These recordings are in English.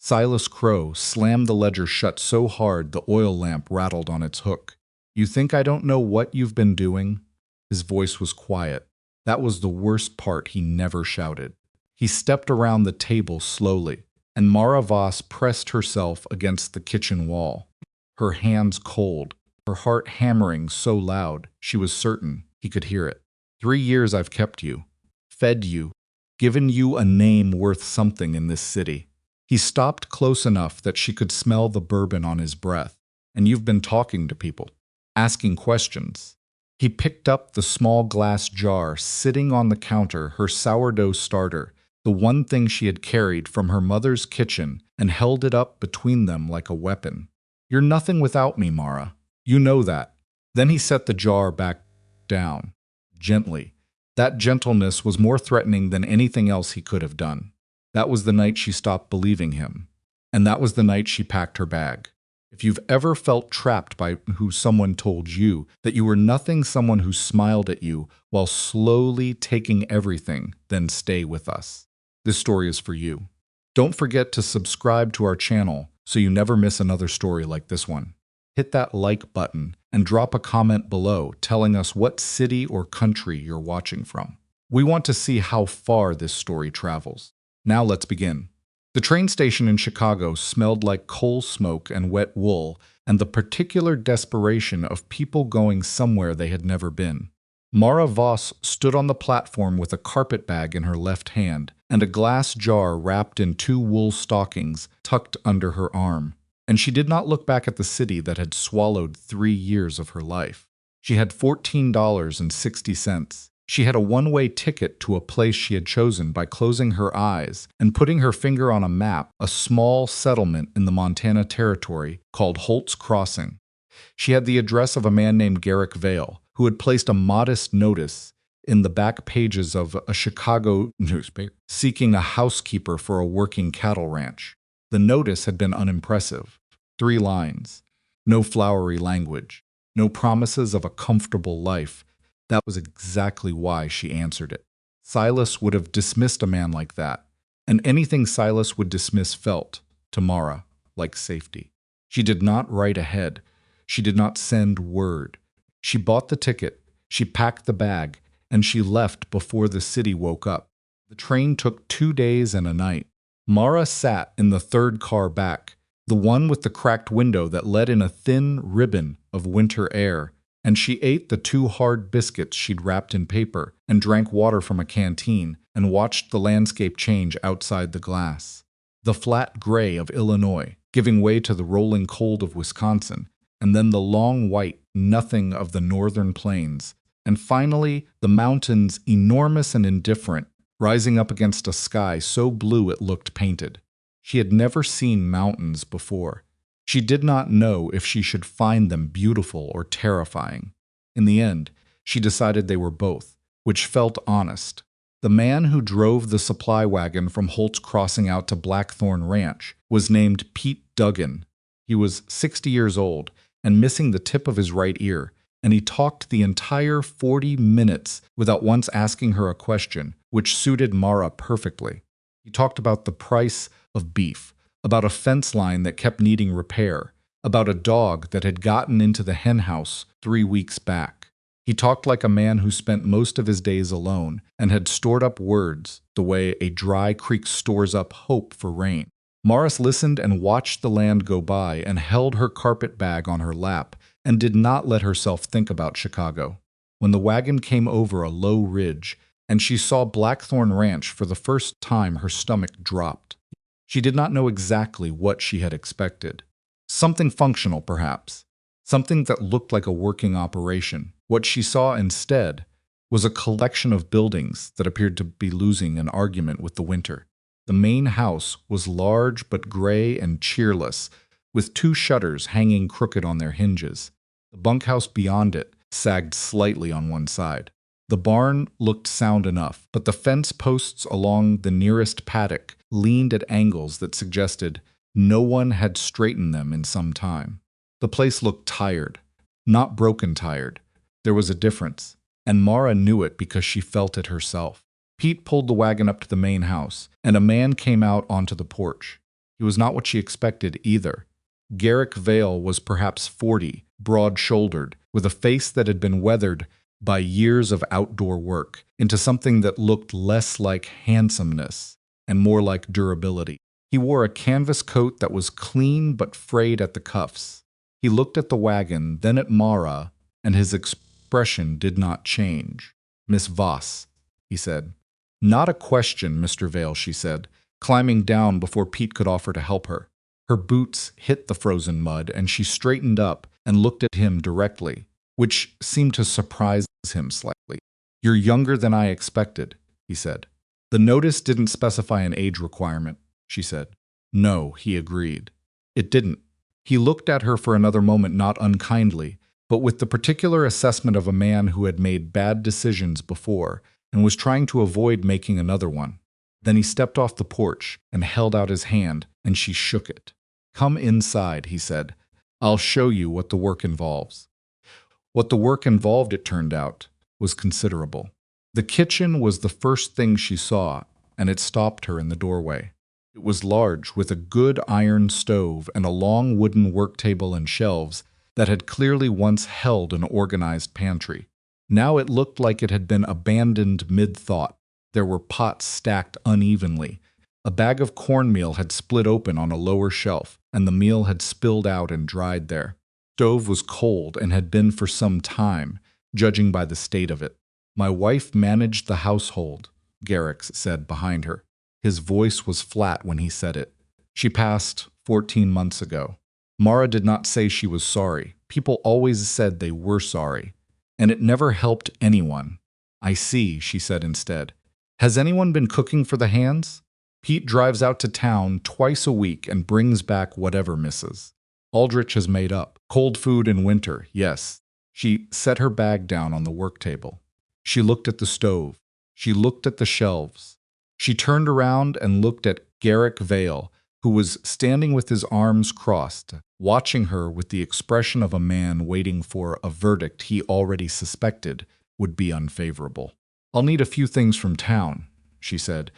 Silas Crow slammed the ledger shut so hard the oil lamp rattled on its hook. "You think I don't know what you've been doing?" His voice was quiet. That was the worst part. He never shouted. He stepped around the table slowly, and Mara Voss pressed herself against the kitchen wall, her hands cold, her heart hammering so loud she was certain he could hear it. 3 years I've kept you, fed you, given you a name worth something in this city. He stopped close enough that she could smell the bourbon on his breath. And you've been talking to people, asking questions. He picked up the small glass jar sitting on the counter, her sourdough starter, the one thing she had carried from her mother's kitchen, and held it up between them like a weapon. "You're nothing without me, Mara. You know that." Then he set the jar back down, gently. That gentleness was more threatening than anything else he could have done. That was the night she stopped believing him. And that was the night she packed her bag. If you've ever felt trapped by who someone told you that you were nothing, someone who smiled at you while slowly taking everything, then stay with us. This story is for you. Don't forget to subscribe to our channel so you never miss another story like this one. Hit that like button and drop a comment below telling us what city or country you're watching from. We want to see how far this story travels. Now let's begin. The train station in Chicago smelled like coal smoke and wet wool and the particular desperation of people going somewhere they had never been. Mara Voss stood on the platform with a carpet bag in her left hand and a glass jar wrapped in 2 wool stockings tucked under her arm. And she did not look back at the city that had swallowed 3 years of her life. She had $14.60. She had a one-way ticket to a place she had chosen by closing her eyes and putting her finger on a map, a small settlement in the Montana Territory called Holt's Crossing. She had the address of a man named Garrick Vale, who had placed a modest notice in the back pages of a Chicago newspaper seeking a housekeeper for a working cattle ranch. The notice had been unimpressive. 3 lines. No flowery language. No promises of a comfortable life. That was exactly why she answered it. Silas would have dismissed a man like that, and anything Silas would dismiss felt, to Mara, like safety. She did not write ahead. She did not send word. She bought the ticket, she packed the bag, and she left before the city woke up. The train took 2 days and a night. Mara sat in the 3rd car back, the one with the cracked window that let in a thin ribbon of winter air, and she ate the 2 hard biscuits she'd wrapped in paper and drank water from a canteen and watched the landscape change outside the glass. The flat gray of Illinois, giving way to the rolling cold of Wisconsin, and then the long white nothing of the northern plains, and finally the mountains, enormous and indifferent, rising up against a sky so blue it looked painted. She had never seen mountains before. She did not know if she should find them beautiful or terrifying. In the end, she decided they were both, which felt honest. The man who drove the supply wagon from Holt's Crossing out to Blackthorn Ranch was named Pete Duggan. He was 60 years old and missing the tip of his right ear, and he talked the entire 40 minutes without once asking her a question, which suited Mara perfectly. He talked about the price of beef, about a fence line that kept needing repair, about a dog that had gotten into the henhouse 3 weeks back. He talked like a man who spent most of his days alone and had stored up words the way a dry creek stores up hope for rain. Morris listened and watched the land go by and held her carpet bag on her lap and did not let herself think about Chicago. When the wagon came over a low ridge and she saw Blackthorn Ranch for the first time, her stomach dropped. She did not know exactly what she had expected. Something functional, perhaps. Something that looked like a working operation. What she saw instead was a collection of buildings that appeared to be losing an argument with the winter. The main house was large but gray and cheerless, with 2 shutters hanging crooked on their hinges. The bunkhouse beyond it sagged slightly on one side. The barn looked sound enough, but the fence posts along the nearest paddock leaned at angles that suggested no one had straightened them in some time. The place looked tired, not broken tired. There was a difference, and Mara knew it because she felt it herself. Pete pulled the wagon up to the main house, and a man came out onto the porch. He was not what she expected either. Garrick Vale was perhaps 40, broad-shouldered, with a face that had been weathered by years of outdoor work into something that looked less like handsomeness and more like durability. He wore a canvas coat that was clean but frayed at the cuffs. He looked at the wagon, then at Mara, and his expression did not change. "Miss Voss," he said. "Not a question, Mr. Vale," she said, climbing down before Pete could offer to help her. Her boots hit the frozen mud, and she straightened up and looked at him directly, which seemed to surprise him slightly. "You're younger than I expected," he said. "The notice didn't specify an age requirement," she said. "No," he agreed. "It didn't." He looked at her for another moment, not unkindly, but with the particular assessment of a man who had made bad decisions before and was trying to avoid making another one. Then he stepped off the porch and held out his hand, and she shook it. "Come inside," he said. "I'll show you what the work involves." What the work involved, it turned out, was considerable. The kitchen was the first thing she saw, and it stopped her in the doorway. It was large, with a good iron stove and a long wooden work table and shelves that had clearly once held an organized pantry. Now it looked like it had been abandoned mid-thought. There were pots stacked unevenly. A bag of cornmeal had split open on a lower shelf, and the meal had spilled out and dried there. The stove was cold and had been for some time, judging by the state of it. "My wife managed the household," Garrick said behind her. His voice was flat when he said it. "She passed 14 months ago." Mara did not say she was sorry. People always said they were sorry, and it never helped anyone. "I see," she said instead. "Has anyone been cooking for the hands?" "Pete drives out to town twice a week and brings back whatever misses. Aldrich has made up. Cold food in winter, yes." She set her bag down on the work table. She looked at the stove. She looked at the shelves. She turned around and looked at Garrick Vale, who was standing with his arms crossed, watching her with the expression of a man waiting for a verdict he already suspected would be unfavorable. "I'll need a few things from town," she said,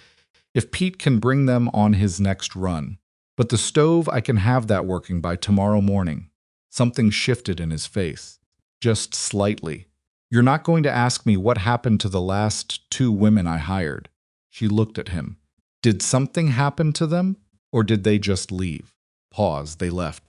"if Pete can bring them on his next run. But the stove, I can have that working by tomorrow morning." Something shifted in his face, just slightly. "You're not going to ask me what happened to the last 2 women I hired." She looked at him. "Did something happen to them, or did they just leave?" Pause. "They left."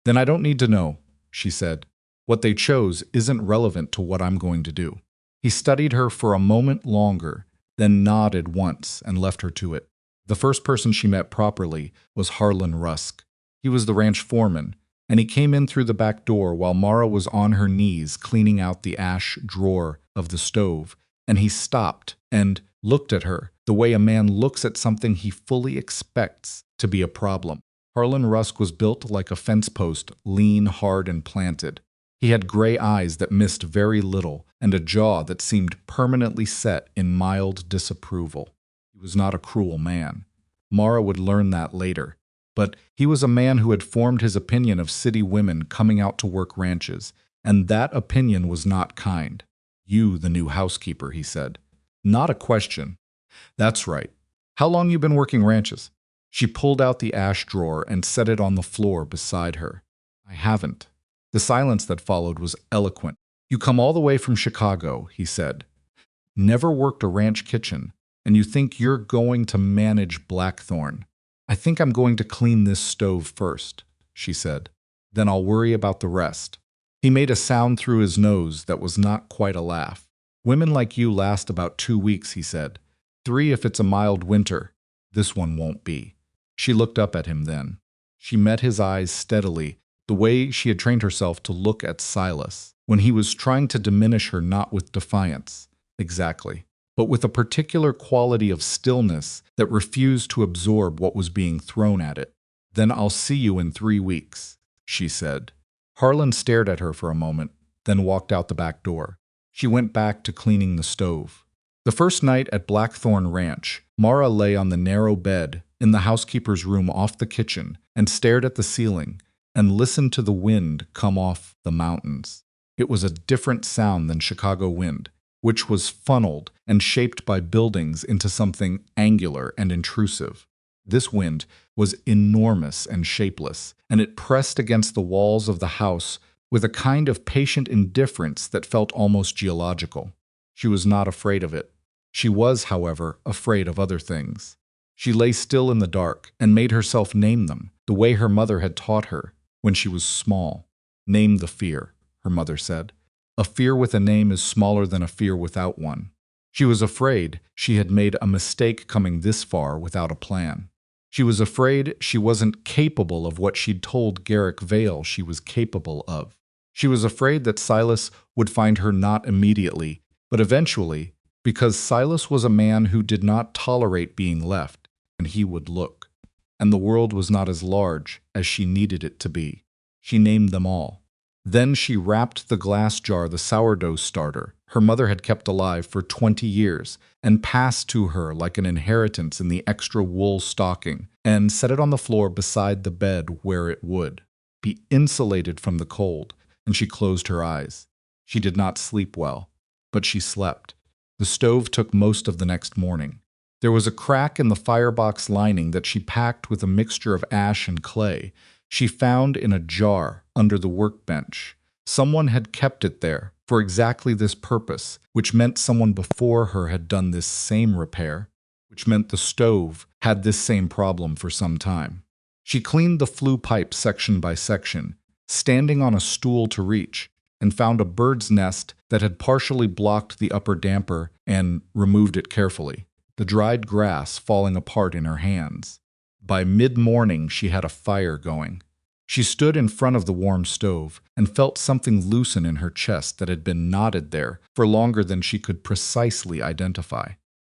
"Then I don't need to know," she said. "What they chose isn't relevant to what I'm going to do." He studied her for a moment longer, then nodded once and left her to it. The first person she met properly was Harlan Rusk. He was the ranch foreman, and he came in through the back door while Mara was on her knees cleaning out the ash drawer of the stove, and he stopped and looked at her the way a man looks at something he fully expects to be a problem. Harlan Rusk was built like a fence post, lean, hard, and planted. He had gray eyes that missed very little and a jaw that seemed permanently set in mild disapproval. He was not a cruel man. Mara would learn that later. But he was a man who had formed his opinion of city women coming out to work ranches, and that opinion was not kind. "You, the new housekeeper," he said. "Not a question." "That's right. How long you been working ranches?" She pulled out the ash drawer and set it on the floor beside her. "I haven't." The silence that followed was eloquent. "You come all the way from Chicago," he said. "Never worked a ranch kitchen, and you think you're going to manage Blackthorn. I think I'm going to clean this stove first," she said. "Then I'll worry about the rest." He made a sound through his nose that was not quite a laugh. "Women like you last about 2 weeks," he said. 3 if it's a mild winter. This one won't be." She looked up at him then. She met his eyes steadily, the way she had trained herself to look at Silas, when he was trying to diminish her, not with defiance, exactly, but with a particular quality of stillness that refused to absorb what was being thrown at it. "Then I'll see you in 3 weeks, she said. Harlan stared at her for a moment, then walked out the back door. She went back to cleaning the stove. The first night at Blackthorn Ranch, Mara lay on the narrow bed in the housekeeper's room off the kitchen and stared at the ceiling and listened to the wind come off the mountains. It was a different sound than Chicago wind, which was funneled and shaped by buildings into something angular and intrusive. This wind was enormous and shapeless, and it pressed against the walls of the house with a kind of patient indifference that felt almost geological. She was not afraid of it. She was, however, afraid of other things. She lay still in the dark and made herself name them, the way her mother had taught her when she was small. "Name the fear," her mother said. "A fear with a name is smaller than a fear without one." She was afraid she had made a mistake coming this far without a plan. She was afraid she wasn't capable of what she'd told Garrick Vale she was capable of. She was afraid that Silas would find her not immediately, but eventually, because Silas was a man who did not tolerate being left, and he would look. And the world was not as large as she needed it to be. She named them all. Then she wrapped the glass jar, the sourdough starter her mother had kept alive for 20 years, and passed to her like an inheritance in the extra wool stocking, and set it on the floor beside the bed where it would be insulated from the cold, and she closed her eyes. She did not sleep well, but she slept. The stove took most of the next morning. There was a crack in the firebox lining that she packed with a mixture of ash and clay. She found in a jar under the workbench. Someone had kept it there for exactly this purpose, which meant someone before her had done this same repair, which meant the stove had this same problem for some time. She cleaned the flue pipe section by section, standing on a stool to reach, and found a bird's nest that had partially blocked the upper damper and removed it carefully, the dried grass falling apart in her hands. By mid-morning, she had a fire going. She stood in front of the warm stove and felt something loosen in her chest that had been knotted there for longer than she could precisely identify.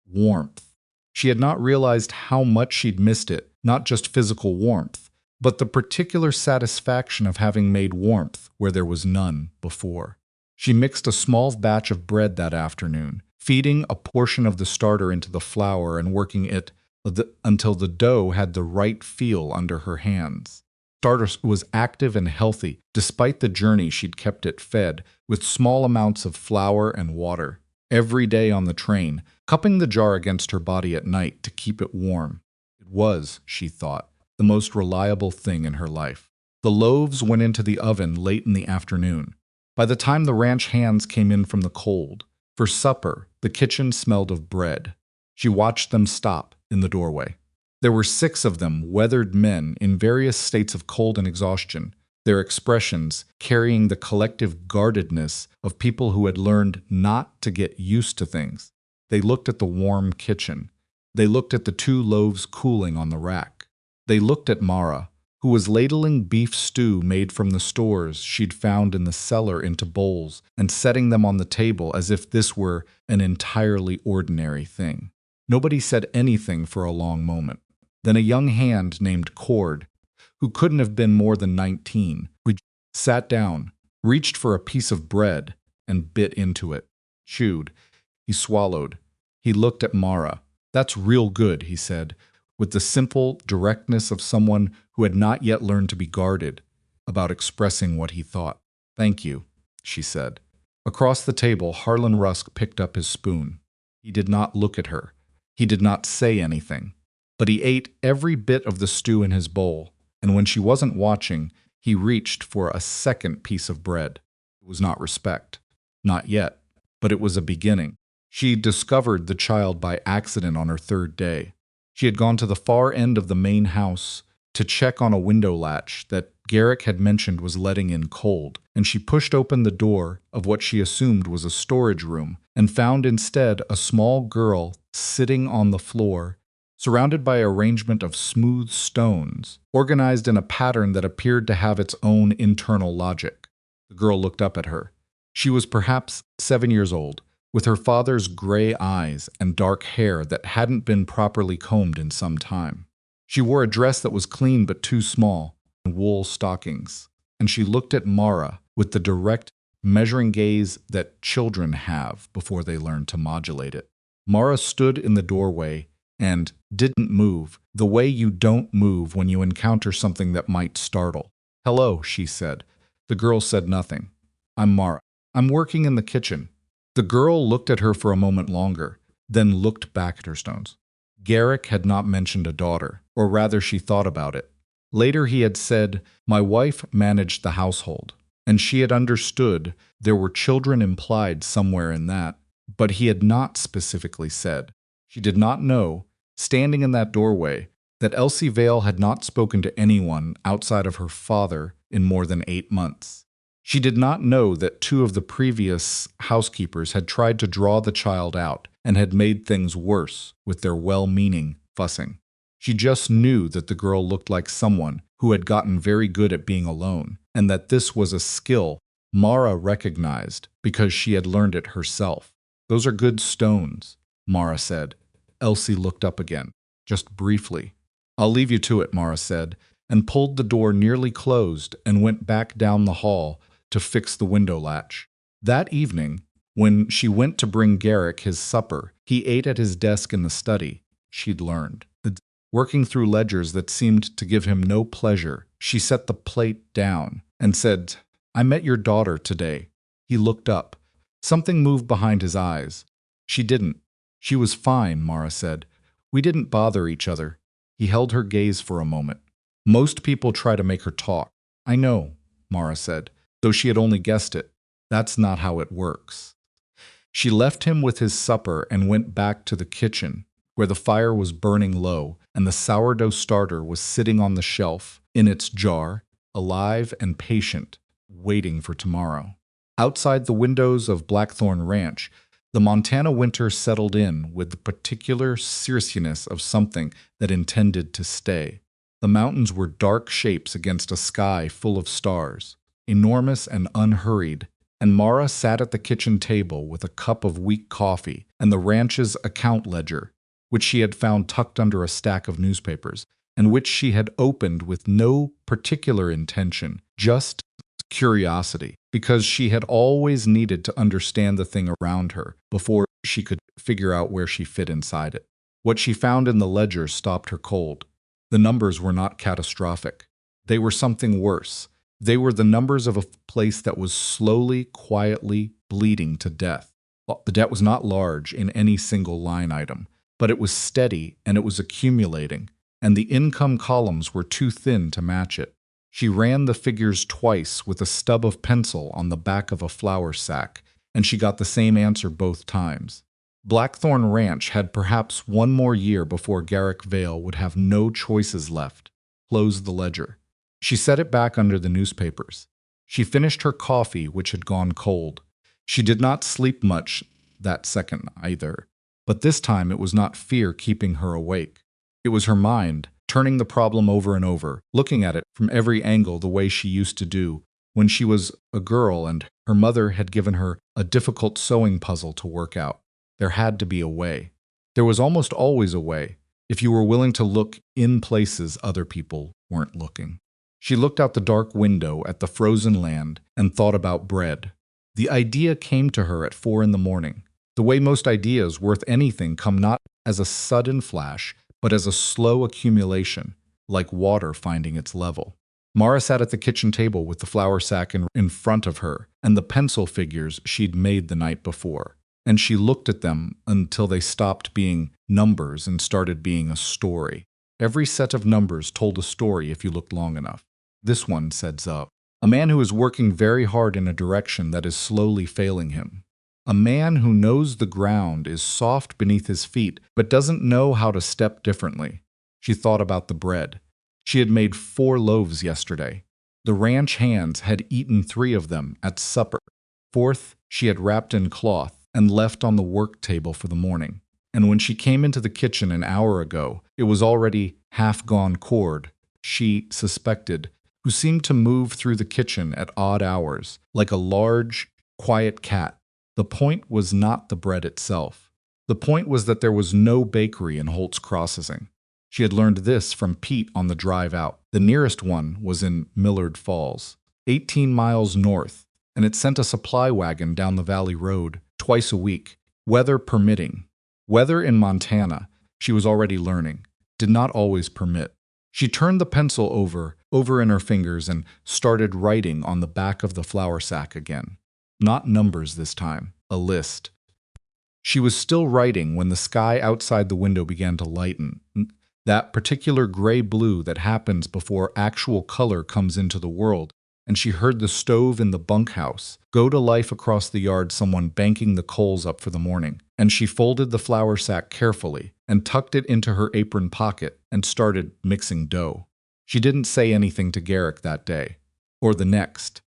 Warmth. She had not realized how much she'd missed it, not just physical warmth, but the particular satisfaction of having made warmth where there was none before. She mixed a small batch of bread that afternoon, feeding a portion of the starter into the flour and working it until the dough had the right feel under her hands. Starter was active and healthy, despite the journey she'd kept it fed with small amounts of flour and water. Every day on the train, cupping the jar against her body at night to keep it warm. It was, she thought, the most reliable thing in her life. The loaves went into the oven late in the afternoon. By the time the ranch hands came in from the cold, for supper, the kitchen smelled of bread. She watched them stop in the doorway. There were 6 of them, weathered men in various states of cold and exhaustion, their expressions carrying the collective guardedness of people who had learned not to get used to things. They looked at the warm kitchen. They looked at the 2 loaves cooling on the rack. They looked at Mara, who was ladling beef stew made from the stores she'd found in the cellar into bowls and setting them on the table as if this were an entirely ordinary thing. Nobody said anything for a long moment. Then a young hand named Cord, who couldn't have been more than 19, who sat down, reached for a piece of bread, and bit into it. Chewed. He swallowed. He looked at Mara. "That's real good," he said, with the simple directness of someone who had not yet learned to be guarded about expressing what he thought. "Thank you," she said. Across the table, Harlan Rusk picked up his spoon. He did not look at her. He did not say anything. But he ate every bit of the stew in his bowl, and when she wasn't watching, he reached for a second piece of bread. It was not respect. Not yet. But it was a beginning. She discovered the child by accident on her 3rd day. She had gone to the far end of the main house to check on a window latch that Garrick had mentioned was letting in cold, and she pushed open the door of what she assumed was a storage room and found instead a small girl sitting on the floor, surrounded by an arrangement of smooth stones, organized in a pattern that appeared to have its own internal logic. The girl looked up at her. She was perhaps 7 years old, with her father's gray eyes and dark hair that hadn't been properly combed in some time. She wore a dress that was clean but too small, and wool stockings, and she looked at Mara with the direct, measuring gaze that children have before they learn to modulate it. Mara stood in the doorway and didn't move, the way you don't move when you encounter something that might startle. "Hello," she said. The girl said nothing. "I'm Mara. I'm working in the kitchen." The girl looked at her for a moment longer, then looked back at her stones. Garrick had not mentioned a daughter. or rather she thought about it. Later he had said, "My wife managed the household," and she had understood there were children implied somewhere in that, but he had not specifically said. She did not know, standing in that doorway, that Elsie Vale had not spoken to anyone outside of her father in more than 8 months. She did not know that 2 of the previous housekeepers had tried to draw the child out and had made things worse with their well-meaning fussing. She just knew that the girl looked like someone who had gotten very good at being alone, and that this was a skill Mara recognized because she had learned it herself. "Those are good stones," Mara said. Elsie looked up again, just briefly. "I'll leave you to it," Mara said, and pulled the door nearly closed and went back down the hall to fix the window latch. That evening, when she went to bring Garrick his supper, he ate at his desk in the study. She'd learned. Working through ledgers that seemed to give him no pleasure, she set the plate down and said, "I met your daughter today." He looked up. Something moved behind his eyes. "She didn't. She was fine," Mara said. "We didn't bother each other." He held her gaze for a moment. "Most people try to make her talk." "I know," Mara said, though she had only guessed it. "That's not how it works." She left him with his supper and went back to the kitchen, where the fire was burning low and the sourdough starter was sitting on the shelf in its jar, alive and patient, waiting for tomorrow. Outside the windows of Blackthorn Ranch, the Montana winter settled in with the particular seriousness of something that intended to stay. The mountains were dark shapes against a sky full of stars, enormous and unhurried, and Mara sat at the kitchen table with a cup of weak coffee and the ranch's account ledger, which she had found tucked under a stack of newspapers, and which she had opened with no particular intention, just curiosity, because she had always needed to understand the thing around her before she could figure out where she fit inside it. What she found in the ledger stopped her cold. The numbers were not catastrophic. They were something worse. They were the numbers of a place that was slowly, quietly bleeding to death. The debt was not large in any single line item, but it was steady and it was accumulating, and the income columns were too thin to match it. She ran the figures twice with a stub of pencil on the back of a flour sack, and she got the same answer both times. Blackthorn Ranch had perhaps 1 more year before Garrick Vale would have no choices left. Closed the ledger. She set it back under the newspapers. She finished her coffee, which had gone cold. She did not sleep much that second either, but this time it was not fear keeping her awake. It was her mind, turning the problem over and over, looking at it from every angle the way she used to do when she was a girl and her mother had given her a difficult sewing puzzle to work out. There had to be a way. There was almost always a way, if you were willing to look in places other people weren't looking. She looked out the dark window at the frozen land and thought about bread. The idea came to her at 4 in the morning. The way most ideas worth anything come not as a sudden flash, but as a slow accumulation, like water finding its level. Mara sat at the kitchen table with the flour sack in front of her and the pencil figures she'd made the night before, and she looked at them until they stopped being numbers and started being a story. Every set of numbers told a story if you looked long enough. This one said up. A man who is working very hard in a direction that is slowly failing him. A man who knows the ground is soft beneath his feet, but doesn't know how to step differently. She thought about the bread. She had made 4 loaves yesterday. The ranch hands had eaten 3 of them at supper. 4th, she had wrapped in cloth and left on the work table for the morning. And when she came into the kitchen an hour ago, it was already half gone cord, she suspected, who seemed to move through the kitchen at odd hours, like a large, quiet cat. The point was not the bread itself. The point was that there was no bakery in Holt's Crossing. She had learned this from Pete on the drive out. The nearest one was in Millard Falls, 18 miles north, and it sent a supply wagon down the valley road twice a week, weather permitting. Weather in Montana, she was already learning, did not always permit. She turned the pencil over in her fingers and started writing on the back of the flour sack again. Not numbers this time, a list. She was still writing when the sky outside the window began to lighten. that particular gray-blue that happens before actual color comes into the world, and she heard the stove in the bunkhouse go to life across the yard, someone banking the coals up for the morning, and she folded the flour sack carefully and tucked it into her apron pocket and started mixing dough. She didn't say anything to Garrick that day, or the next.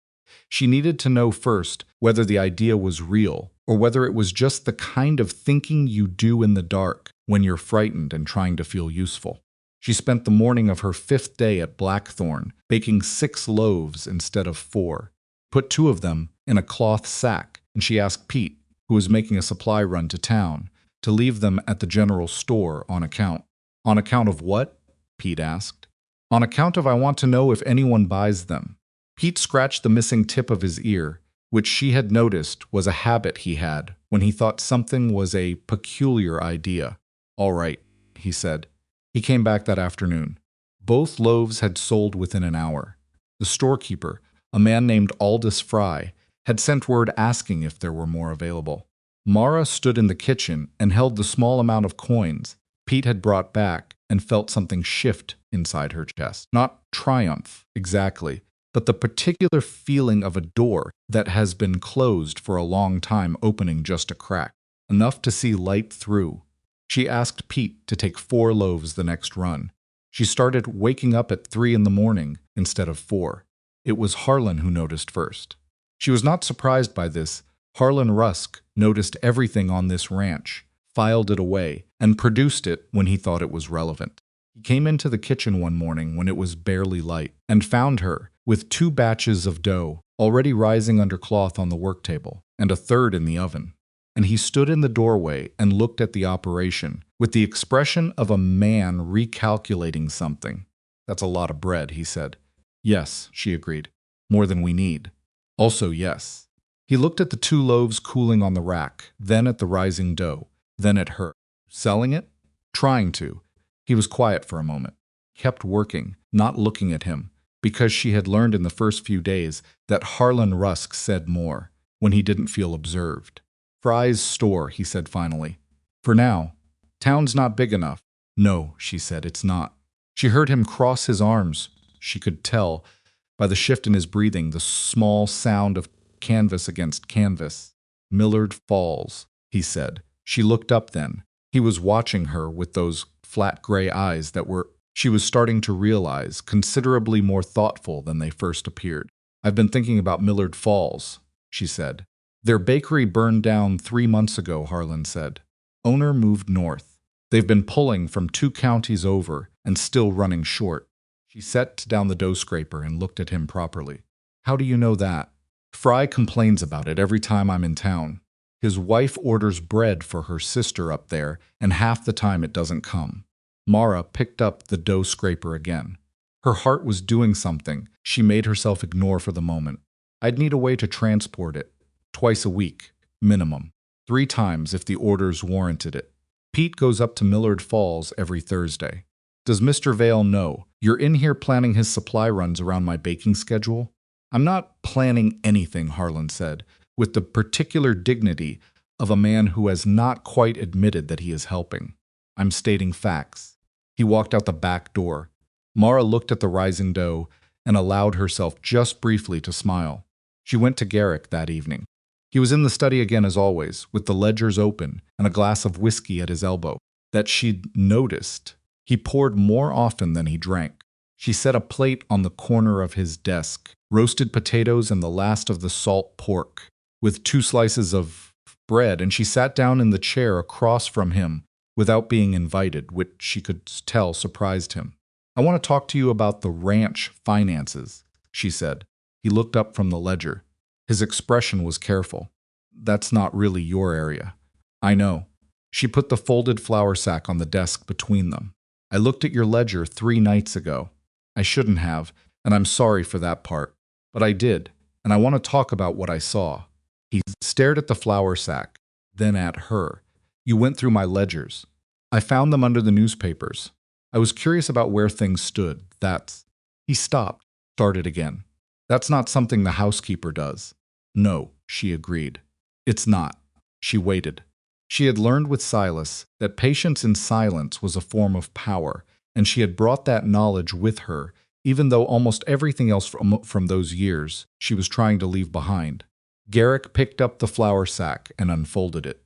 She needed to know first whether the idea was real, or whether it was just the kind of thinking you do in the dark when you're frightened and trying to feel useful. She spent the morning of her 5th day at Blackthorn, baking 6 loaves instead of 4, put 2 of them in a cloth sack, and she asked Pete, who was making a supply run to town, to leave them at the general store on account. On account of what? Pete asked. On account of I want to know if anyone buys them. Pete scratched the missing tip of his ear, which she had noticed was a habit he had when he thought something was a peculiar idea. All right, he said. He came back that afternoon. Both loaves had sold within an hour. The storekeeper, a man named Aldous Fry, had sent word asking if there were more available. Mara stood in the kitchen and held the small amount of coins Pete had brought back and felt something shift inside her chest. Not triumph, exactly, but the particular feeling of a door that has been closed for a long time opening just a crack, enough to see light through. She asked Pete to take 4 loaves the next run. She started waking up at 3 in the morning instead of 4. It was Harlan who noticed first. She was not surprised by this. Harlan Rusk noticed everything on this ranch, filed it away, and produced it when he thought it was relevant. He came into the kitchen one morning when it was barely light and found her with 2 batches of dough already rising under cloth on the work table and a 3rd in the oven. And he stood in the doorway and looked at the operation with the expression of a man recalculating something. That's a lot of bread, he said. Yes, she agreed. More than we need. Also, yes. He looked at the 2 loaves cooling on the rack, then at the rising dough, then at her. Selling it? Trying to. He was quiet for a moment. Kept working, not looking at him, because she had learned in the first few days that Harlan Rusk said more when he didn't feel observed. Fry's store, he said finally. For now. Town's not big enough. No, she said, it's not. She heard him cross his arms. She could tell, by the shift in his breathing, the small sound of canvas against canvas. Millard Falls, he said. She looked up then. He was watching her with those flat gray eyes that were, she was starting to realize, considerably more thoughtful than they first appeared. I've been thinking about Millard Falls, she said. Their bakery burned down 3 months ago, Harlan said. Owner moved north. They've been pulling from 2 counties over and still running short. She set down the dough scraper and looked at him properly. How do you know that? Fry complains about it every time I'm in town. His wife orders bread for her sister up there, and half the time it doesn't come. Mara picked up the dough scraper again. Her heart was doing something she made herself ignore for the moment. I'd need a way to transport it. Twice a week, minimum. 3 times if the orders warranted it. Pete goes up to Millard Falls every Thursday. Does Mr. Vale know you're in here planning his supply runs around my baking schedule? I'm not planning anything, Harlan said, with the particular dignity of a man who has not quite admitted that he is helping. I'm stating facts. He walked out the back door. Mara looked at the rising dough and allowed herself just briefly to smile. She went to Garrick that evening. He was in the study again as always, with the ledgers open and a glass of whiskey at his elbow. That she'd noticed. He poured more often than he drank. She set a plate on the corner of his desk, roasted potatoes and the last of the salt pork, with 2 slices of bread, and she sat down in the chair across from him without being invited, which she could tell surprised him. I want to talk to you about the ranch finances, she said. He looked up from the ledger. His expression was careful. That's not really your area. I know. She put the folded flour sack on the desk between them. I looked at your ledger 3 nights ago. I shouldn't have, and I'm sorry for that part. But I did, and I want to talk about what I saw. He stared at the flour sack, then at her. You went through my ledgers. I found them under the newspapers. I was curious about where things stood. That's... He stopped, started again. That's not something the housekeeper does. No, she agreed. It's not. She waited. She had learned with Silas that patience in silence was a form of power, and she had brought that knowledge with her, even though almost everything else from those years she was trying to leave behind. Garrick picked up the flour sack and unfolded it.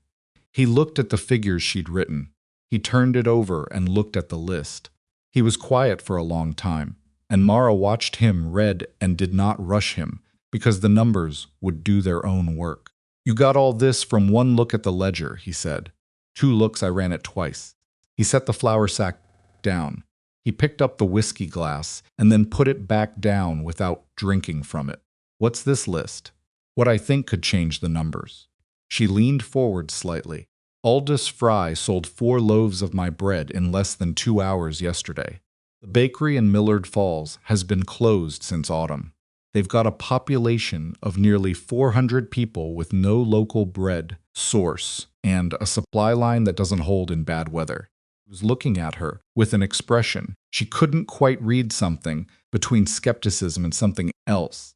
He looked at the figures she'd written. He turned it over and looked at the list. He was quiet for a long time, and Mara watched him, read, and did not rush him, because the numbers would do their own work. "You got all this from one look at the ledger," he said. "2 looks, I ran it twice." He set the flour sack down. He picked up the whiskey glass and then put it back down without drinking from it. "What's this list?" "What I think could change the numbers." She leaned forward slightly. "Aldous Fry sold 4 loaves of my bread in less than 2 hours yesterday. The bakery in Millard Falls has been closed since autumn. They've got a population of nearly 400 people with no local bread source and a supply line that doesn't hold in bad weather." He was looking at her with an expression. She couldn't quite read, something between skepticism and something else.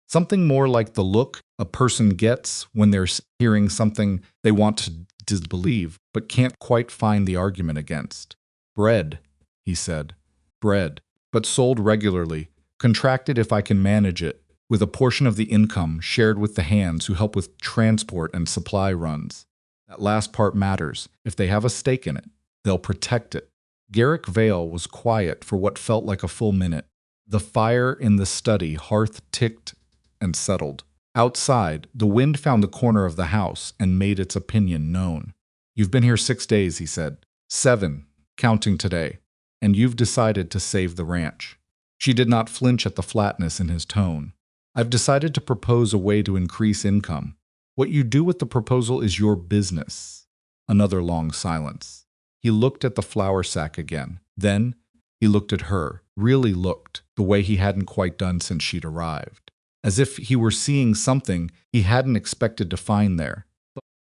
Something more like the look a person gets when they're hearing something they want to disbelieve, but can't quite find the argument against. "Bread," he said. "Bread, but sold regularly, contracted if I can manage it, with a portion of the income shared with the hands who help with transport and supply runs. That last part matters. If they have a stake in it, they'll protect it." Garrick Vale was quiet for what felt like a full minute. The fire in the study hearth ticked and settled. Outside, the wind found the corner of the house and made its opinion known. "You've been here 6 days," he said. 7, counting today. "And you've decided to save the ranch." She did not flinch at the flatness in his tone. "I've decided to propose a way to increase income. What you do with the proposal is your business." Another long silence. He looked at the flour sack again. Then he looked at her, really looked, the way he hadn't quite done since she'd arrived. As if he were seeing something he hadn't expected to find there.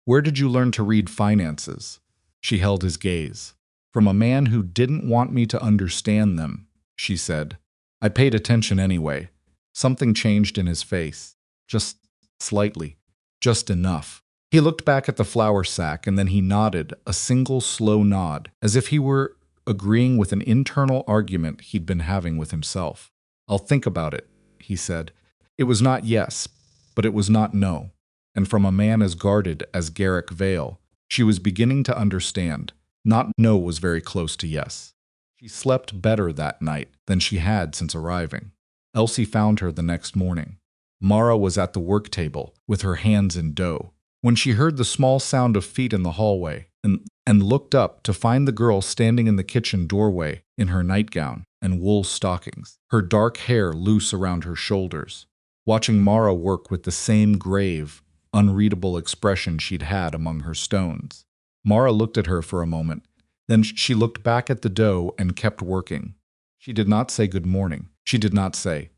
"Where did you learn to read finances?" She held his gaze. "From a man who didn't want me to understand them," she said. "I paid attention anyway." Something changed in his face. Just slightly. Just enough. He looked back at the flour sack and then he nodded, a single slow nod, as if he were agreeing with an internal argument he'd been having with himself. "I'll think about it," he said. It was not yes, but it was not no. And from a man as guarded as Garrick Vale, she was beginning to understand. Not no was very close to yes. She slept better that night than she had since arriving. Elsie found her the next morning. Mara was at the work table with her hands in dough. When she heard the small sound of feet in the hallway and looked up to find the girl standing in the kitchen doorway in her nightgown and wool stockings, her dark hair loose around her shoulders, watching Mara work with the same grave, unreadable expression she'd had among her stones. Mara looked at her for a moment. Then she looked back at the dough and kept working. She did not say good morning. She did not say,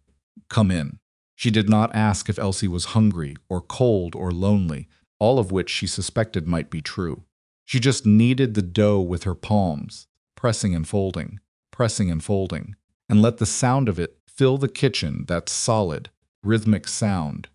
"Come in." She did not ask if Elsie was hungry or cold or lonely, all of which she suspected might be true. She just kneaded the dough with her palms, pressing and folding, and let the sound of it fill the kitchen, that solid, rhythmic sound,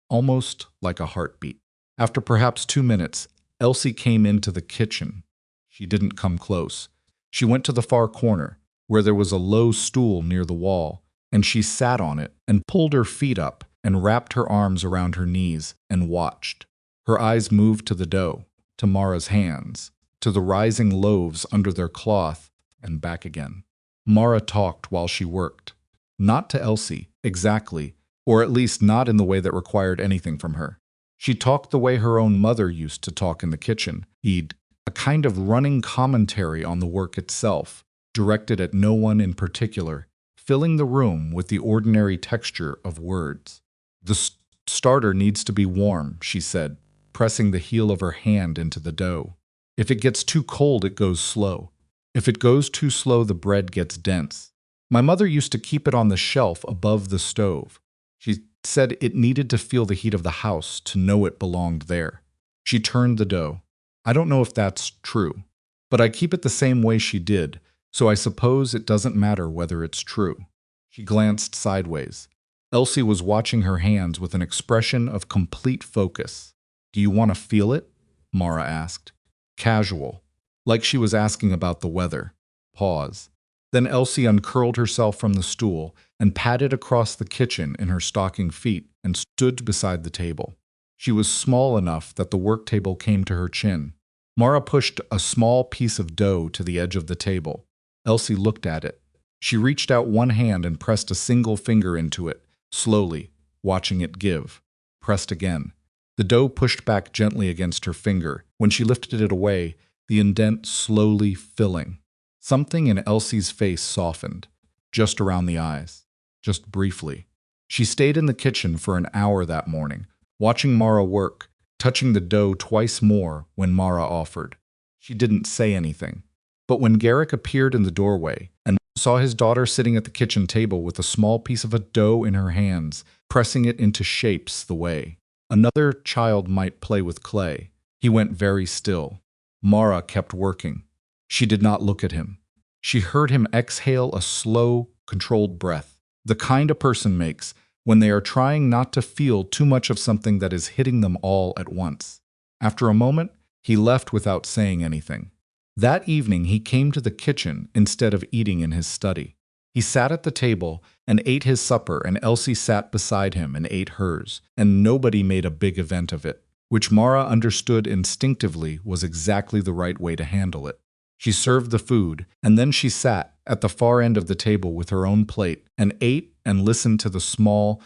almost like a heartbeat. After perhaps 2 minutes, Elsie came into the kitchen. She didn't come close. She went to the far corner, where there was a low stool near the wall, and she sat on it and pulled her feet up and wrapped her arms around her knees and watched. Her eyes moved to the dough, to Mara's hands, to the rising loaves under their cloth, and back again. Mara talked while she worked. Not to Elsie, exactly, or at least not in the way that required anything from her. She talked the way her own mother used to talk in the kitchen. A kind of running commentary on the work itself, directed at no one in particular, filling the room with the ordinary texture of words. "The starter needs to be warm," she said, pressing the heel of her hand into the dough. "If it gets too cold, it goes slow. If it goes too slow, the bread gets dense. My mother used to keep it on the shelf above the stove. She said it needed to feel the heat of the house to know it belonged there. She turned the dough. I don't know if that's true, but I keep it the same way she did, so I suppose it doesn't matter whether it's true." She glanced sideways. Elsie was watching her hands with an expression of complete focus. "Do you want to feel it?" Mara asked. Casual, like she was asking about the weather. Pause. Then Elsie uncurled herself from the stool and padded across the kitchen in her stocking feet and stood beside the table. She was small enough that the work table came to her chin. Mara pushed a small piece of dough to the edge of the table. Elsie looked at it. She reached out one hand and pressed a single finger into it, slowly, watching it give. Pressed again. The dough pushed back gently against her finger. When she lifted it away, the indent slowly filling. Something in Elsie's face softened, just around the eyes, just briefly. She stayed in the kitchen for an hour that morning, watching Mara work, touching the dough twice more when Mara offered. She didn't say anything. But when Garrick appeared in the doorway and saw his daughter sitting at the kitchen table with a small piece of a dough in her hands, pressing it into shapes the way another child might play with clay, he went very still. Mara kept working. She did not look at him. She heard him exhale a slow, controlled breath, the kind a person makes when they are trying not to feel too much of something that is hitting them all at once. After a moment, he left without saying anything. That evening, he came to the kitchen instead of eating in his study. He sat at the table and ate his supper, and Elsie sat beside him and ate hers, and nobody made a big event of it, which Mara understood instinctively was exactly the right way to handle it. She served the food, and then she sat at the far end of the table with her own plate and ate and listened to the small,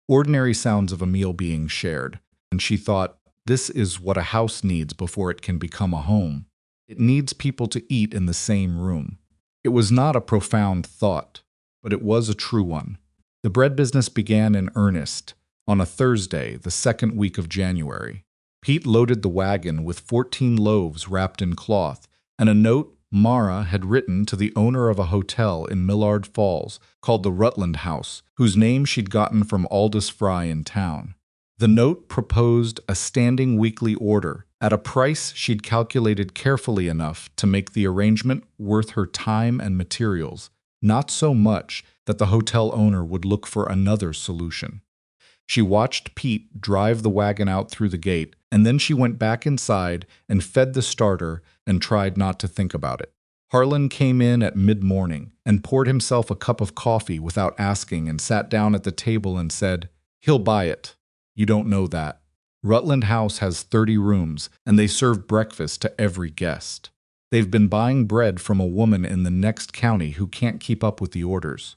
ordinary sounds of a meal being shared. And she thought, this is what a house needs before it can become a home. It needs people to eat in the same room. It was not a profound thought, but it was a true one. The bread business began in earnest on a Thursday, the second week of January. Pete loaded the wagon with 14 loaves wrapped in cloth and a note Mara had written to the owner of a hotel in Millard Falls called the Rutland House, whose name she'd gotten from Aldous Fry in town. The note proposed a standing weekly order at a price she'd calculated carefully enough to make the arrangement worth her time and materials, not so much that the hotel owner would look for another solution. She watched Pete drive the wagon out through the gate, and then she went back inside and fed the starter and tried not to think about it. Harlan came in at mid-morning and poured himself a cup of coffee without asking and sat down at the table and said, "He'll buy it. You don't know that. Rutland House has 30 rooms, and they serve breakfast to every guest. They've been buying bread from a woman in the next county who can't keep up with the orders.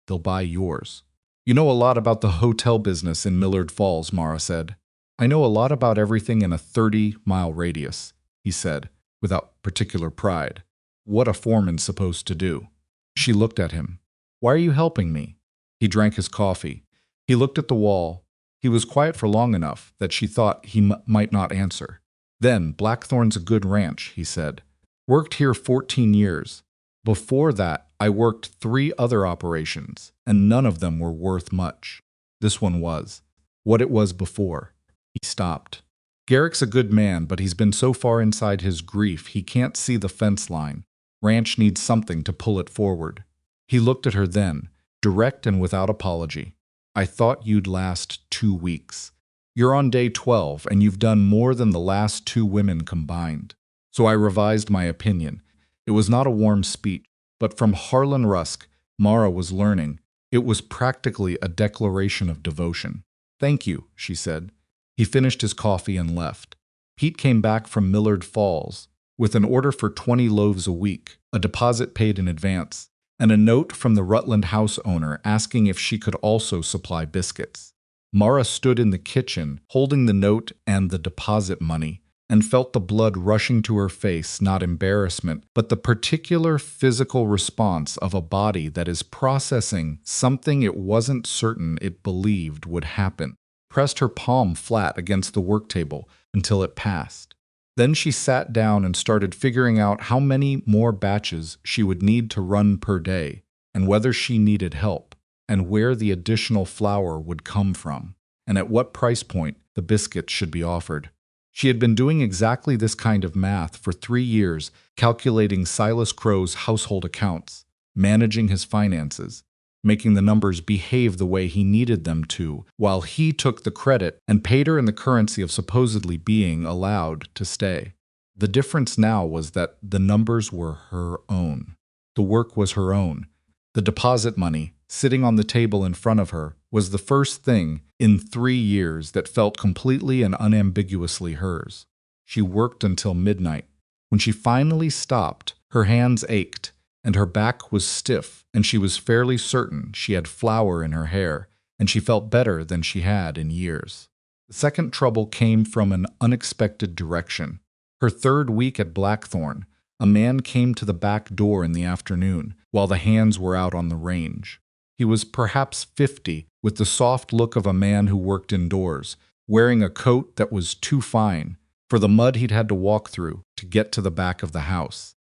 They'll buy yours." "You know a lot about the hotel business in Millard Falls," Mara said. "I know a lot about everything in a 30-mile radius," he said, without particular pride. What a foreman's supposed to do. She looked at him. "Why are you helping me?" He drank his coffee. He looked at the wall. He was quiet for long enough that she thought he might not answer. "Then, Blackthorn's a good ranch," he said. "Worked here 14 years. Before that, I worked 3 other operations, and none of them were worth much. This one was. What it was before." He stopped. "Garrick's a good man, but he's been so far inside his grief he can't see the fence line. Ranch needs something to pull it forward." He looked at her then, direct and without apology. "I thought you'd last 2 weeks. You're on day 12, and you've done more than the last 2 women combined. So I revised my opinion. It was not a warm speech, but from Harlan Rusk, Mara was learning, it was practically a declaration of devotion. "Thank you," she said. He finished his coffee and left. Pete came back from Millard Falls with an order for 20 loaves a week, a deposit paid in advance, and a note from the Rutland House owner asking if she could also supply biscuits. Mara stood in the kitchen, holding the note and the deposit money, and felt the blood rushing to her face, not embarrassment, but the particular physical response of a body that is processing something it wasn't certain it believed would happen. Pressed her palm flat against the work table until it passed. Then she sat down and started figuring out how many more batches she would need to run per day, and whether she needed help, and where the additional flour would come from, and at what price point the biscuits should be offered. She had been doing exactly this kind of math for 3 years, calculating Silas Crow's household accounts, managing his finances, making the numbers behave the way he needed them to, while he took the credit and paid her in the currency of supposedly being allowed to stay. The difference now was that the numbers were her own. The work was her own. The deposit money, sitting on the table in front of her, was the first thing in 3 years that felt completely and unambiguously hers. She worked until midnight. When she finally stopped, her hands ached, and her back was stiff, and she was fairly certain she had flour in her hair, and she felt better than she had in years. The second trouble came from an unexpected direction. Her third week at Blackthorn, a man came to the back door in the afternoon, while the hands were out on the range. He was perhaps 50, with the soft look of a man who worked indoors, wearing a coat that was too fine for the mud he'd had to walk through to get to the back of the house.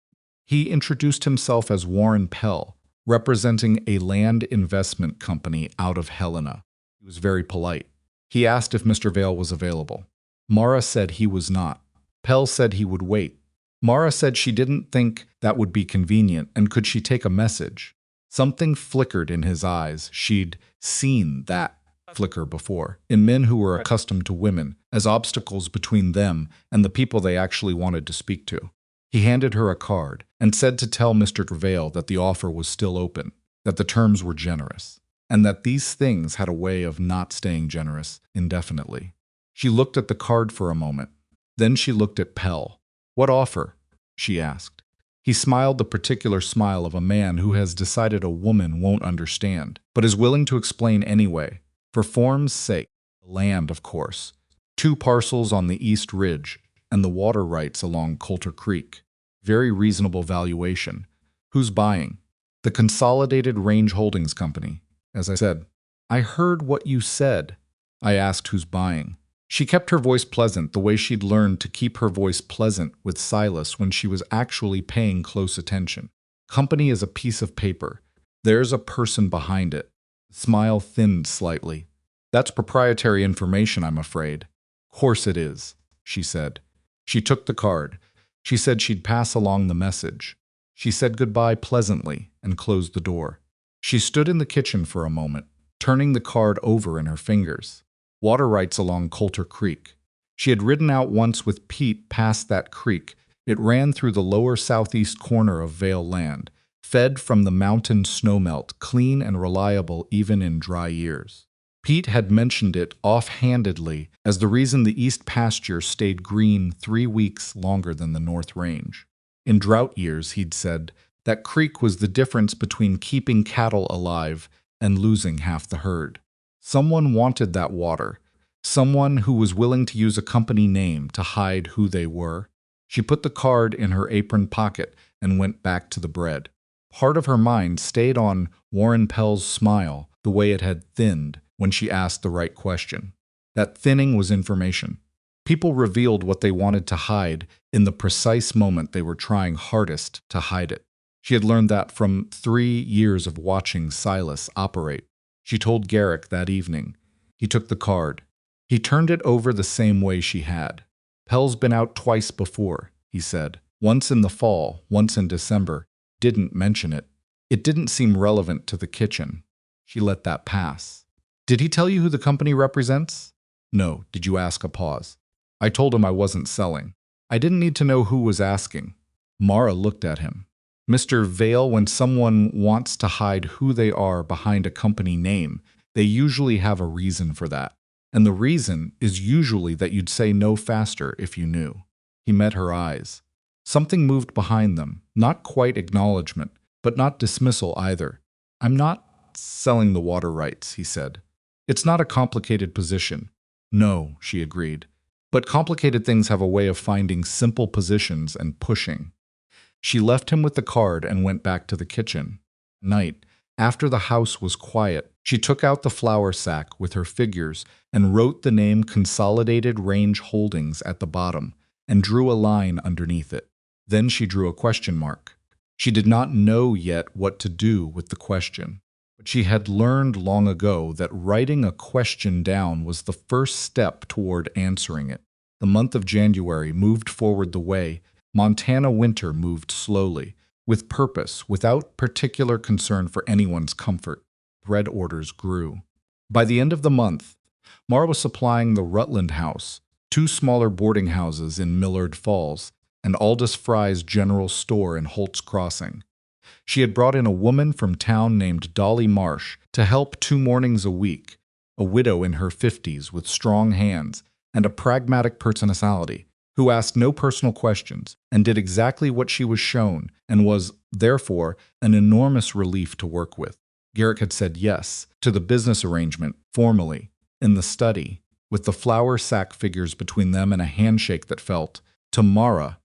He introduced himself as Warren Pell, representing a land investment company out of Helena. He was very polite. He asked if Mr. Vale was available. Mara said he was not. Pell said he would wait. Mara said she didn't think that would be convenient, and could she take a message? Something flickered in his eyes. She'd seen that flicker before, in men who were accustomed to women, as obstacles between them and the people they actually wanted to speak to. He handed her a card and said to tell Mr. Vale that the offer was still open, that the terms were generous, and that these things had a way of not staying generous indefinitely. She looked at the card for a moment. Then she looked at Pell. "What offer?" she asked. He smiled the particular smile of a man who has decided a woman won't understand, but is willing to explain anyway, for form's sake. Land, of course. 2 parcels on the East Ridge, and the water rights along Coulter Creek. Very reasonable valuation. Who's buying? The Consolidated Range Holdings Company. As I said, "I heard what you said." I asked who's buying. She kept her voice pleasant, the way she'd learned to keep her voice pleasant with Silas when she was actually paying close attention. "Company is a piece of paper. There's a person behind it." The smile thinned slightly. "That's proprietary information, I'm afraid." "Course it is," she said. She took the card. She said she'd pass along the message. She said goodbye pleasantly and closed the door. She stood in the kitchen for a moment, turning the card over in her fingers. Water rights along Coulter Creek. She had ridden out once with Pete past that creek. It ran through the lower southeast corner of Vale Land, fed from the mountain snowmelt, clean and reliable even in dry years. Pete had mentioned it offhandedly as the reason the east pasture stayed green 3 weeks longer than the north range. In drought years, he'd said, that creek was the difference between keeping cattle alive and losing half the herd. Someone wanted that water, someone who was willing to use a company name to hide who they were. She put the card in her apron pocket and went back to the bread. Part of her mind stayed on Warren Pell's smile, the way it had thinned when she asked the right question. That thinning was information. People revealed what they wanted to hide in the precise moment they were trying hardest to hide it. She had learned that from 3 years of watching Silas operate. She told Garrick that evening. He took the card. He turned it over the same way she had. "Pell's been out twice before," he said. "Once in the fall, once in December. Didn't mention it. It didn't seem relevant to the kitchen." She let that pass. "Did he tell you who the company represents?" "No." "Did you ask?" A pause. "I told him I wasn't selling." "I didn't need to know who was asking." Mara looked at him. "Mr. Vale, when someone wants to hide who they are behind a company name, they usually have a reason for that. And the reason is usually that you'd say no faster if you knew." He met her eyes. Something moved behind them, not quite acknowledgement, but not dismissal either. "I'm not selling the water rights," he said. "It's not a complicated position." "No," she agreed. "But complicated things have a way of finding simple positions and pushing." She left him with the card and went back to the kitchen. Night, after the house was quiet, she took out the flour sack with her figures and wrote the name Consolidated Range Holdings at the bottom and drew a line underneath it. Then she drew a question mark. She did not know yet what to do with the question, but she had learned long ago that writing a question down was the first step toward answering it. The month of January moved forward the way Montana winter moved slowly, with purpose, without particular concern for anyone's comfort. Bread orders grew. By the end of the month, Mara was supplying the Rutland House, 2 smaller boarding houses in Millard Falls, and Aldous Fry's general store in Holt's Crossing. She had brought in a woman from town named Dolly Marsh to help 2 mornings a week, a widow in her 50s with strong hands and a pragmatic personality, who asked no personal questions and did exactly what she was shown and was, therefore, an enormous relief to work with. Garrick had said yes to the business arrangement, formally, in the study, with the flour sack figures between them and a handshake that felt, to Mara,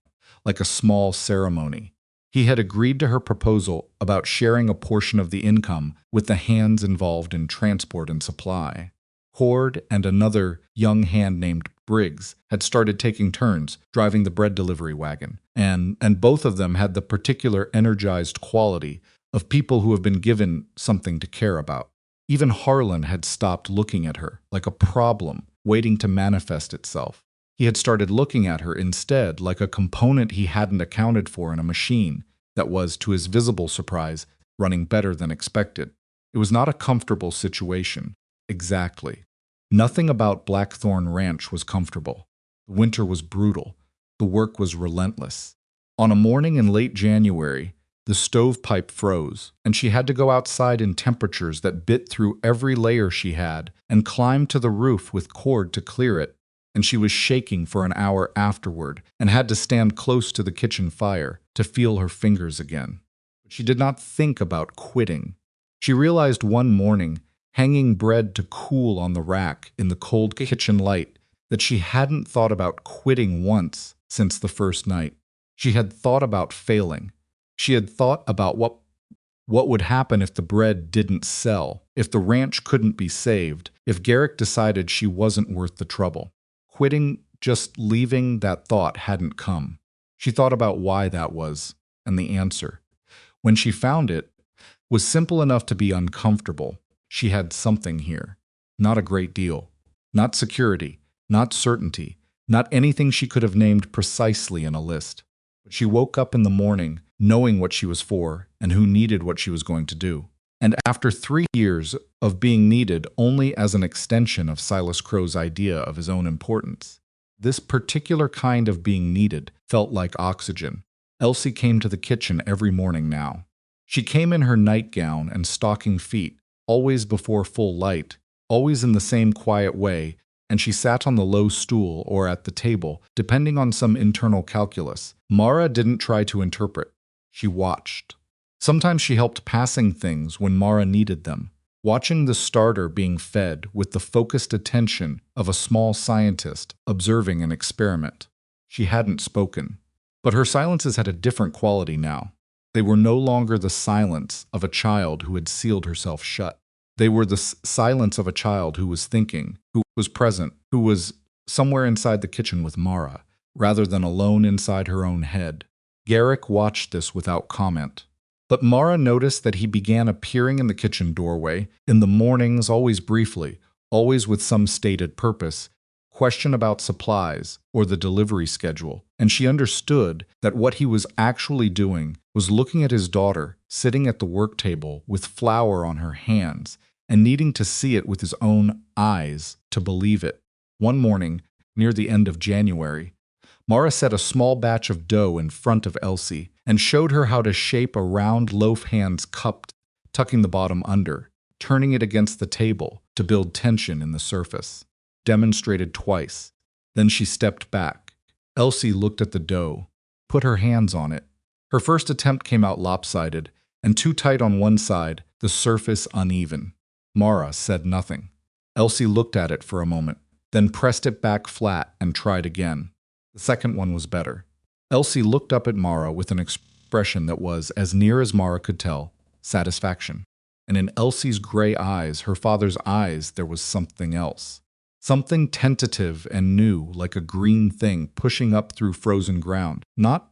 like a small ceremony. He had agreed to her proposal about sharing a portion of the income with the hands involved in transport and supply. Cord and another young hand named Briggs had started taking turns driving the bread delivery wagon, and both of them had the particular energized quality of people who have been given something to care about. Even Harlan had stopped looking at her like a problem waiting to manifest itself. He had started looking at her instead like a component he hadn't accounted for in a machine that was, to his visible surprise, running better than expected. It was not a comfortable situation. Exactly. Nothing about Blackthorn Ranch was comfortable. The winter was brutal. The work was relentless. On a morning in late January, the stovepipe froze, and she had to go outside in temperatures that bit through every layer she had and climb to the roof with cord to clear it, and she was shaking for an hour afterward and had to stand close to the kitchen fire to feel her fingers again. But she did not think about quitting. She realized one morning, hanging bread to cool on the rack in the cold kitchen light, that she hadn't thought about quitting once since the first night. She had thought about failing. She had thought about what would happen if the bread didn't sell, if the ranch couldn't be saved, if Garrick decided she wasn't worth the trouble. Quitting, just leaving, that thought hadn't come. She thought about why that was, and the answer, when she found it, was simple enough to be uncomfortable. She had something here. Not a great deal. Not security. Not certainty. Not anything she could have named precisely in a list. But she woke up in the morning knowing what she was for and who needed what she was going to do. And after 3 years of being needed only as an extension of Silas Crow's idea of his own importance, this particular kind of being needed felt like oxygen. Elsie came to the kitchen every morning now. She came in her nightgown and stocking feet, always before full light, always in the same quiet way, and she sat on the low stool or at the table, depending on some internal calculus. Mara didn't try to interpret. She watched. Sometimes she helped passing things when Mara needed them, watching the starter being fed with the focused attention of a small scientist observing an experiment. She hadn't spoken, but her silences had a different quality now. They were no longer the silence of a child who had sealed herself shut. They were the silence of a child who was thinking, who was present, who was somewhere inside the kitchen with Mara, rather than alone inside her own head. Garrick watched this without comment. But Mara noticed that he began appearing in the kitchen doorway, in the mornings, always briefly, always with some stated purpose, question about supplies or the delivery schedule, and she understood that what he was actually doing was looking at his daughter sitting at the work table with flour on her hands and needing to see it with his own eyes to believe it. One morning, near the end of January, Mara set a small batch of dough in front of Elsie and showed her how to shape a round loaf hands cupped, tucking the bottom under, turning it against the table to build tension in the surface. Demonstrated twice. Then she stepped back. Elsie looked at the dough, put her hands on it. Her first attempt came out lopsided, and too tight on one side, the surface uneven. Mara said nothing. Elsie looked at it for a moment, then pressed it back flat and tried again. The second one was better. Elsie looked up at Mara with an expression that was, as near as Mara could tell, satisfaction. And in Elsie's gray eyes, her father's eyes, there was something else. Something tentative and new, like a green thing pushing up through frozen ground. Not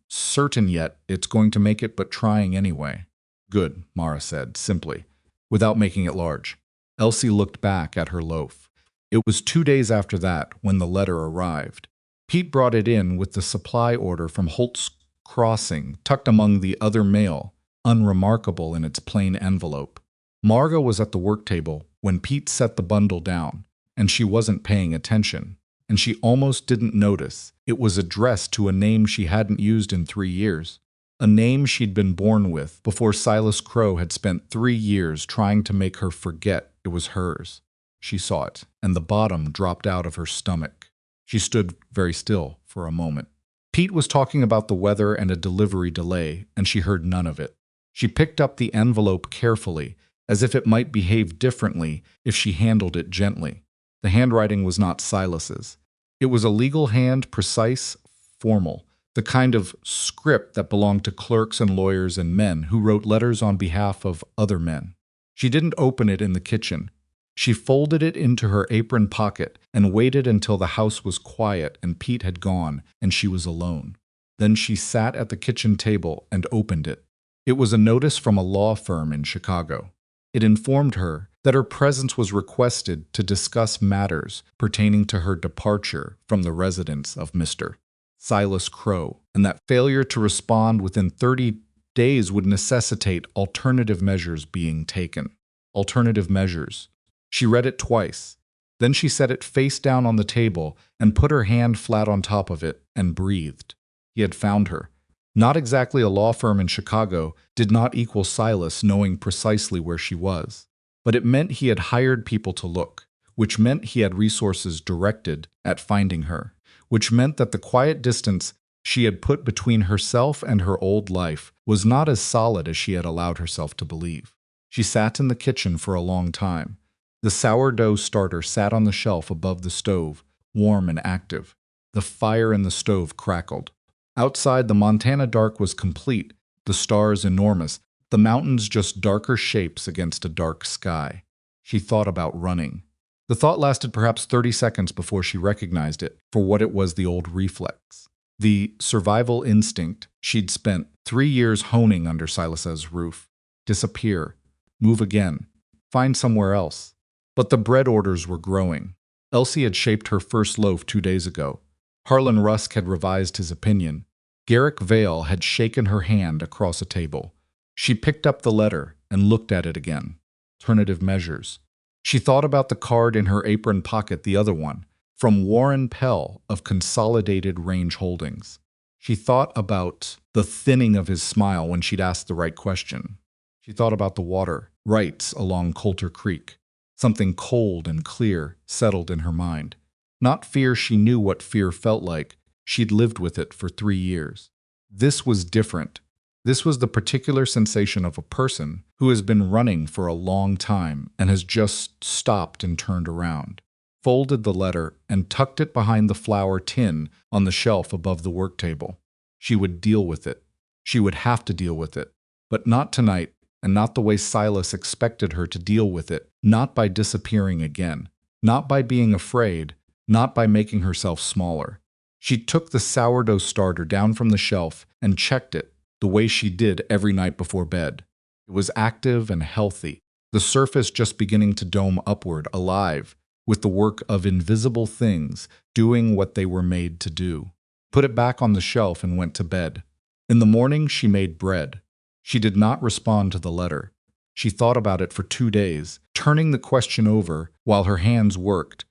certain yet it's going to make it, but trying anyway. Good, Mara said, simply, without making it large. Elsie looked back at her loaf. It was 2 days after that when the letter arrived. Pete brought it in with the supply order from Holt's Crossing, tucked among the other mail, unremarkable in its plain envelope. Margot was at the work table when Pete set the bundle down, and she wasn't paying attention, and she almost didn't notice. It was addressed to a name she hadn't used in 3 years. a name she'd been born with before Silas Crow had spent 3 years trying to make her forget it was hers. She saw it, and the bottom dropped out of her stomach. She stood very still for a moment. Pete was talking about the weather and a delivery delay, and she heard none of it. She picked up the envelope carefully, as if it might behave differently if she handled it gently. The handwriting was not Silas's. It was a legal hand, precise, formal, the kind of script that belonged to clerks and lawyers and men who wrote letters on behalf of other men. She didn't open it in the kitchen. She folded it into her apron pocket and waited until the house was quiet and Pete had gone and she was alone. Then she sat at the kitchen table and opened it. It was a notice from a law firm in Chicago. It informed her that her presence was requested to discuss matters pertaining to her departure from the residence of Mr. Silas Crow, and that failure to respond within 30 days would necessitate alternative measures being taken. Alternative measures. She read it twice. Then she set it face down on the table and put her hand flat on top of it and breathed. He had found her. Not exactly a law firm in Chicago did not equal Silas knowing precisely where she was. But it meant he had hired people to look, which meant he had resources directed at finding her, which meant that the quiet distance she had put between herself and her old life was not as solid as she had allowed herself to believe. She sat in the kitchen for a long time. The sourdough starter sat on the shelf above the stove, warm and active. The fire in the stove crackled. Outside, the Montana dark was complete, the stars enormous, the mountains just darker shapes against a dark sky. She thought about running. The thought lasted perhaps 30 seconds before she recognized it for what it was: the old reflex. The survival instinct she'd spent 3 years honing under Silas's roof. Disappear. Move again. Find somewhere else. But the bread orders were growing. Elsie had shaped her first loaf 2 days ago. Harlan Rusk had revised his opinion. Garrick Vale had shaken her hand across a table. She picked up the letter and looked at it again. Alternative measures. She thought about the card in her apron pocket, the other one, from Warren Pell of Consolidated Range Holdings. She thought about the thinning of his smile when she'd asked the right question. She thought about the water, rights along Coulter Creek. Something cold and clear settled in her mind. Not fear, she knew what fear felt like. She'd lived with it for 3 years. This was different. This was the particular sensation of a person who has been running for a long time and has just stopped and turned around, folded the letter, and tucked it behind the flour tin on the shelf above the work table. She would deal with it. She would have to deal with it. But not tonight, and not the way Silas expected her to deal with it, not by disappearing again, not by being afraid, not by making herself smaller. She took the sourdough starter down from the shelf and checked it, the way she did every night before bed. It was active and healthy, the surface just beginning to dome upward, alive, with the work of invisible things doing what they were made to do. Put it back on the shelf and went to bed. In the morning, she made bread. She did not respond to the letter. She thought about it for 2 days, turning the question over while her hands worked,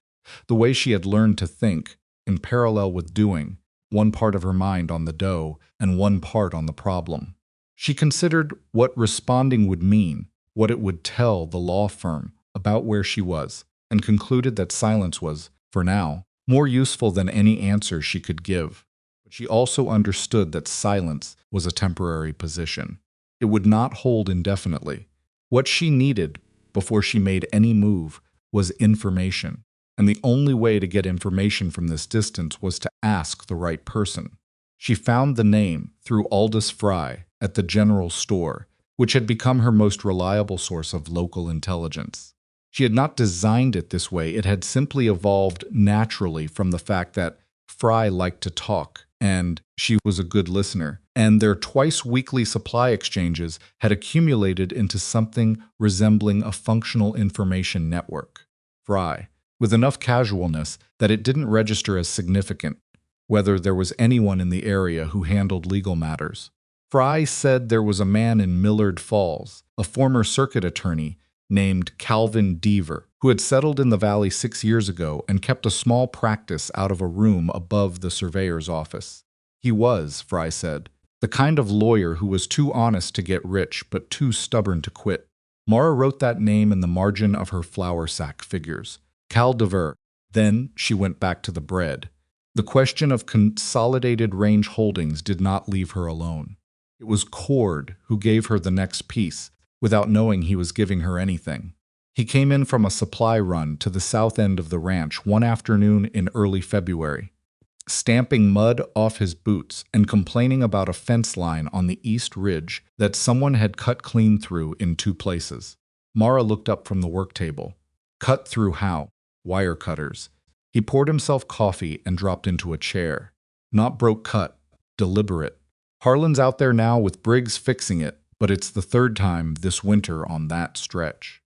the way she had learned to think, in parallel with doing, one part of her mind on the dough and one part on the problem. She considered what responding would mean, what it would tell the law firm about where she was, and concluded that silence was, for now, more useful than any answer she could give. But she also understood that silence was a temporary position. It would not hold indefinitely. What she needed before she made any move was information. And the only way to get information from this distance was to ask the right person. She found the name through Aldous Fry at the general store, which had become her most reliable source of local intelligence. She had not designed it this way. It had simply evolved naturally from the fact that Fry liked to talk, and she was a good listener, and their twice-weekly supply exchanges had accumulated into something resembling a functional information network. Fry, with enough casualness that it didn't register as significant, whether there was anyone in the area who handled legal matters. Fry said there was a man in Millard Falls, a former circuit attorney named Calvin Deaver, who had settled in the valley 6 years ago and kept a small practice out of a room above the surveyor's office. He was, Fry said, The kind of lawyer who was too honest to get rich but too stubborn to quit. Mara wrote that name in the margin of her flour sack figures. Cal Dever. Then she went back to the bread. The question of consolidated range holdings did not leave her alone. It was Cord who gave her the next piece, without knowing he was giving her anything. He came in from a supply run to the south end of the ranch one afternoon in early February, stamping mud off his boots and complaining about a fence line on the east ridge that someone had cut clean through in 2 places. Mara looked up from the work table. Cut through how? Wire cutters. He poured himself coffee and dropped into a chair. Not broke cut, deliberate. Harlan's out there now with Briggs fixing it, but it's the 3rd time this winter on that stretch.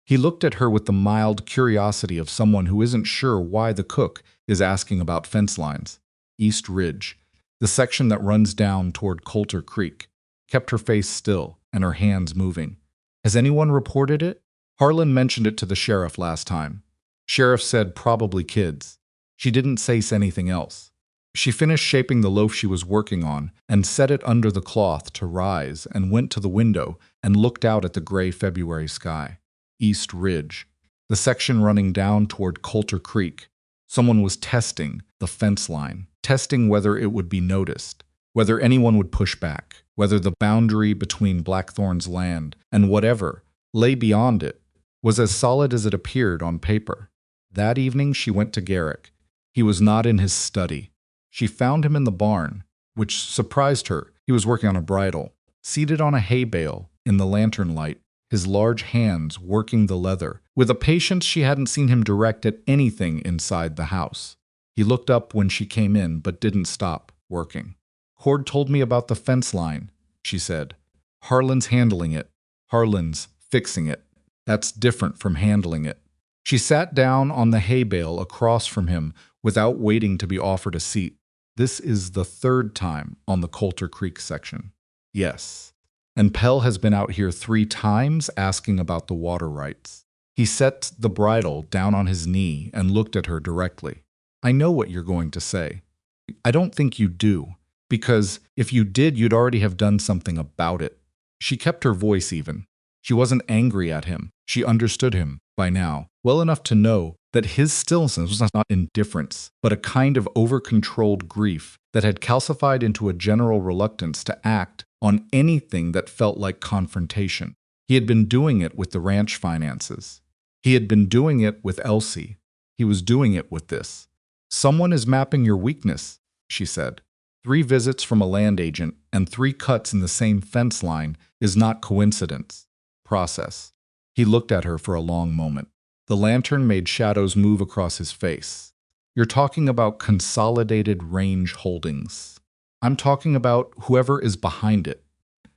He looked at her with the mild curiosity of someone who isn't sure why the cook is asking about fence lines. East Ridge, the section that runs down toward Coulter Creek, kept her face still and her hands moving. Has anyone reported it? Harlan mentioned it to the sheriff last time. Sheriff said probably kids. She didn't say anything else. She finished shaping the loaf she was working on and set it under the cloth to rise and went to the window and looked out at the gray February sky. East Ridge, the section running down toward Coulter Creek. Someone was testing the fence line, testing whether it would be noticed, whether anyone would push back, whether the boundary between Blackthorn's land and whatever lay beyond it was as solid as it appeared on paper. That evening she went to Garrick. He was not in his study. She found him in the barn, which surprised her. He was working on a bridle, seated on a hay bale in the lantern light, his large hands working the leather, with a patience she hadn't seen him direct at anything inside the house. He looked up when she came in, but didn't stop working. Cord told me about the fence line, she said. Harlan's handling it. Harlan's fixing it. That's different from handling it. She sat down on the hay bale across from him without waiting to be offered a seat. This is the 3rd time on the Coulter Creek section. Yes. And Pell has been out here 3 times asking about the water rights. He set the bridle down on his knee and looked at her directly. I know what you're going to say. I don't think you do, because if you did, you'd already have done something about it. She kept her voice even. She wasn't angry at him. She understood him, by now, well enough to know that his stillness was not indifference, but a kind of over-controlled grief that had calcified into a general reluctance to act on anything that felt like confrontation. He had been doing it with the ranch finances. He had been doing it with Elsie. He was doing it with this. Someone is mapping your weakness, she said. 3 visits from a land agent and 3 cuts in the same fence line is not coincidence. Process. He looked at her for a long moment. The lantern made shadows move across his face. You're talking about consolidated range holdings. I'm talking about whoever is behind it.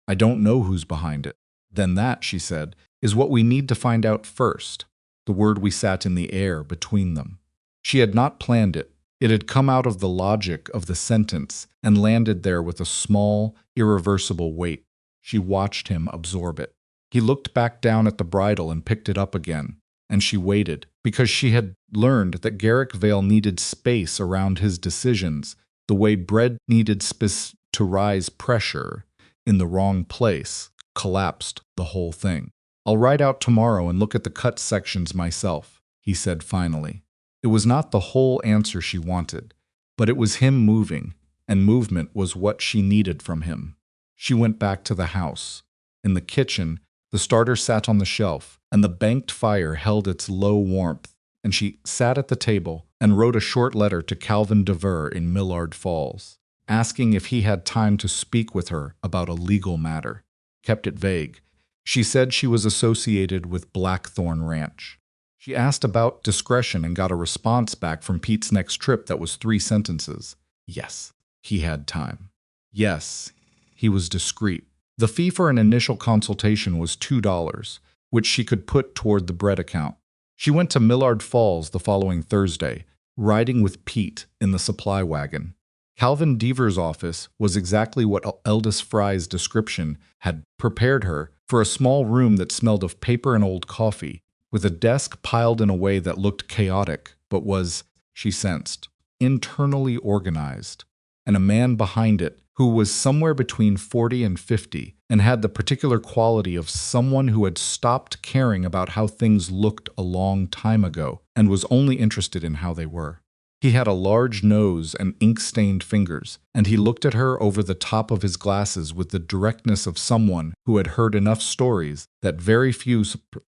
I don't know who's behind it. Then that, she said, is what we need to find out first. The word we sat in the air between them. She had not planned it. It had come out of the logic of the sentence and landed there with a small, irreversible weight. She watched him absorb it. He looked back down at the bridle and picked it up again, and she waited, because she had learned that Garrick Vale needed space around his decisions, the way bread needed space to rise. Pressure in the wrong place collapsed the whole thing. I'll ride out tomorrow and look at the cut sections myself, he said finally. It was not the whole answer she wanted, but it was him moving, and movement was what she needed from him. She went back to the house. In the kitchen, the starter sat on the shelf, and the banked fire held its low warmth, and she sat at the table and wrote a short letter to Calvin Dever in Millard Falls, asking if he had time to speak with her about a legal matter. Kept it vague. She said she was associated with Blackthorn Ranch. She asked about discretion and got a response back from Pete's next trip that was 3 sentences. Yes, he had time. Yes, he was discreet. The fee for an initial consultation was $2, which she could put toward the bread account. She went to Millard Falls the following Thursday, riding with Pete in the supply wagon. Calvin Dever's office was exactly what Eldest Fry's description had prepared her for, a small room that smelled of paper and old coffee, with a desk piled in a way that looked chaotic, but was, she sensed, internally organized. and a man behind it who was somewhere between 40 and 50 and had the particular quality of someone who had stopped caring about how things looked a long time ago and was only interested in how they were. He had a large nose and ink-stained fingers, and he looked at her over the top of his glasses with the directness of someone who had heard enough stories that very few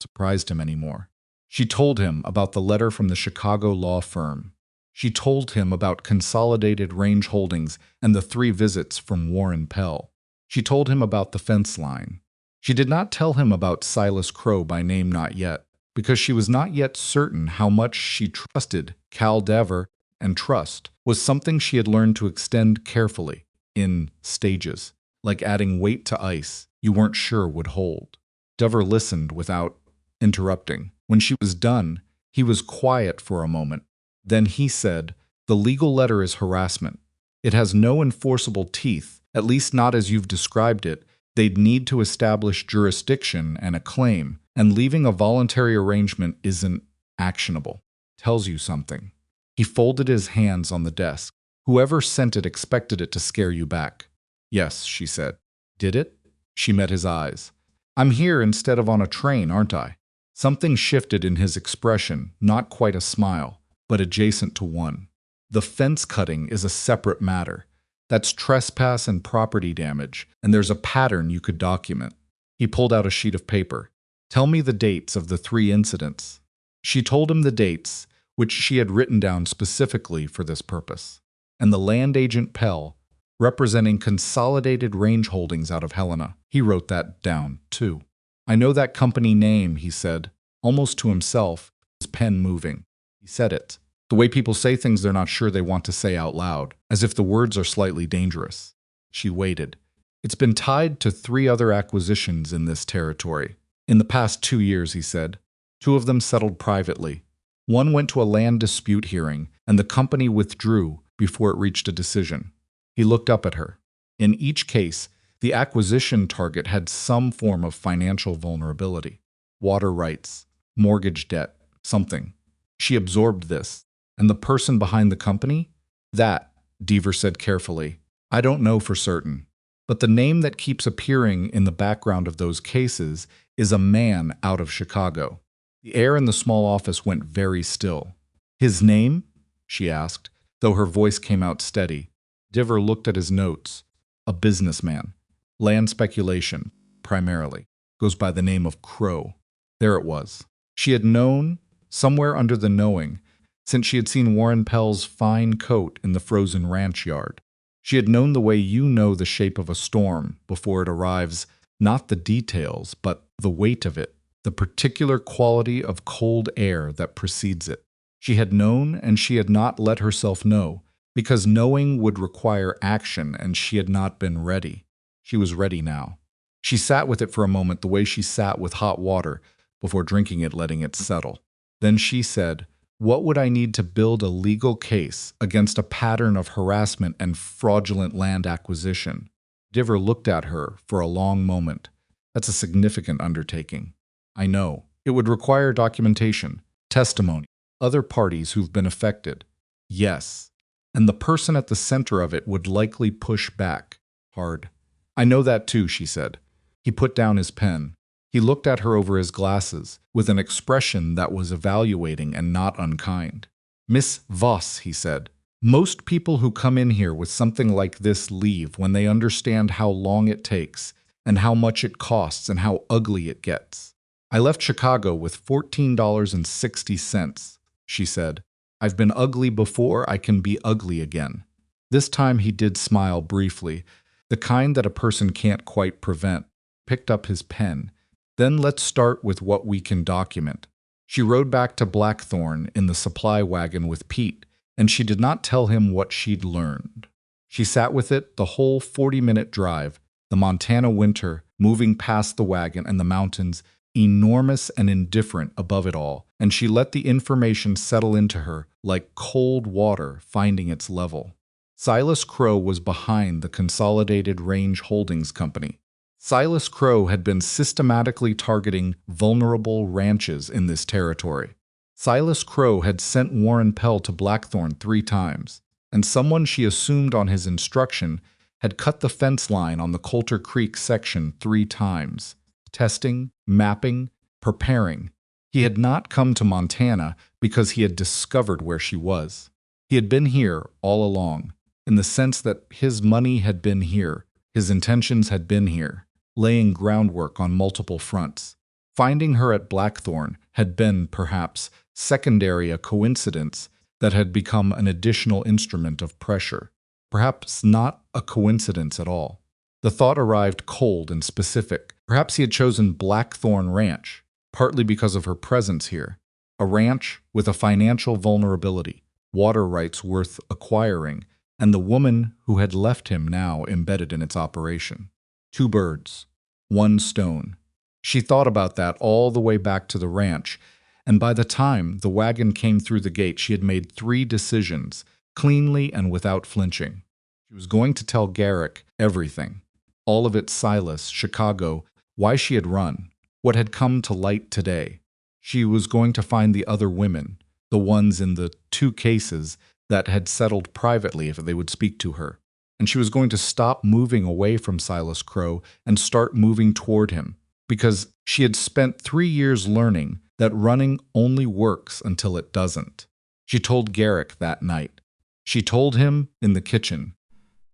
surprised him anymore. She told him about the letter from the Chicago law firm. She told him about Consolidated Range Holdings and the 3 visits from Warren Pell. She told him about the fence line. She did not tell him about Silas Crow by name not yet, because she was not yet certain how much she trusted Cal Dever, and trust was something she had learned to extend carefully, in stages, like adding weight to ice you weren't sure would hold. Dever listened without interrupting. When she was done, he was quiet for a moment. Then he said, "The legal letter is harassment. It has no enforceable teeth, at least not as you've described it. They'd need to establish jurisdiction and a claim, and leaving a voluntary arrangement isn't actionable. Tells you something." He folded his hands on the desk. "Whoever sent it expected it to scare you back." "Yes," she said. "Did it?" She met his eyes. "I'm here instead of on a train, aren't I?" Something shifted in his expression, not quite a smile, but adjacent to one. "The fence cutting is a separate matter. That's trespass and property damage, and there's a pattern you could document." He pulled out a sheet of paper. "Tell me the dates of the 3 incidents." She told him the dates, which she had written down specifically for this purpose, and the land agent Pell, representing Consolidated Range Holdings out of Helena. He wrote that down, too. "I know that company name," he said, almost to himself, his pen moving. He said it, the way people say things they're not sure they want to say out loud, as if the words are slightly dangerous. She waited. "It's been tied to 3 other acquisitions in this territory. In the past 2 years," he said. 2 of them settled privately. One went to a land dispute hearing, and the company withdrew before it reached a decision. He looked up at her. In each case, the acquisition target had some form of financial vulnerability. Water rights, mortgage debt, something. She absorbed this. And the person behind the company? That, Dever said carefully, I don't know for certain. But the name that keeps appearing in the background of those cases is a man out of Chicago. The air in the small office went very still. "His name?" she asked, though her voice came out steady. Dever looked at his notes. "A businessman. Land speculation, primarily. Goes by the name of Crow." There it was. She had known, somewhere under the knowing, since she had seen Warren Pell's fine coat in the frozen ranch yard. She had known the way you know the shape of a storm before it arrives, not the details, but the weight of it, the particular quality of cold air that precedes it. She had known, and she had not let herself know, because knowing would require action, and she had not been ready. She was ready now. She sat with it for a moment the way she sat with hot water before drinking it, letting it settle. Then she said, "What would I need to build a legal case against a pattern of harassment and fraudulent land acquisition?" Dever looked at her for a long moment. "That's a significant undertaking." "I know. It would require documentation, testimony, other parties who've been affected." "Yes. And the person at the center of it would likely push back. Hard." "I know that too," she said. He put down his pen. He looked at her over his glasses, with an expression that was evaluating and not unkind. "Miss Voss," he said, "most people who come in here with something like this leave when they understand how long it takes, and how much it costs, and how ugly it gets. I left Chicago with $14.60, she said. "I've been ugly before, I can be ugly again." This time he did smile briefly, the kind that a person can't quite prevent. Picked up his pen. "Then let's start with what we can document." She rode back to Blackthorn in the supply wagon with Pete, and she did not tell him what she'd learned. She sat with it the whole 40-minute drive, the Montana winter, moving past the wagon and the mountains, enormous and indifferent above it all, and she let the information settle into her like cold water finding its level. Silas Crow was behind the Consolidated Range Holdings Company. Silas Crow had been systematically targeting vulnerable ranches in this territory. Silas Crow had sent Warren Pell to Blackthorn 3 times, and someone she assumed on his instruction had cut the fence line on the Coulter Creek section 3 times, testing, mapping, preparing. He had not come to Montana because he had discovered where she was. He had been here all along, in the sense that his money had been here, his intentions had been here, laying groundwork on multiple fronts. Finding her at Blackthorn had been, perhaps, secondary, a coincidence that had become an additional instrument of pressure. Perhaps not a coincidence at all. The thought arrived cold and specific. Perhaps he had chosen Blackthorn Ranch, partly because of her presence here. A ranch with a financial vulnerability, water rights worth acquiring, and the woman who had left him now embedded in its operation. 2 birds, 1 stone. She thought about that all the way back to the ranch, and by the time the wagon came through the gate, she had made 3 decisions, cleanly and without flinching. She was going to tell Garrick everything. All of it: Silas, Chicago, why she had run, what had come to light today. She was going to find the other women, the ones in the 2 cases that had settled privately if they would speak to her. And she was going to stop moving away from Silas Crow and start moving toward him, because she had spent 3 years learning that running only works until it doesn't. She told Garrick that night. She told him in the kitchen,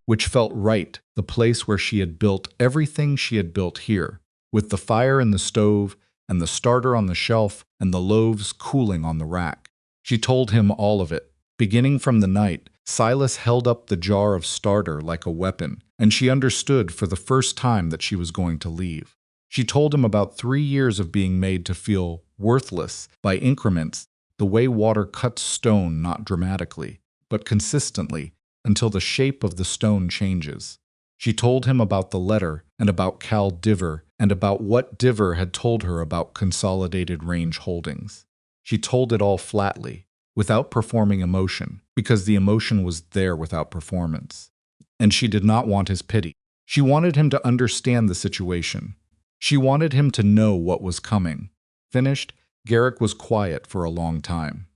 which felt right, the place where she had built everything she had built here, with the fire in the stove and the starter on the shelf and the loaves cooling on the rack. She told him all of it. Beginning from the night, Silas held up the jar of starter like a weapon, and she understood for the first time that she was going to leave. She told him about 3 years of being made to feel worthless by increments, the way water cuts stone, not dramatically, but consistently, until the shape of the stone changes. She told him about the letter and about Cal Diver and about what Diver had told her about Consolidated Range Holdings. She told it all flatly, without performing emotion, because the emotion was there without performance. And she did not want his pity. She wanted him to understand the situation. She wanted him to know what was coming. Finished, Garrick was quiet for a long time.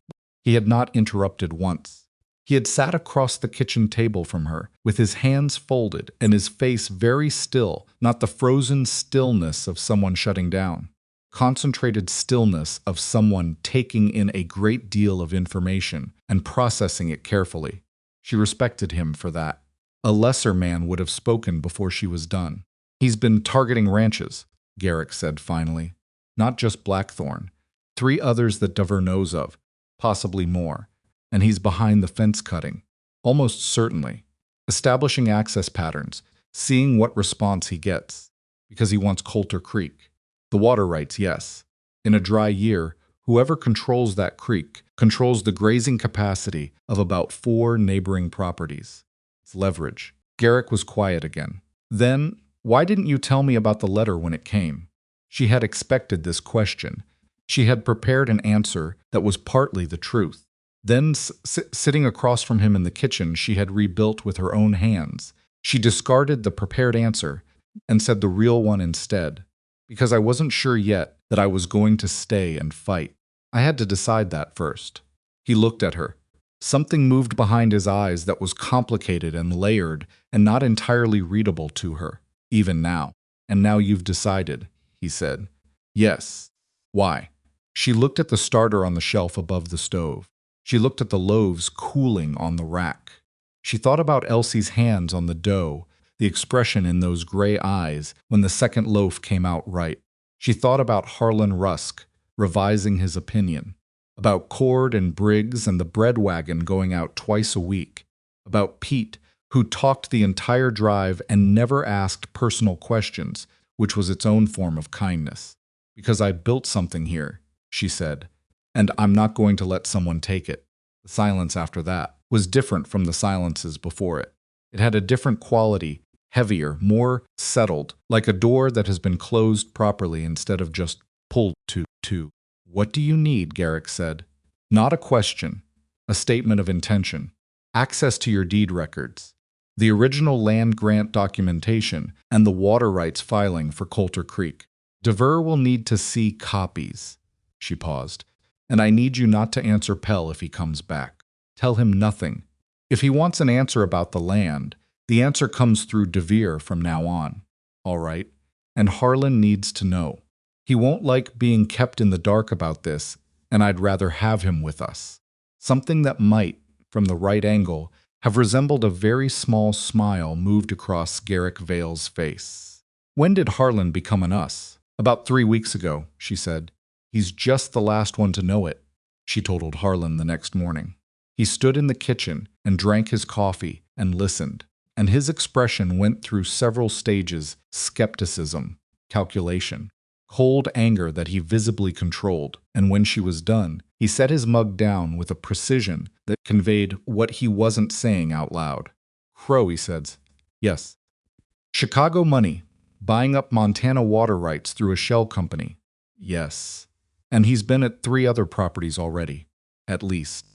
He had not interrupted once. He had sat across the kitchen table from her, with his hands folded and his face very still, not the frozen stillness of someone shutting down. Concentrated stillness of someone taking in a great deal of information and processing it carefully. She respected him for that. A lesser man would have spoken before she was done. "He's been targeting ranches," Garrick said finally. "Not just Blackthorn. 3 others that Diver knows of, possibly more. And he's behind the fence cutting. Almost certainly. Establishing access patterns, seeing what response he gets. Because he wants Coulter Creek. The water rights, yes. In a dry year, whoever controls that creek controls the grazing capacity of about 4 neighboring properties. It's leverage." Garrick was quiet again. "Then, why didn't you tell me about the letter when it came?" She had expected this question. She had prepared an answer that was partly the truth. Then, sitting across from him in the kitchen she had rebuilt with her own hands, she discarded the prepared answer and said the real one instead. "Because I wasn't sure yet that I was going to stay and fight. I had to decide that first." He looked at her. Something moved behind his eyes that was complicated and layered and not entirely readable to her, even now. "And now you've decided," he said. "Yes. Why?" She looked at the starter on the shelf above the stove. She looked at the loaves cooling on the rack. She thought about Elsie's hands on the dough, the expression in those gray eyes when the second loaf came out right. She thought about Harlan Rusk, revising his opinion, about Cord and Briggs and the bread wagon going out twice a week, about Pete, who talked the entire drive and never asked personal questions, which was its own form of kindness. "Because I built something here," she said, "and I'm not going to let someone take it." The silence after that was different from the silences before it. It had a different quality, heavier, more settled, like a door that has been closed properly instead of just pulled to. "What do you need?" Garrick said. Not a question, a statement of intention. "Access to your deed records, the original land grant documentation, and the water rights filing for Coulter Creek. Diver will need to see copies." She paused. "And I need you not to answer Pell if he comes back. Tell him nothing. If he wants an answer about the land, the answer comes through DeVere from now on. All right. And Harlan needs to know. He won't like being kept in the dark about this, and I'd rather have him with us. Something that might, from the right angle, have resembled a very small smile moved across Garrick Vale's face. When did Harlan become an us? About 3 weeks ago, she said. He's just the last one to know it, she told Harlan the next morning. He stood in the kitchen and drank his coffee and listened, and his expression went through several stages: skepticism, calculation, cold anger that he visibly controlled, and when she was done, he set his mug down with a precision that conveyed what he wasn't saying out loud. Crow, he said. Yes. Chicago money, buying up Montana water rights through a shell company. Yes. And he's been at 3 other properties already, at least.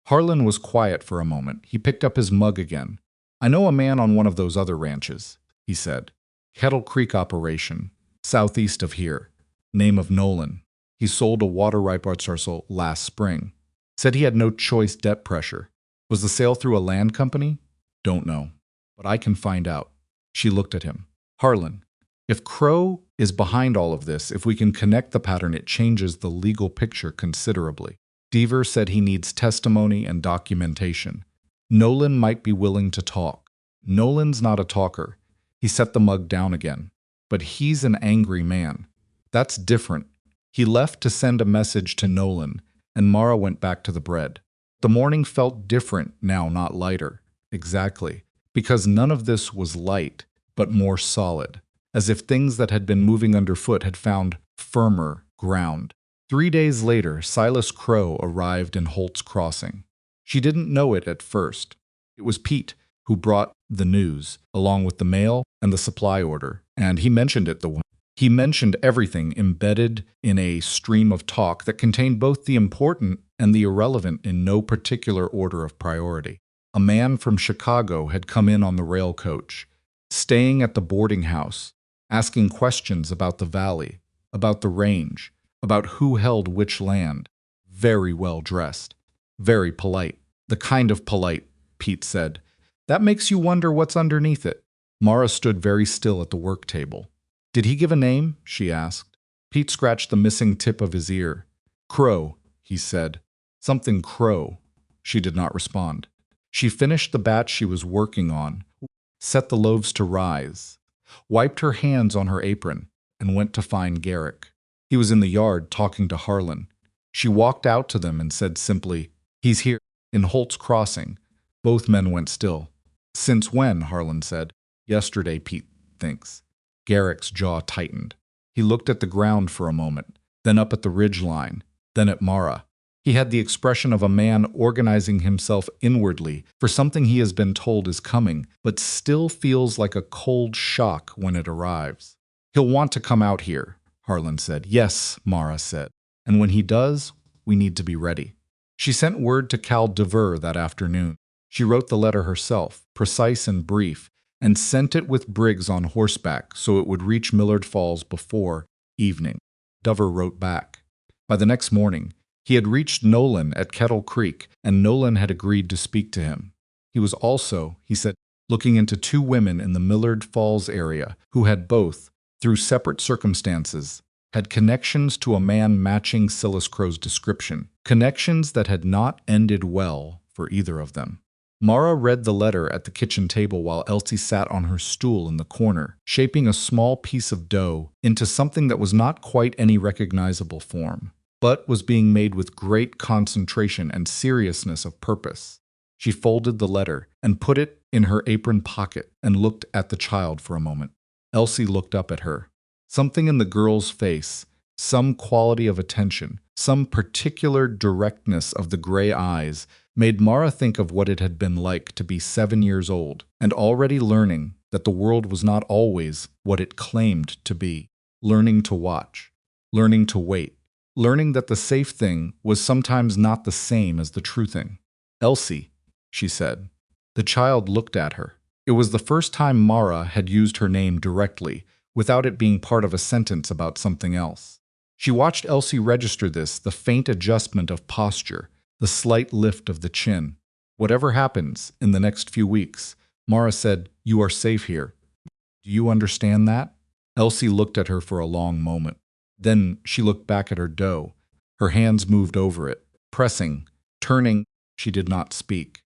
Harlan was quiet for a moment. He picked up his mug again. I know a man on one of those other ranches, he said. Kettle Creek operation, southeast of here. Name of Nolan. He sold a water right parcel last spring. Said he had no choice debt pressure. Was the sale through a land company? Don't know. But I can find out. She looked at him. Harlan, if Crow is behind all of this, if we can connect the pattern, it changes the legal picture considerably. Deaver said he needs testimony and documentation. Nolan might be willing to talk. Nolan's not a talker. He set the mug down again. But he's an angry man. That's different. He left to send a message to Nolan, and Mara went back to the bread. The morning felt different now, not lighter. Exactly. Because none of this was light, but more solid. As if things that had been moving underfoot had found firmer ground. 3 days later, Silas Crow arrived in Holt's Crossing. She didn't know it at first. It was Pete who brought the news, along with the mail and the supply order, and he mentioned it He mentioned everything embedded in a stream of talk that contained both the important and the irrelevant in no particular order of priority. A man from Chicago had come in on the rail coach, staying at the boarding house, asking questions about the valley, about the range, about who held which land. Very well dressed. Very polite. The kind of polite, Pete said. That makes you wonder what's underneath it. Mara stood very still at the work table. Did he give a name? She asked. Pete scratched the missing tip of his ear. Crow, he said. Something Crow. She did not respond. She finished the batch she was working on, set the loaves to rise, wiped her hands on her apron, and went to find Garrick. He was in the yard talking to Harlan. She walked out to them and said simply, He's here, in Holt's Crossing. Both men went still. Since when? Harlan said. Yesterday, Pete thinks. Garrick's jaw tightened. He looked at the ground for a moment, then up at the ridge line, then at Mara. He had the expression of a man organizing himself inwardly for something he has been told is coming, but still feels like a cold shock when it arrives. He'll want to come out here, Harlan said. Yes, Mara said. And when he does, we need to be ready. She sent word to Cal DeVere that afternoon. She wrote the letter herself, precise and brief, and sent it with Briggs on horseback so it would reach Millard Falls before evening. DeVere wrote back. By the next morning, he had reached Nolan at Kettle Creek, and Nolan had agreed to speak to him. He was also, he said, looking into 2 women in the Millard Falls area who had both, through separate circumstances, had connections to a man matching Silas Crow's description, connections that had not ended well for either of them. Mara read the letter at the kitchen table while Elsie sat on her stool in the corner, shaping a small piece of dough into something that was not quite any recognizable form, but was being made with great concentration and seriousness of purpose. She folded the letter and put it in her apron pocket and looked at the child for a moment. Elsie looked up at her. Something in the girl's face, some quality of attention, some particular directness of the gray eyes, made Mara think of what it had been like to be 7 years old and already learning that the world was not always what it claimed to be, learning to watch, learning to wait, learning that the safe thing was sometimes not the same as the true thing. Elsie, she said. The child looked at her. It was the first time Mara had used her name directly, without it being part of a sentence about something else. She watched Elsie register this, the faint adjustment of posture, the slight lift of the chin. Whatever happens in the next few weeks, Mara said, you are safe here. Do you understand that? Elsie looked at her for a long moment. Then she looked back at her dough. Her hands moved over it, pressing, turning. She did not speak.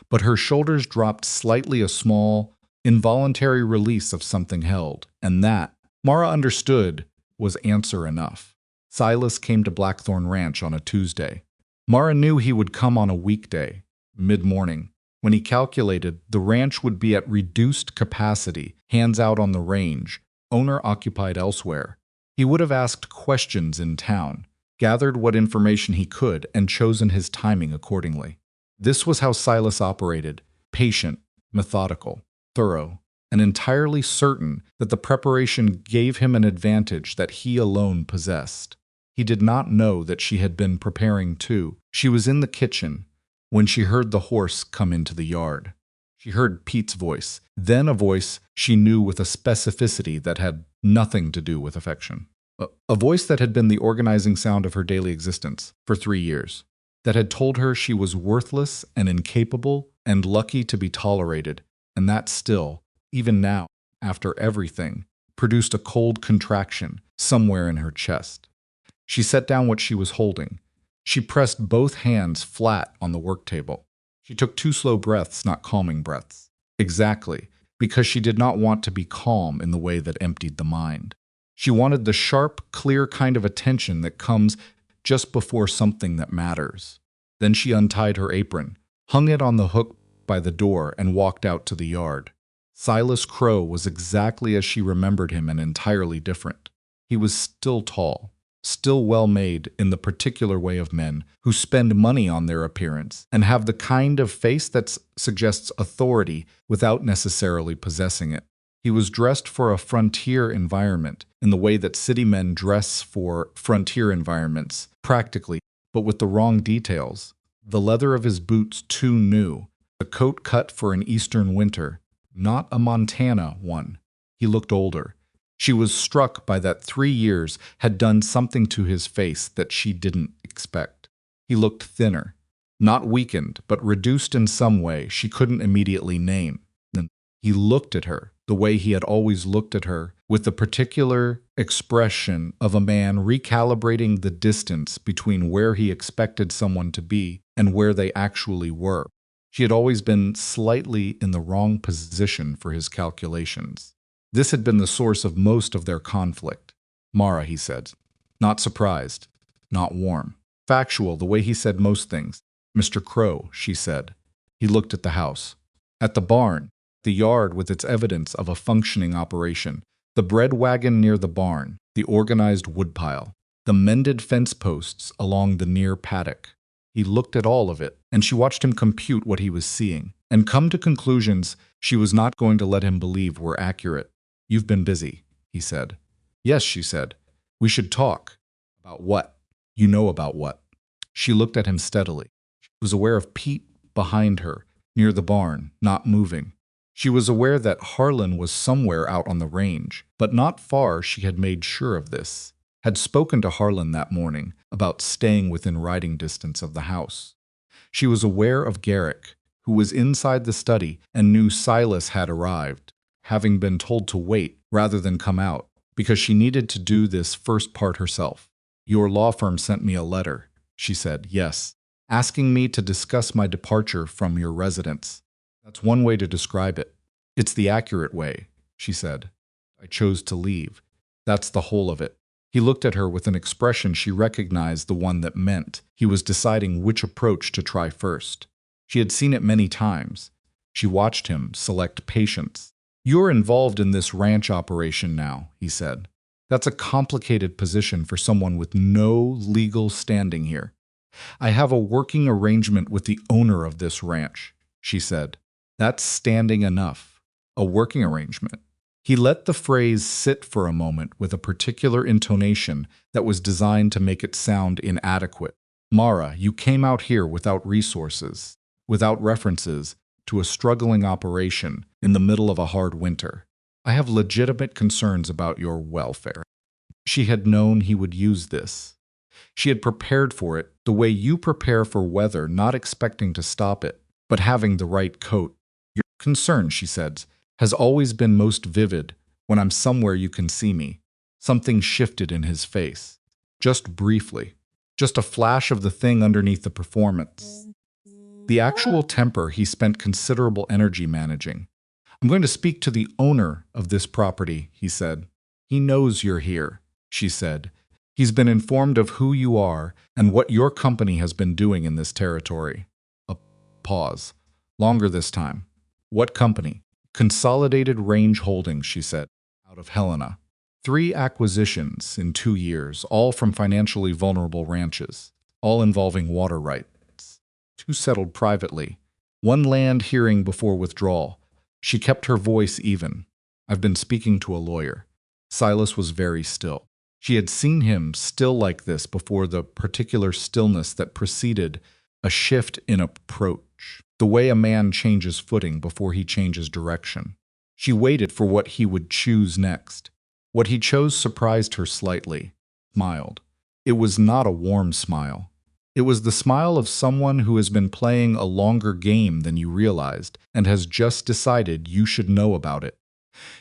But her shoulders dropped slightly, a small, involuntary release of something held, and that, Mara understood, was answer enough. Silas came to Blackthorn Ranch on a Tuesday. Mara knew he would come on a weekday, mid-morning. When he calculated, the ranch would be at reduced capacity, hands out on the range, owner occupied elsewhere. He would have asked questions in town, gathered what information he could, and chosen his timing accordingly. This was how Silas operated, patient, methodical, thorough, and entirely certain that the preparation gave him an advantage that he alone possessed. He did not know that she had been preparing too. She was in the kitchen when she heard the horse come into the yard. She heard Pete's voice, then a voice she knew with a specificity that had nothing to do with affection. A voice that had been the organizing sound of her daily existence for 3 years, that had told her she was worthless and incapable and lucky to be tolerated, and that still, even now, after everything, produced a cold contraction somewhere in her chest. She set down what she was holding. She pressed both hands flat on the work table. She took 2 slow breaths, not calming breaths. Exactly, because she did not want to be calm in the way that emptied the mind. She wanted the sharp, clear kind of attention that comes just before something that matters. Then she untied her apron, hung it on the hook by the door, and walked out to the yard. Silas Crow was exactly as she remembered him and entirely different. He was still tall, still well-made in the particular way of men who spend money on their appearance and have the kind of face that suggests authority without necessarily possessing it. He was dressed for a frontier environment in the way that city men dress for frontier environments, practically, but with the wrong details. The leather of his boots too new, a coat cut for an eastern winter, not a Montana one. He looked older. She was struck by that 3 years had done something to his face that she didn't expect. He looked thinner, not weakened, but reduced in some way she couldn't immediately name. Then he looked at her the way he had always looked at her, with the particular expression of a man recalibrating the distance between where he expected someone to be and where they actually were. She had always been slightly in the wrong position for his calculations. This had been the source of most of their conflict. Mara, he said. Not surprised. Not warm. Factual, the way he said most things. Mr. Crow, she said. He looked at the house. At the barn. The yard with its evidence of a functioning operation. The bread wagon near the barn. The organized woodpile. The mended fence posts along the near paddock. He looked at all of it, and she watched him compute what he was seeing, and come to conclusions she was not going to let him believe were accurate. You've been busy, he said. Yes, she said. We should talk. About what? You know about what. She looked at him steadily. She was aware of Pete behind her, near the barn, not moving. She was aware that Harlan was somewhere out on the range, but not far. She had made sure of this. Had spoken to Harlan that morning about staying within riding distance of the house. She was aware of Garrick, who was inside the study and knew Silas had arrived, having been told to wait rather than come out, because she needed to do this first part herself. Your law firm sent me a letter, she said, yes, asking me to discuss my departure from your residence. That's one way to describe it. It's the accurate way, she said. I chose to leave. That's the whole of it. He looked at her with an expression she recognized, the one that meant he was deciding which approach to try first. She had seen it many times. She watched him select patience. You're involved in this ranch operation now, he said. That's a complicated position for someone with no legal standing here. I have a working arrangement with the owner of this ranch, she said. That's standing enough. A working arrangement. He let the phrase sit for a moment with a particular intonation that was designed to make it sound inadequate. Mara, you came out here without resources, without references to a struggling operation in the middle of a hard winter. I have legitimate concerns about your welfare. She had known he would use this. She had prepared for it the way you prepare for weather, not expecting to stop it. but having the right coat. Your concern, she said, has always been most vivid when I'm somewhere you can see me. Something shifted in his face. Just briefly. Just a flash of the thing underneath the performance. The actual temper he spent considerable energy managing. I'm going to speak to the owner of this property, he said. He knows you're here, she said. He's been informed of who you are and what your company has been doing in this territory. A pause. Longer this time. What company? Consolidated Range Holdings, she said, out of Helena. 3 acquisitions in 2 years, all from financially vulnerable ranches, all involving water rights. 2 settled privately. 1 land hearing before withdrawal. She kept her voice even. I've been speaking to a lawyer. Silas was very still. She had seen him still like this before, the particular stillness that preceded a shift in approach, the way a man changes footing before he changes direction. She waited for what he would choose next. What he chose surprised her slightly. Smiled. It was not a warm smile. It was the smile of someone who has been playing a longer game than you realized and has just decided you should know about it.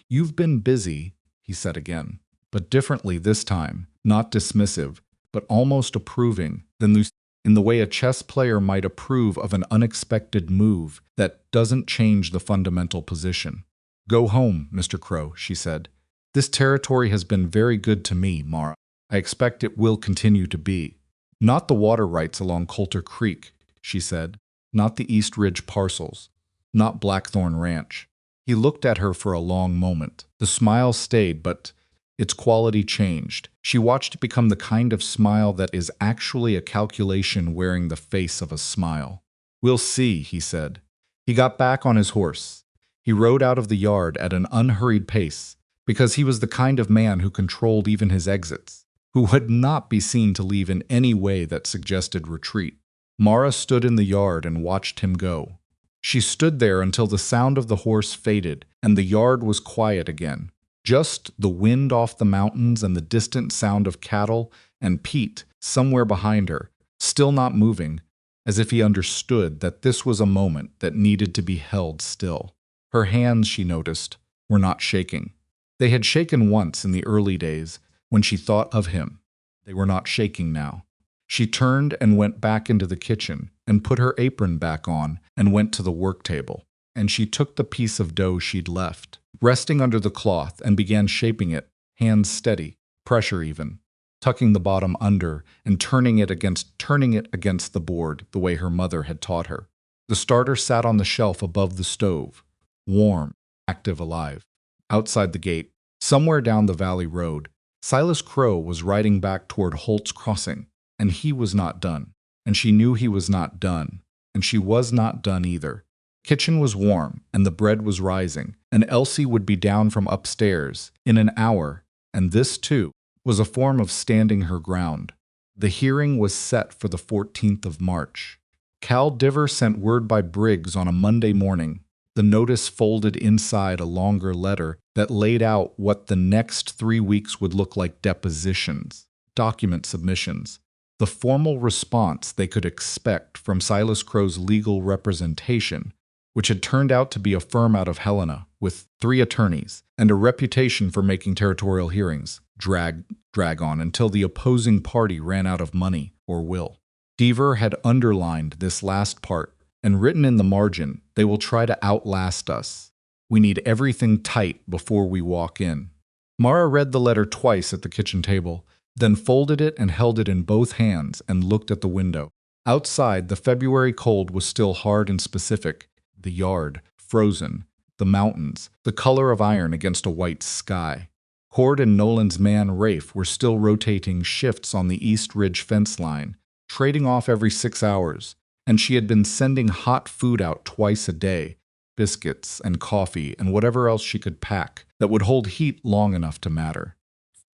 You've been busy, he said again, but differently this time, not dismissive, but almost approving, in the way a chess player might approve of an unexpected move that doesn't change the fundamental position. Go home, Mr. Crow, she said. This territory has been very good to me, Mara. I expect it will continue to be. Not the water rights along Coulter Creek, she said. Not the East Ridge parcels. Not Blackthorn Ranch. He looked at her for a long moment. The smile stayed, but its quality changed. She watched it become the kind of smile that is actually a calculation wearing the face of a smile. We'll see, he said. He got back on his horse. He rode out of the yard at an unhurried pace, because he was the kind of man who controlled even his exits, who would not be seen to leave in any way that suggested retreat. Mara stood in the yard and watched him go. She stood there until the sound of the horse faded and the yard was quiet again. Just the wind off the mountains and the distant sound of cattle and Pete somewhere behind her, still not moving, as if he understood that this was a moment that needed to be held still. Her hands, she noticed, were not shaking. They had shaken once in the early days when she thought of him. They were not shaking now. She turned and went back into the kitchen and put her apron back on and went to the work table. And she took the piece of dough she'd left, resting under the cloth, and began shaping it, hands steady, pressure even, tucking the bottom under and turning it against the board the way her mother had taught her. The starter sat on the shelf above the stove, warm, active, alive. Outside the gate, somewhere down the valley road, Silas Crow was riding back toward Holt's Crossing, and he was not done. And she knew he was not done, and she was not done either. Kitchen was warm, and the bread was rising, and Elsie would be down from upstairs in an hour, and this, too, was a form of standing her ground. The hearing was set for the 14th of March. Cal Diver sent word by Briggs on a Monday morning. The notice folded inside a longer letter that laid out what the next 3 weeks would look like: depositions, document submissions, the formal response they could expect from Silas Crow's legal representation, which had turned out to be a firm out of Helena with 3 attorneys and a reputation for making territorial hearings drag on until the opposing party ran out of money or will. Deaver had underlined this last part and written in the margin, "They will try to outlast us. We need everything tight before we walk in." Mara read the letter twice at the kitchen table, then folded it and held it in both hands and looked at the window. Outside, the February cold was still hard and specific. The yard, frozen. The mountains, the color of iron against a white sky. Cord and Nolan's man Rafe were still rotating shifts on the East Ridge fence line, trading off every 6 hours, and she had been sending hot food out twice a day, biscuits and coffee and whatever else she could pack that would hold heat long enough to matter.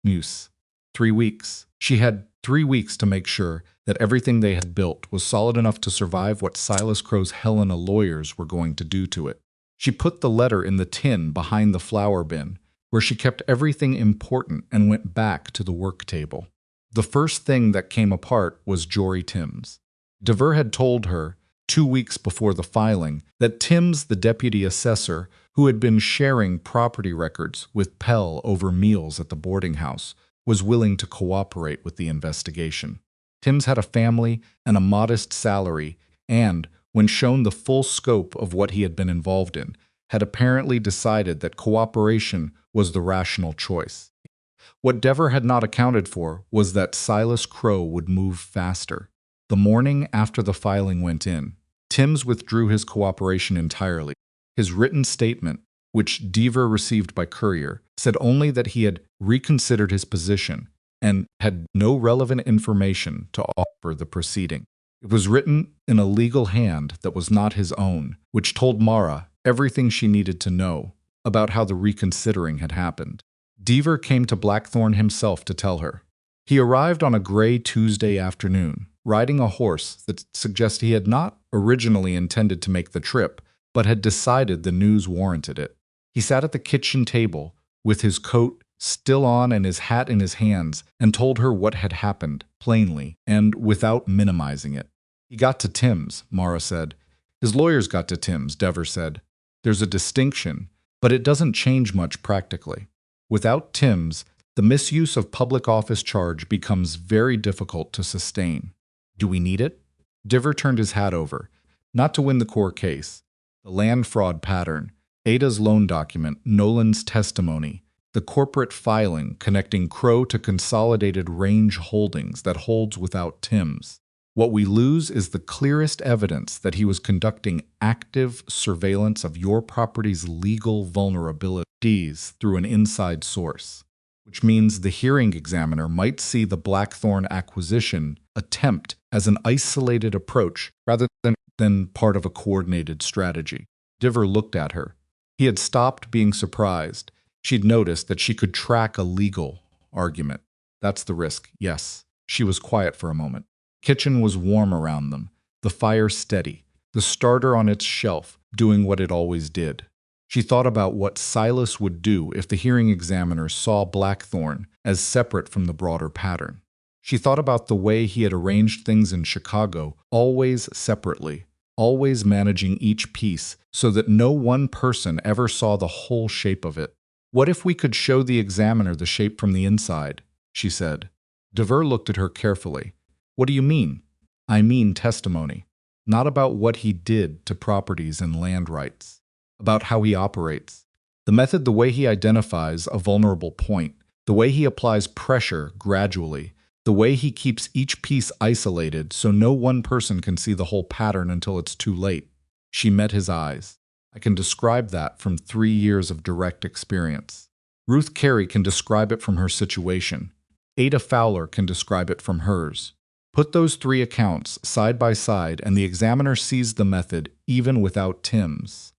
News. 3 weeks. She had 3 weeks to make sure that everything they had built was solid enough to survive what Silas Crow's Helena lawyers were going to do to it. She put the letter in the tin behind the flour bin, where she kept everything important, and went back to the work table. The first thing that came apart was Jory Timms. Dever had told her 2 weeks before the filing, that Timms, the deputy assessor, who had been sharing property records with Pell over meals at the boarding house, was willing to cooperate with the investigation. Timms had a family and a modest salary and, when shown the full scope of what he had been involved in, had apparently decided that cooperation was the rational choice. What Dever had not accounted for was that Silas Crow would move faster. The morning after the filing went in, Timms withdrew his cooperation entirely. His written statement, which Dever received by courier, said only that he had reconsidered his position and had no relevant information to offer the proceeding. It was written in a legal hand that was not his own, which told Mara everything she needed to know about how the reconsidering had happened. Dever came to Blackthorn himself to tell her. He arrived on a gray Tuesday afternoon, riding a horse that suggests he had not originally intended to make the trip, but had decided the news warranted it. He sat at the kitchen table with his coat still on and his hat in his hands and told her what had happened, plainly and without minimizing it. He got to Timms, Mara said. His lawyers got to Timms, Dever said. There's a distinction, but it doesn't change much practically. Without Timms, the misuse of public office charge becomes very difficult to sustain. Do we need it? Dever turned his hat over, not to win the core case. The land fraud pattern, Ada's loan document, Nolan's testimony, the corporate filing connecting Crow to Consolidated Range Holdings that holds without Timms. What we lose is the clearest evidence that he was conducting active surveillance of your property's legal vulnerabilities through an inside source, which means the hearing examiner might see the Blackthorn acquisition attempt as an isolated approach rather than part of a coordinated strategy. Dever looked at her. He had stopped being surprised. She'd noticed that she could track a legal argument. That's the risk, yes. She was quiet for a moment. Kitchen was warm around them, the fire steady, the starter on its shelf doing what it always did. She thought about what Silas would do if the hearing examiner saw Blackthorn as separate from the broader pattern. She thought about the way he had arranged things in Chicago, always separately, always managing each piece so that no one person ever saw the whole shape of it. What if we could show the examiner the shape from the inside? She said. Dever looked at her carefully. What do you mean? I mean testimony. Not about what he did to properties and land rights. About how he operates. The method, the way he identifies a vulnerable point, the way he applies pressure gradually, the way he keeps each piece isolated so no one person can see the whole pattern until it's too late. She met his eyes. I can describe that from 3 years of direct experience. Ruth Carey can describe it from her situation. Ada Fowler can describe it from hers. Put those 3 accounts side by side and the examiner sees the method even without Timms.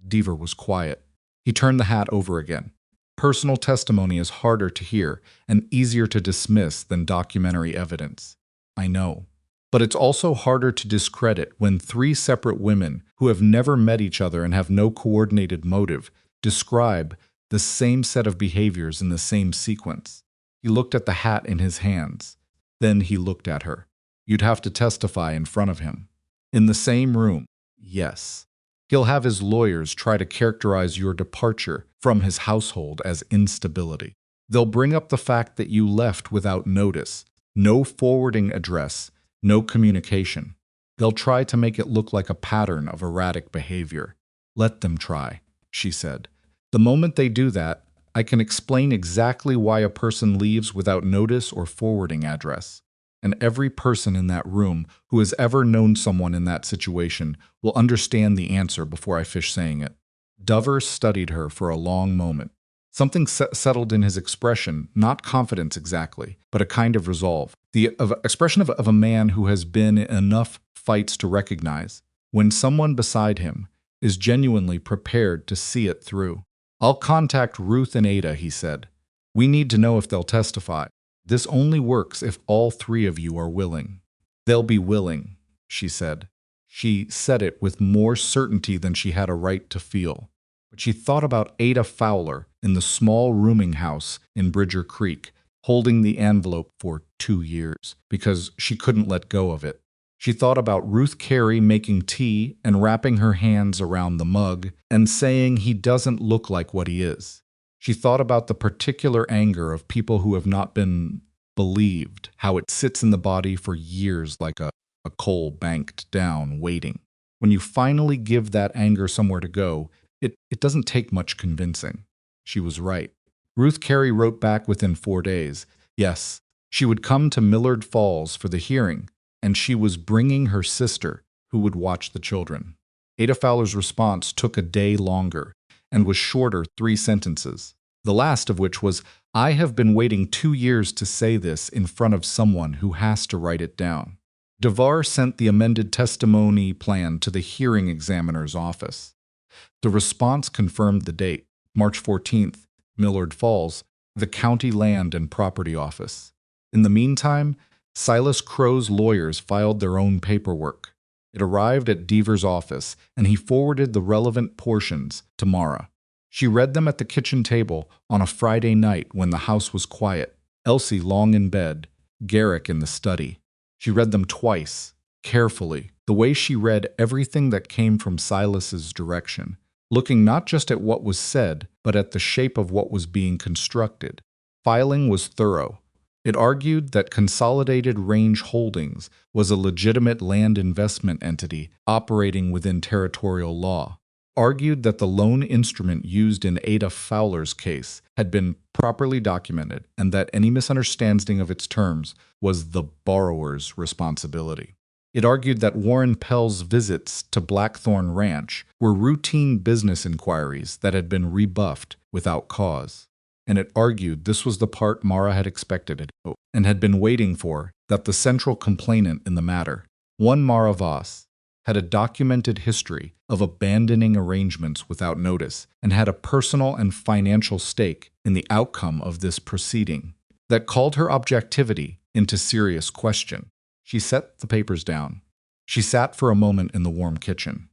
Dever was quiet. He turned the hat over again. Personal testimony is harder to hear and easier to dismiss than documentary evidence. I know. But it's also harder to discredit when 3 separate women who have never met each other and have no coordinated motive describe the same set of behaviors in the same sequence. He looked at the hat in his hands. Then he looked at her. You'd have to testify in front of him. In the same room, yes. He'll have his lawyers try to characterize your departure from his household as instability. They'll bring up the fact that you left without notice, no forwarding address, no communication. They'll try to make it look like a pattern of erratic behavior. Let them try, she said. The moment they do that, I can explain exactly why a person leaves without notice or forwarding address. And every person in that room who has ever known someone in that situation will understand the answer before I finish saying it. Dever studied her for a long moment. Something settled in his expression, not confidence exactly, but a kind of resolve. The expression of a man who has been in enough fights to recognize when someone beside him is genuinely prepared to see it through. I'll contact Ruth and Ada, he said. We need to know if they'll testify. This only works if all 3 of you are willing. They'll be willing, she said. She said it with more certainty than she had a right to feel. But she thought about Ada Fowler in the small rooming house in Bridger Creek, holding the envelope for 2 years, because she couldn't let go of it. She thought about Ruth Carey making tea and wrapping her hands around the mug and saying he doesn't look like what he is. She thought about the particular anger of people who have not been believed, how it sits in the body for years like a coal banked down, waiting. When you finally give that anger somewhere to go, it doesn't take much convincing. She was right. Ruth Carey wrote back within 4 days. Yes, she would come to Millard Falls for the hearing, and she was bringing her sister, who would watch the children. Ada Fowler's response took a day longer and was shorter, 3 sentences, the last of which was, "I have been waiting 2 years to say this in front of someone who has to write it down." DeVar sent the amended testimony plan to the hearing examiner's office. The response confirmed the date, March 14th, Millard Falls, the County Land and Property Office. In the meantime, Silas Crow's lawyers filed their own paperwork. It arrived at Deaver's office, and he forwarded the relevant portions to Mara. She read them at the kitchen table on a Friday night when the house was quiet, Elsie long in bed, Garrick in the study. She read them twice, carefully, the way she read everything that came from Silas's direction, looking not just at what was said, but at the shape of what was being constructed. Filing was thorough. It argued that Consolidated Range Holdings was a legitimate land investment entity operating within territorial law. Argued that the loan instrument used in Ada Fowler's case had been properly documented and that any misunderstanding of its terms was the borrower's responsibility. It argued that Warren Pell's visits to Blackthorn Ranch were routine business inquiries that had been rebuffed without cause. And it argued this was the part Mara had expected it and had been waiting for, that the central complainant in the matter, one Mara Voss, had a documented history of abandoning arrangements without notice and had a personal and financial stake in the outcome of this proceeding that called her objectivity into serious question. She set the papers down. She sat for a moment in the warm kitchen.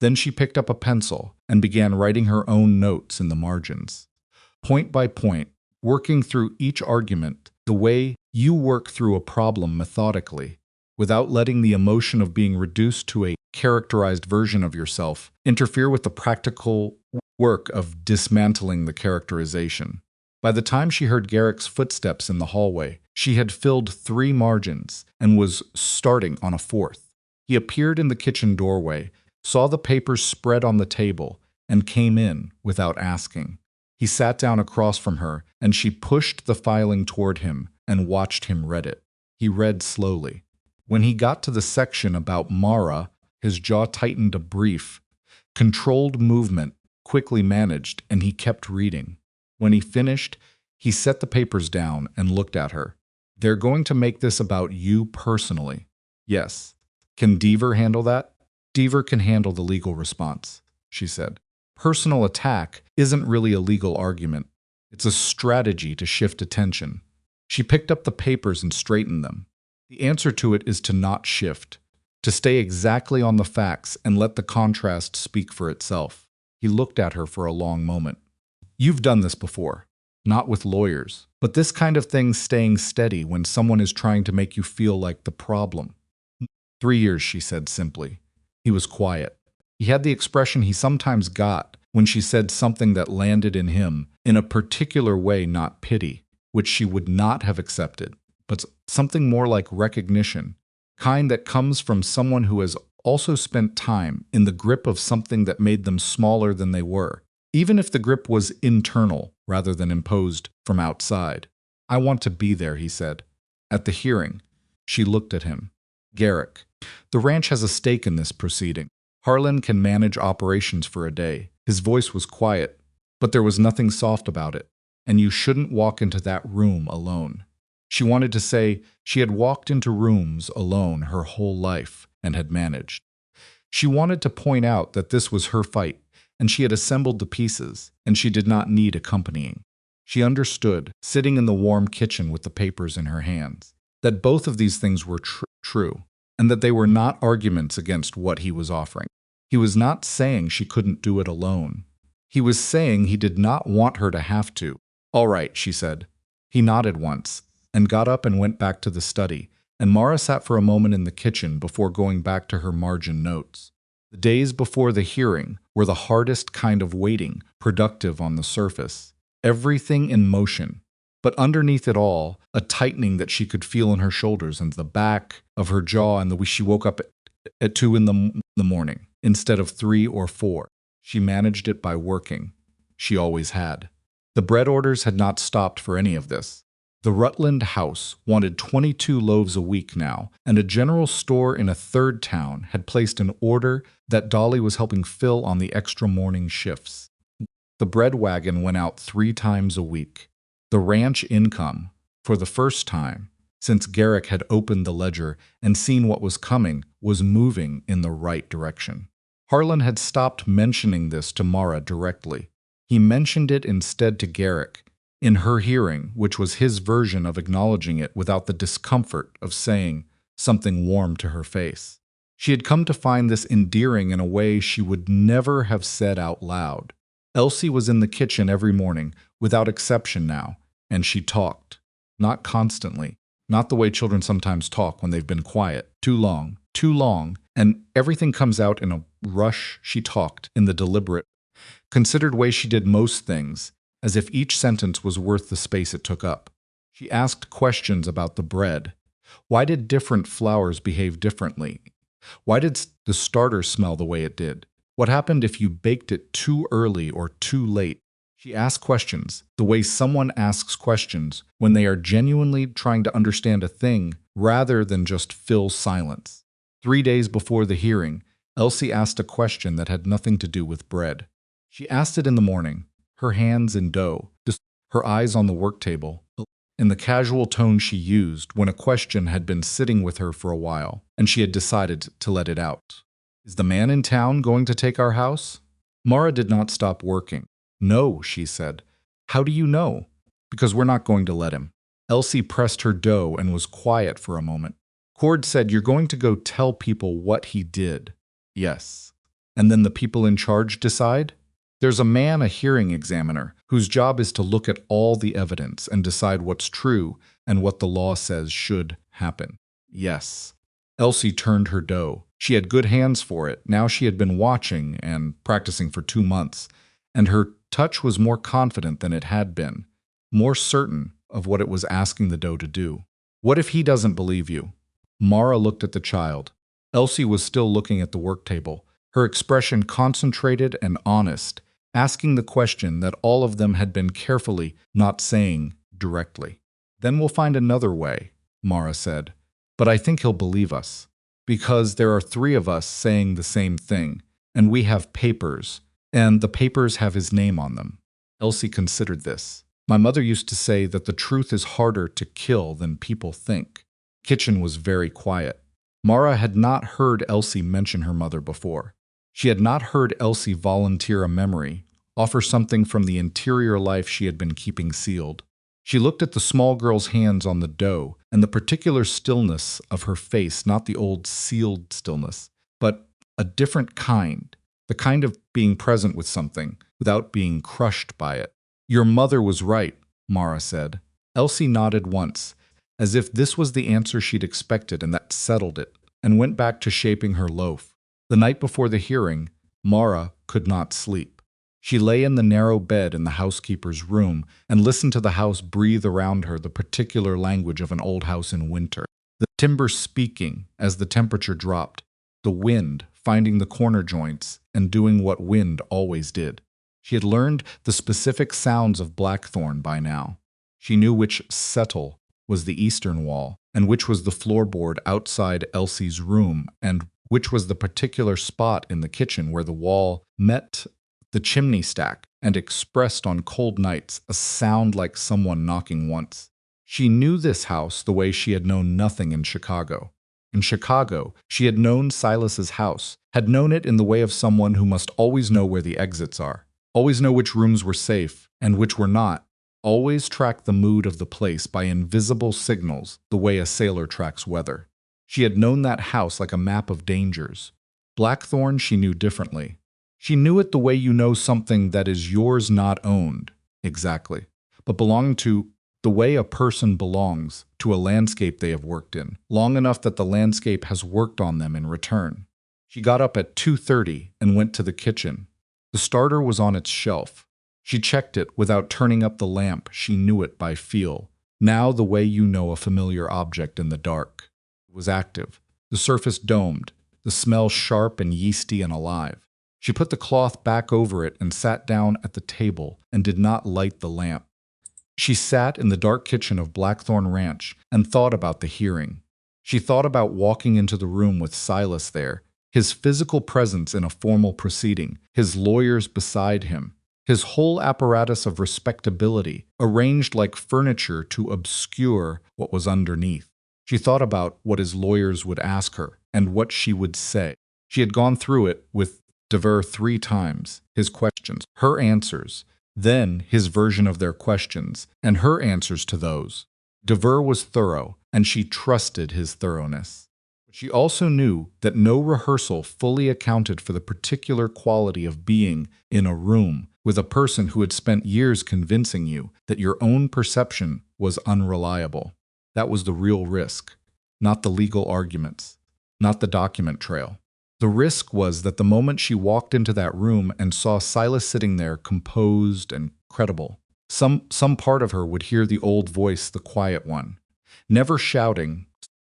Then she picked up a pencil and began writing her own notes in the margins. Point by point, working through each argument the way you work through a problem methodically, without letting the emotion of being reduced to a characterized version of yourself interfere with the practical work of dismantling the characterization. By the time she heard Garrick's footsteps in the hallway, she had filled 3 margins and was starting on a 4th. He appeared in the kitchen doorway, saw the papers spread on the table, and came in without asking. He sat down across from her, and she pushed the filing toward him and watched him read it. He read slowly. When he got to the section about Mara, his jaw tightened a brief, controlled movement, quickly managed, and he kept reading. When he finished, he set the papers down and looked at her. "They're going to make this about you personally." "Yes." "Can Deaver handle that?" "Deaver can handle the legal response," she said. "Personal attack isn't really a legal argument. It's a strategy to shift attention." She picked up the papers and straightened them. The answer to it is to not shift, to stay exactly on the facts and let the contrast speak for itself. He looked at her for a long moment. "You've done this before, not with lawyers, but this kind of thing staying steady when someone is trying to make you feel like the problem." 3 years, she said simply. He was quiet. He had the expression he sometimes got when she said something that landed in him in a particular way, not pity, which she would not have accepted, but something more like recognition, kind that comes from someone who has also spent time in the grip of something that made them smaller than they were, even if the grip was internal rather than imposed from outside. "I want to be there," he said. At the hearing, she looked at him. "Garrick, the ranch has a stake in this proceeding. Harlan can manage operations for a day." His voice was quiet, but there was nothing soft about it. "And you shouldn't walk into that room alone." She wanted to say she had walked into rooms alone her whole life and had managed. She wanted to point out that this was her fight, and she had assembled the pieces, and she did not need accompanying. She understood, sitting in the warm kitchen with the papers in her hands, that both of these things were true, and that they were not arguments against what he was offering. He was not saying she couldn't do it alone. He was saying he did not want her to have to. "All right," she said. He nodded once, and got up and went back to the study, and Mara sat for a moment in the kitchen before going back to her margin notes. The days before the hearing were the hardest kind of waiting, productive on the surface. Everything in motion, but underneath it all, a tightening that she could feel in her shoulders and the back of her jaw, and the way she woke up at 2 in the morning instead of 3 or 4. She managed it by working. She always had. The bread orders had not stopped for any of this. The Rutland house wanted 22 loaves a week now, and a general store in a third town had placed an order that Dolly was helping fill on the extra morning shifts. The bread wagon went out 3 times a week. The ranch income, for the first time since Garrick had opened the ledger and seen what was coming, was moving in the right direction. Harlan had stopped mentioning this to Mara directly. He mentioned it instead to Garrick, in her hearing, which was his version of acknowledging it without the discomfort of saying something warm to her face. She had come to find this endearing in a way she would never have said out loud. Elsie was in the kitchen every morning, without exception now, and she talked. Not constantly, not the way children sometimes talk when they've been quiet, too long, and everything comes out in a rush. She talked in the deliberate, considered way she did most things, as if each sentence was worth the space it took up. She asked questions about the bread. Why did different flours behave differently? Why did the starter smell the way it did? What happened if you baked it too early or too late? She asked questions, the way someone asks questions when they are genuinely trying to understand a thing rather than just fill silence. 3 days before the hearing, Elsie asked a question that had nothing to do with bread. She asked it in the morning, her hands in dough, her eyes on the work table, in the casual tone she used when a question had been sitting with her for a while, and she had decided to let it out. "Is the man in town going to take our house?" Mara did not stop working. "No," she said. "How do you know?" "Because we're not going to let him." Elsie pressed her dough and was quiet for a moment. Cord said, "You're going to go tell people what he did." "Yes." "And then the people in charge decide?" "There's a man, a hearing examiner, whose job is to look at all the evidence and decide what's true and what the law says should happen." "Yes." Elsie turned her dough. She had good hands for it. Now she had been watching and practicing for 2 months, and her touch was more confident than it had been, more certain of what it was asking the dough to do. "What if he doesn't believe you?" Mara looked at the child. Elsie was still looking at the work table, her expression concentrated and honest, asking the question that all of them had been carefully not saying directly. "Then we'll find another way," Mara said. "But I think he'll believe us, because there are 3 of us saying the same thing, and we have papers, and the papers have his name on them." Elsie considered this. "My mother used to say that the truth is harder to kill than people think." Kitchen was very quiet. Mara had not heard Elsie mention her mother before. She had not heard Elsie volunteer a memory, offer something from the interior life she had been keeping sealed. She looked at the small girl's hands on the dough and the particular stillness of her face, not the old sealed stillness, but a different kind, the kind of being present with something without being crushed by it. "Your mother was right," Mara said. Elsie nodded once, as if this was the answer she'd expected and that settled it, and went back to shaping her loaf. The night before the hearing, Mara could not sleep. She lay in the narrow bed in the housekeeper's room and listened to the house breathe around her the particular language of an old house in winter. The timber speaking as the temperature dropped, the wind finding the corner joints and doing what wind always did. She had learned the specific sounds of Blackthorn by now. She knew which settle was the eastern wall, and which was the floorboard outside Elsie's room, and which was the particular spot in the kitchen where the wall met the chimney stack and expressed on cold nights a sound like someone knocking once. She knew this house the way she had known nothing in Chicago. In Chicago, she had known Silas's house, had known it in the way of someone who must always know where the exits are, always know which rooms were safe and which were not, always track the mood of the place by invisible signals the way a sailor tracks weather. She had known that house like a map of dangers. Blackthorn she knew differently. She knew it the way you know something that is yours not owned, exactly, but belonging to the way a person belongs to a landscape they have worked in, long enough that the landscape has worked on them in return. She got up at 2:30 and went to the kitchen. The starter was on its shelf. She checked it without turning up the lamp. She knew it by feel. Now the way you know a familiar object in the dark. It was active, the surface domed, the smell sharp and yeasty and alive. She put the cloth back over it and sat down at the table and did not light the lamp. She sat in the dark kitchen of Blackthorn Ranch and thought about the hearing. She thought about walking into the room with Silas there, his physical presence in a formal proceeding, his lawyers beside him, his whole apparatus of respectability arranged like furniture to obscure what was underneath. She thought about what his lawyers would ask her and what she would say. She had gone through it with Dever 3 times, his questions, her answers, then his version of their questions, and her answers to those. Dever was thorough, and she trusted his thoroughness. But she also knew that no rehearsal fully accounted for the particular quality of being in a room with a person who had spent years convincing you that your own perception was unreliable. That was the real risk, not the legal arguments, not the document trail. The risk was that the moment she walked into that room and saw Silas sitting there composed and credible, some part of her would hear the old voice, the quiet one, never shouting,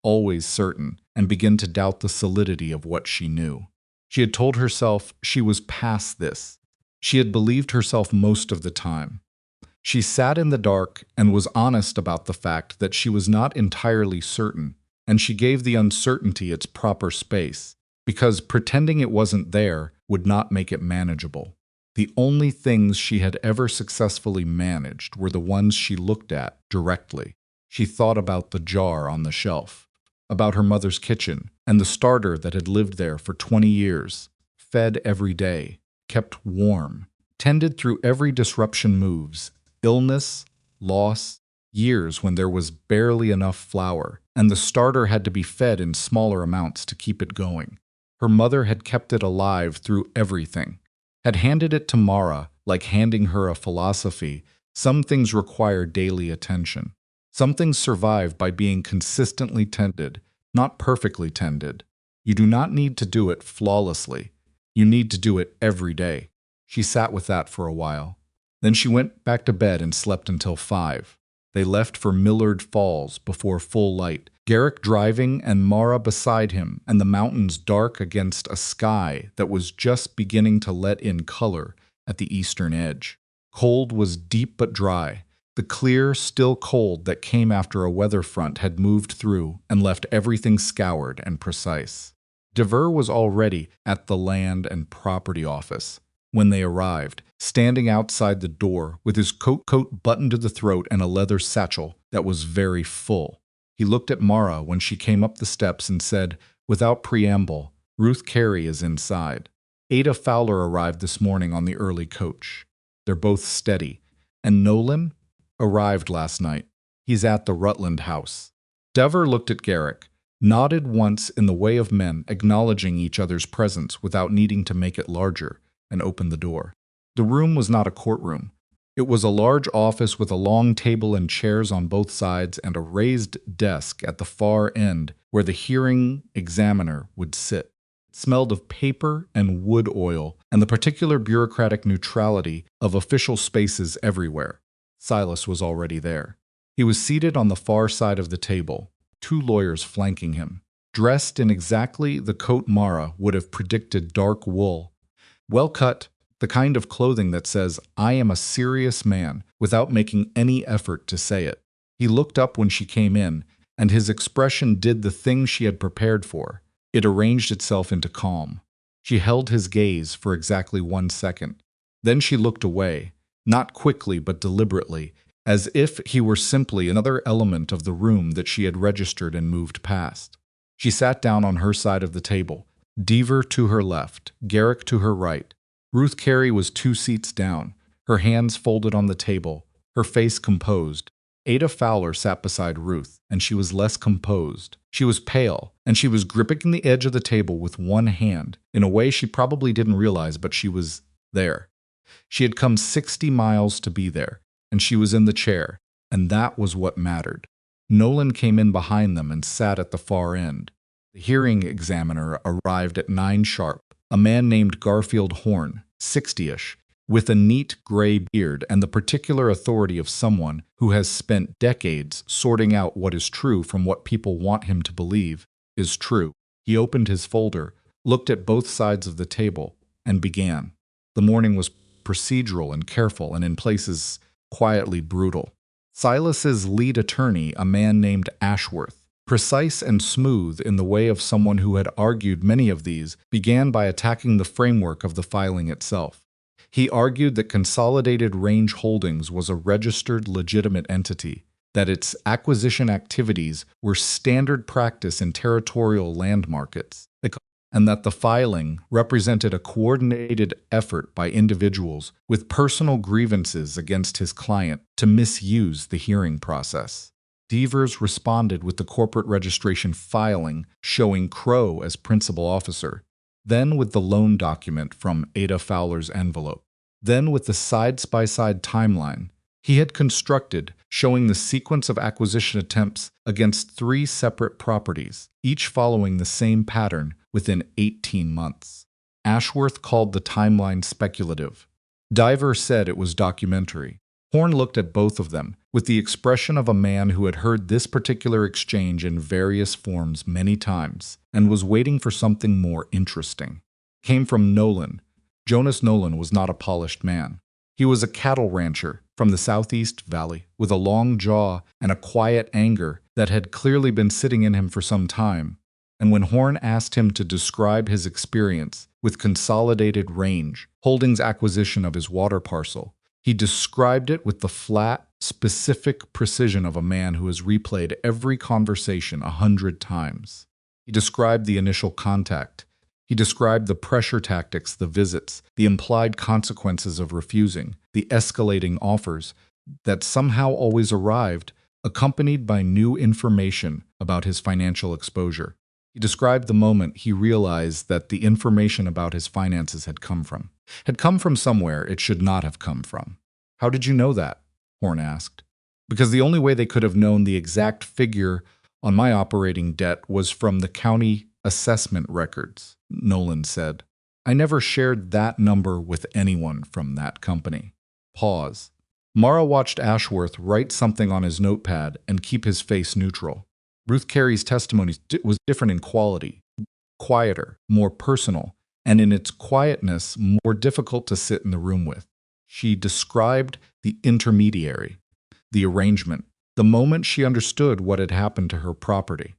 always certain, and begin to doubt the solidity of what she knew. She had told herself she was past this. She had believed herself most of the time. She sat in the dark and was honest about the fact that she was not entirely certain, and she gave the uncertainty its proper space, because pretending it wasn't there would not make it manageable. The only things she had ever successfully managed were the ones she looked at directly. She thought about the jar on the shelf, about her mother's kitchen, and the starter that had lived there for 20 years, fed every day, kept warm, tended through every disruption moves, illness, loss, years when there was barely enough flour, and the starter had to be fed in smaller amounts to keep it going. Her mother had kept it alive through everything, had handed it to Mara like handing her a philosophy. Some things require daily attention. Some things survive by being consistently tended, not perfectly tended. You do not need to do it flawlessly. You need to do it every day. She sat with that for a while. Then she went back to bed and slept until 5. They left for Millard Falls before full light, Garrick driving and Mara beside him, and the mountains dark against a sky that was just beginning to let in color at the eastern edge. Cold was deep but dry. The clear, still cold that came after a weather front had moved through and left everything scoured and precise. Dever was already at the Land and Property Office when they arrived, standing outside the door with his coat buttoned to the throat and a leather satchel that was very full. He looked at Mara when she came up the steps and said, without preamble, "Ruth Carey is inside." Ada Fowler arrived this morning on the early coach. They're both steady. And Nolan arrived last night. He's at the Rutland house. Dever looked at Garrick, nodded once in the way of men acknowledging each other's presence without needing to make it larger, and opened the door. The room was not a courtroom. It was a large office with a long table and chairs on both sides and a raised desk at the far end where the hearing examiner would sit. It smelled of paper and wood oil and the particular bureaucratic neutrality of official spaces everywhere. Silas was already there. He was seated on the far side of the table, 2 lawyers flanking him, dressed in exactly the coat Mara would have predicted, dark wool, well cut, the kind of clothing that says, "I am a serious man," without making any effort to say it. He looked up when she came in, and his expression did the thing she had prepared for. It arranged itself into calm. She held his gaze for exactly 1 second. Then she looked away, not quickly but deliberately, as if he were simply another element of the room that she had registered and moved past. She sat down on her side of the table, Dever to her left, Garrick to her right. Ruth Carey was 2 seats down, her hands folded on the table, her face composed. Ada Fowler sat beside Ruth, and she was less composed. She was pale, and she was gripping the edge of the table with one hand, in a way she probably didn't realize, but she was there. She had come 60 miles to be there, and she was in the chair, And that was what mattered. Nolan came in behind them and sat at the far end. The hearing examiner arrived at 9 sharp, a man named Garfield Horn, 60-ish, with a neat gray beard and the particular authority of someone who has spent decades sorting out what is true from what people want him to believe is true. He opened his folder, looked at both sides of the table, and began. The morning was procedural and careful, and in places quietly brutal. Silas's lead attorney, a man named Ashworth, precise and smooth in the way of someone who had argued many of these, began by attacking the framework of the filing itself. He argued that Consolidated Range Holdings was a registered legitimate entity, that its acquisition activities were standard practice in territorial land markets, and that the filing represented a coordinated effort by individuals with personal grievances against his client to misuse the hearing process. Devers responded with the corporate registration filing showing Crow as principal officer, then with the loan document from Ada Fowler's envelope, then with the side-by-side timeline he had constructed showing the sequence of acquisition attempts against 3 separate properties, each following the same pattern within 18 months. Ashworth called the timeline speculative. Diver said it was documentary. Horn looked at both of them with the expression of a man who had heard this particular exchange in various forms many times and was waiting for something more interesting. Came from Nolan. Jonas Nolan was not a polished man. He was a cattle rancher from the Southeast Valley with a long jaw and a quiet anger that had clearly been sitting in him for some time. And when Horn asked him to describe his experience with Consolidated Range Holdings' acquisition of his water parcel, he described it with the flat, specific precision of a man who has replayed every conversation 100 times. He described the initial contact. He described the pressure tactics, the visits, the implied consequences of refusing, the escalating offers that somehow always arrived, accompanied by new information about his financial exposure. He described the moment he realized that the information about his finances had come from somewhere it should not have come from. "How did you know that?" Horn asked. "Because the only way they could have known the exact figure on my operating debt was from the county assessment records," Nolan said. "I never shared that number with anyone from that company." Pause. Mara watched Ashworth write something on his notepad and keep his face neutral. Ruth Carey's testimony was different in quality, quieter, more personal, and in its quietness, more difficult to sit in the room with. She described the intermediary, the arrangement, the moment she understood what had happened to her property.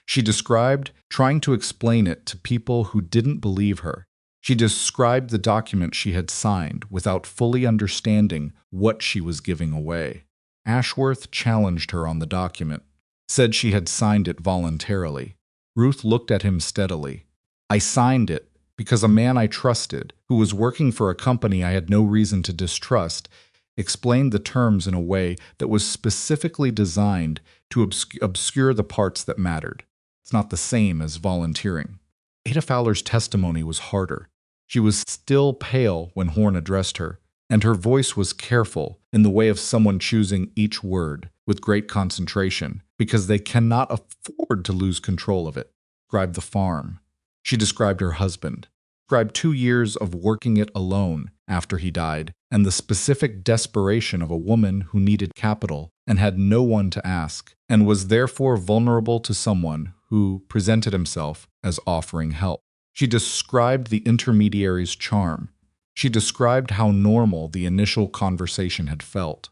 She described trying to explain it to people who didn't believe her. She described the document she had signed without fully understanding what she was giving away. Ashworth challenged her on the document, said she had signed it voluntarily. Ruth looked at him steadily. "I signed it because a man I trusted, who was working for a company I had no reason to distrust, explained the terms in a way that was specifically designed to obscure the parts that mattered. It's not the same as volunteering." Ada Fowler's testimony was harder. She was still pale when Horn addressed her, and her voice was careful in the way of someone choosing each word with great concentration, because they cannot afford to lose control of it. Described the farm. She described her husband, described 2 years of working it alone after he died, and the specific desperation of a woman who needed capital and had no one to ask, and was therefore vulnerable to someone who presented himself as offering help. She described the intermediary's charm. She described how normal the initial conversation had felt.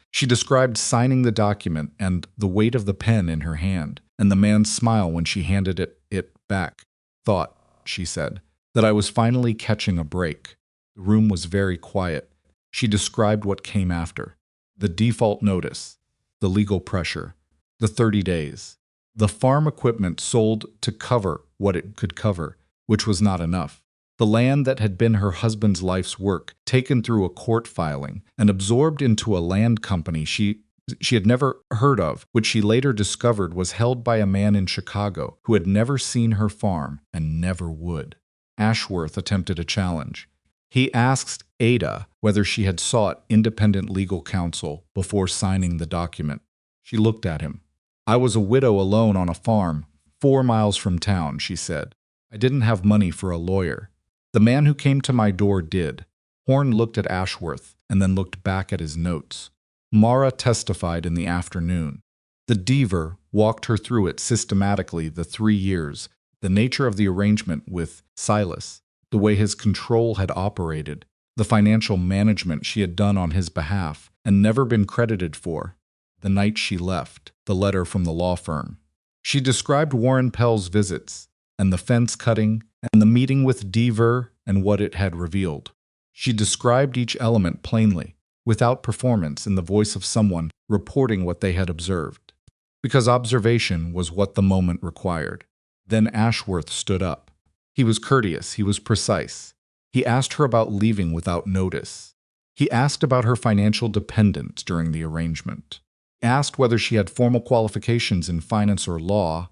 She described signing the document and the weight of the pen in her hand, and the man's smile when she handed it back. "Thought," she said, "that I was finally catching a break." The room was very quiet. She described what came after. The default notice, the legal pressure, the 30 days. The farm equipment sold to cover what it could cover, which was not enough. The land that had been her husband's life's work, taken through a court filing and absorbed into a land company she had never heard of, which she later discovered was held by a man in Chicago who had never seen her farm and never would. Ashworth attempted a challenge. He asked Ada whether she had sought independent legal counsel before signing the document. She looked at him. "I was a widow alone on a farm, 4 miles from town," she said. "I didn't have money for a lawyer. The man who came to my door did." Horn looked at Ashworth and then looked back at his notes. Mara testified in the afternoon. The Deaver walked her through it systematically the 3 years, the nature of the arrangement with Silas, the way his control had operated, the financial management she had done on his behalf and never been credited for, the night she left, the letter from the law firm. She described Warren Pell's visits and the fence cutting and the meeting with Deaver and what it had revealed. She described each element plainly, without performance, in the voice of someone reporting what they had observed, because observation was what the moment required. Then Ashworth stood up. He was courteous, he was precise. He asked her about leaving without notice. He asked about her financial dependence during the arrangement. He asked whether she had formal qualifications in finance or law,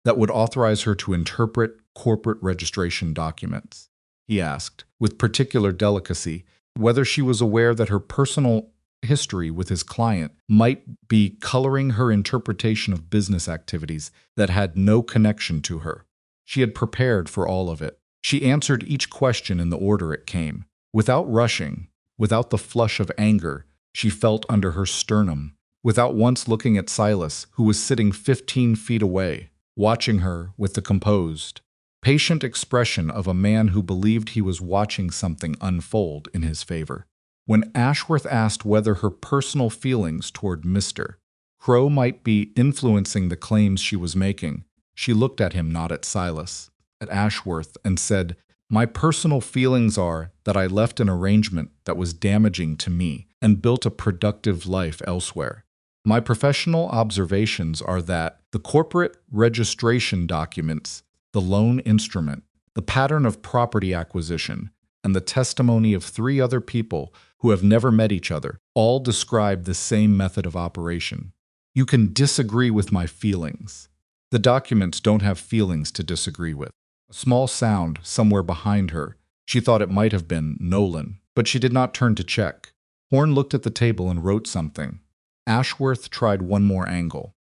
that would authorize her to interpret corporate registration documents. He asked, with particular delicacy, whether she was aware that her personal history with his client might be coloring her interpretation of business activities that had no connection to her. She had prepared for all of it. She answered each question in the order it came, without rushing, without the flush of anger she felt under her sternum, without once looking at Silas, who was sitting 15 feet away, watching her with the composed, patient expression of a man who believed he was watching something unfold in his favor. When Ashworth asked whether her personal feelings toward Mr. Crow might be influencing the claims she was making, she looked at him, not at Silas, at Ashworth, and said, "My personal feelings are that I left an arrangement that was damaging to me and built a productive life elsewhere. My professional observations are that the corporate registration documents, the loan instrument, the pattern of property acquisition, and the testimony of 3 other people who have never met each other all describe the same method of operation. You can disagree with my feelings. The documents don't have feelings to disagree with." A small sound somewhere behind her. She thought it might have been Nolan, but she did not turn to check. Horn looked at the table and wrote something. Ashworth tried one more angle.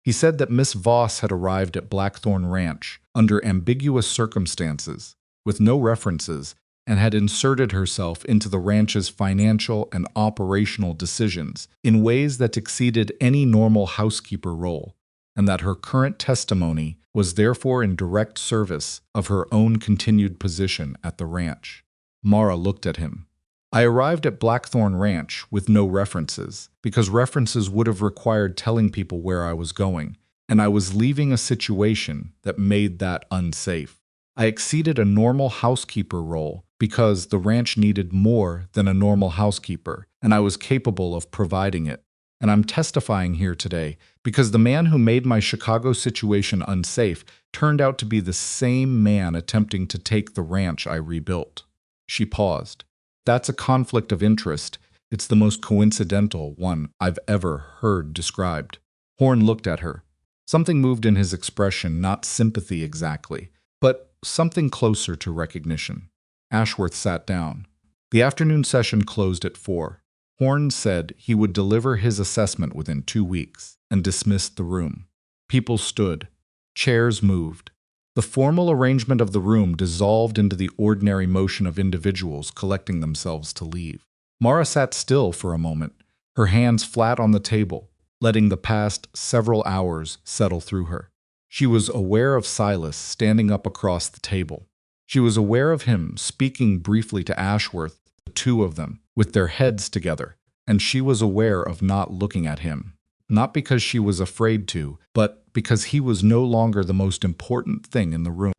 He said that Miss Voss had arrived at Blackthorn Ranch under ambiguous circumstances, with no references, and had inserted herself into the ranch's financial and operational decisions in ways that exceeded any normal housekeeper role, and that her current testimony was therefore in direct service of her own continued position at the ranch. Mara looked at him. "I arrived at Blackthorn Ranch with no references, because references would have required telling people where I was going, and I was leaving a situation that made that unsafe. I exceeded a normal housekeeper role because the ranch needed more than a normal housekeeper, and I was capable of providing it. And I'm testifying here today because the man who made my Chicago situation unsafe turned out to be the same man attempting to take the ranch I rebuilt." She paused. "That's a conflict of interest. It's the most coincidental one I've ever heard described." Horn looked at her. Something moved in his expression, not sympathy exactly, but something closer to recognition. Ashworth sat down. The afternoon session closed at 4. Horn said he would deliver his assessment within 2 weeks and dismissed the room. People stood. Chairs moved. The formal arrangement of the room dissolved into the ordinary motion of individuals collecting themselves to leave. Mara sat still for a moment, her hands flat on the table, letting the past several hours settle through her. She was aware of Silas standing up across the table. She was aware of him speaking briefly to Ashworth, the 2 of them, with their heads together, and she was aware of not looking at him, not because she was afraid to, but because he was no longer the most important thing in the room.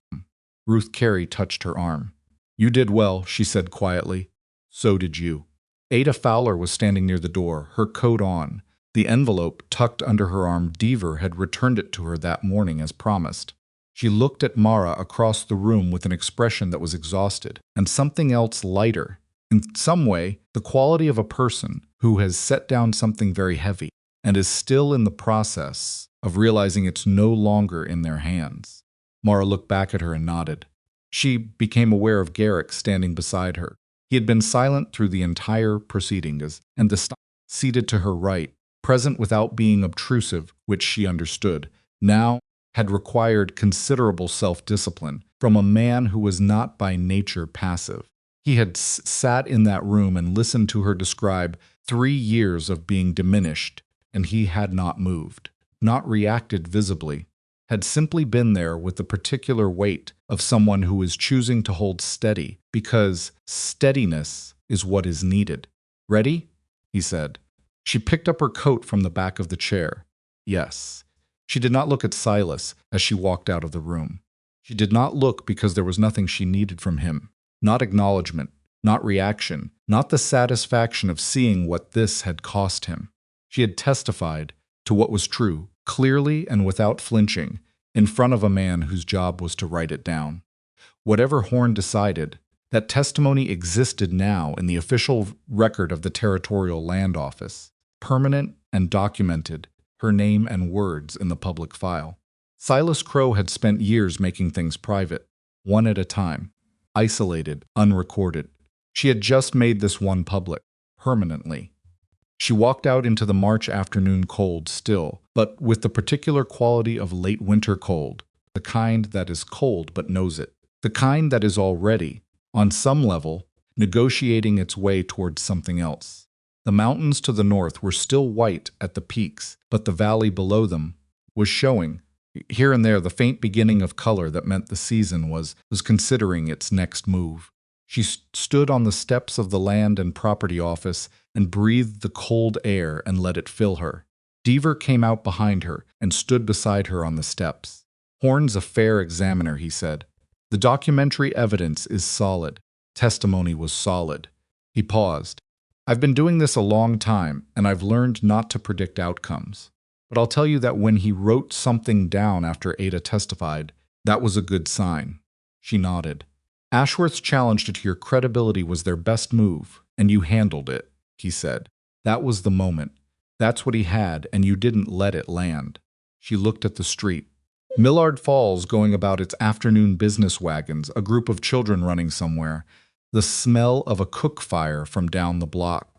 Ruth Carey touched her arm. "You did well," she said quietly. "So did you." Ada Fowler was standing near the door, her coat on. The envelope tucked under her arm. Deaver had returned it to her that morning as promised. She looked at Mara across the room with an expression that was exhausted, and something else lighter. In some way, the quality of a person who has set down something very heavy and is still in the process of realizing it's no longer in their hands. Mara looked back at her and nodded. She became aware of Garrick standing beside her. He had been silent through the entire proceedings, and the seated to her right, present without being obtrusive, which she understood, now had required considerable self-discipline from a man who was not by nature passive. He had sat in that room and listened to her describe 3 years of being diminished, and he had not moved, not reacted visibly, had simply been there with the particular weight of someone who is choosing to hold steady, because steadiness is what is needed. "Ready?" he said. She picked up her coat from the back of the chair. Yes. She did not look at Silas as she walked out of the room. She did not look because there was nothing she needed from him. Not acknowledgement, not reaction, not the satisfaction of seeing what this had cost him. She had testified to what was true, clearly and without flinching, in front of a man whose job was to write it down. Whatever Horn decided, that testimony existed now in the official record of the Territorial Land Office, permanent and documented, her name and words in the public file. Silas Crow had spent years making things private, one at a time, isolated, unrecorded. She had just made this one public, permanently. She walked out into the March afternoon cold still, but with the particular quality of late winter cold, the kind that is cold but knows it, the kind that is already, on some level, negotiating its way towards something else. The mountains to the north were still white at the peaks, but the valley below them was showing, here and there, the faint beginning of color that meant the season was considering its next move. She stood on the steps of the Land and Property Office and breathed the cold air and let it fill her. Deaver came out behind her and stood beside her on the steps. "Horn's a fair examiner," he said. "The documentary evidence is solid. Testimony was solid." He paused. "I've been doing this a long time, and I've learned not to predict outcomes. But I'll tell you that when he wrote something down after Ada testified, that was a good sign." She nodded. "Ashworth's challenge to your credibility was their best move, and you handled it," he said. "That was the moment. That's what he had, and you didn't let it land." She looked at the street. Millard Falls going about its afternoon business wagons, a group of children running somewhere, the smell of a cook fire from down the block.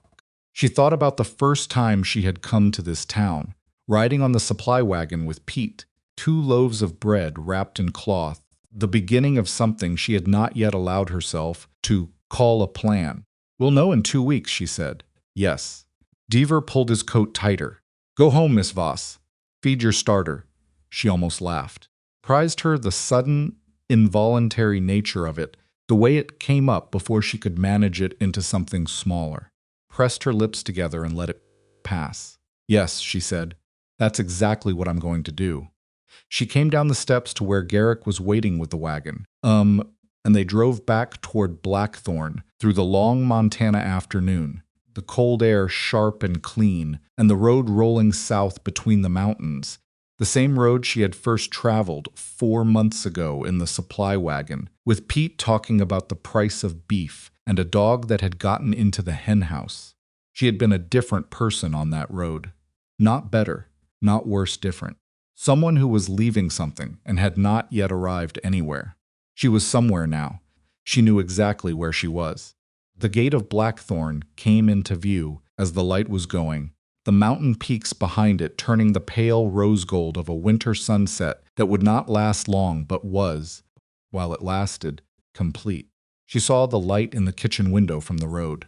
She thought about the first time she had come to this town, riding on the supply wagon with Pete, 2 loaves of bread wrapped in cloth, the beginning of something she had not yet allowed herself to call a plan. "We'll know in 2 weeks," she said. "Yes." Deaver pulled his coat tighter. "Go home, Miss Voss. Feed your starter." She almost laughed. Prized her the sudden, involuntary nature of it, the way it came up before she could manage it into something smaller. Pressed her lips together and let it pass. "Yes," she said. "That's exactly what I'm going to do." She came down the steps to where Garrick was waiting with the wagon. And they drove back toward Blackthorn through the long Montana afternoon, the cold air sharp and clean, and the road rolling south between the mountains, the same road she had first traveled 4 months ago in the supply wagon, with Pete talking about the price of beef and a dog that had gotten into the hen house. She had been a different person on that road. Not better, not worse different. Someone who was leaving something and had not yet arrived anywhere. She was somewhere now. She knew exactly where she was. The gate of Blackthorn came into view as the light was going, the mountain peaks behind it turning the pale rose gold of a winter sunset that would not last long but was, while it lasted, complete. She saw the light in the kitchen window from the road.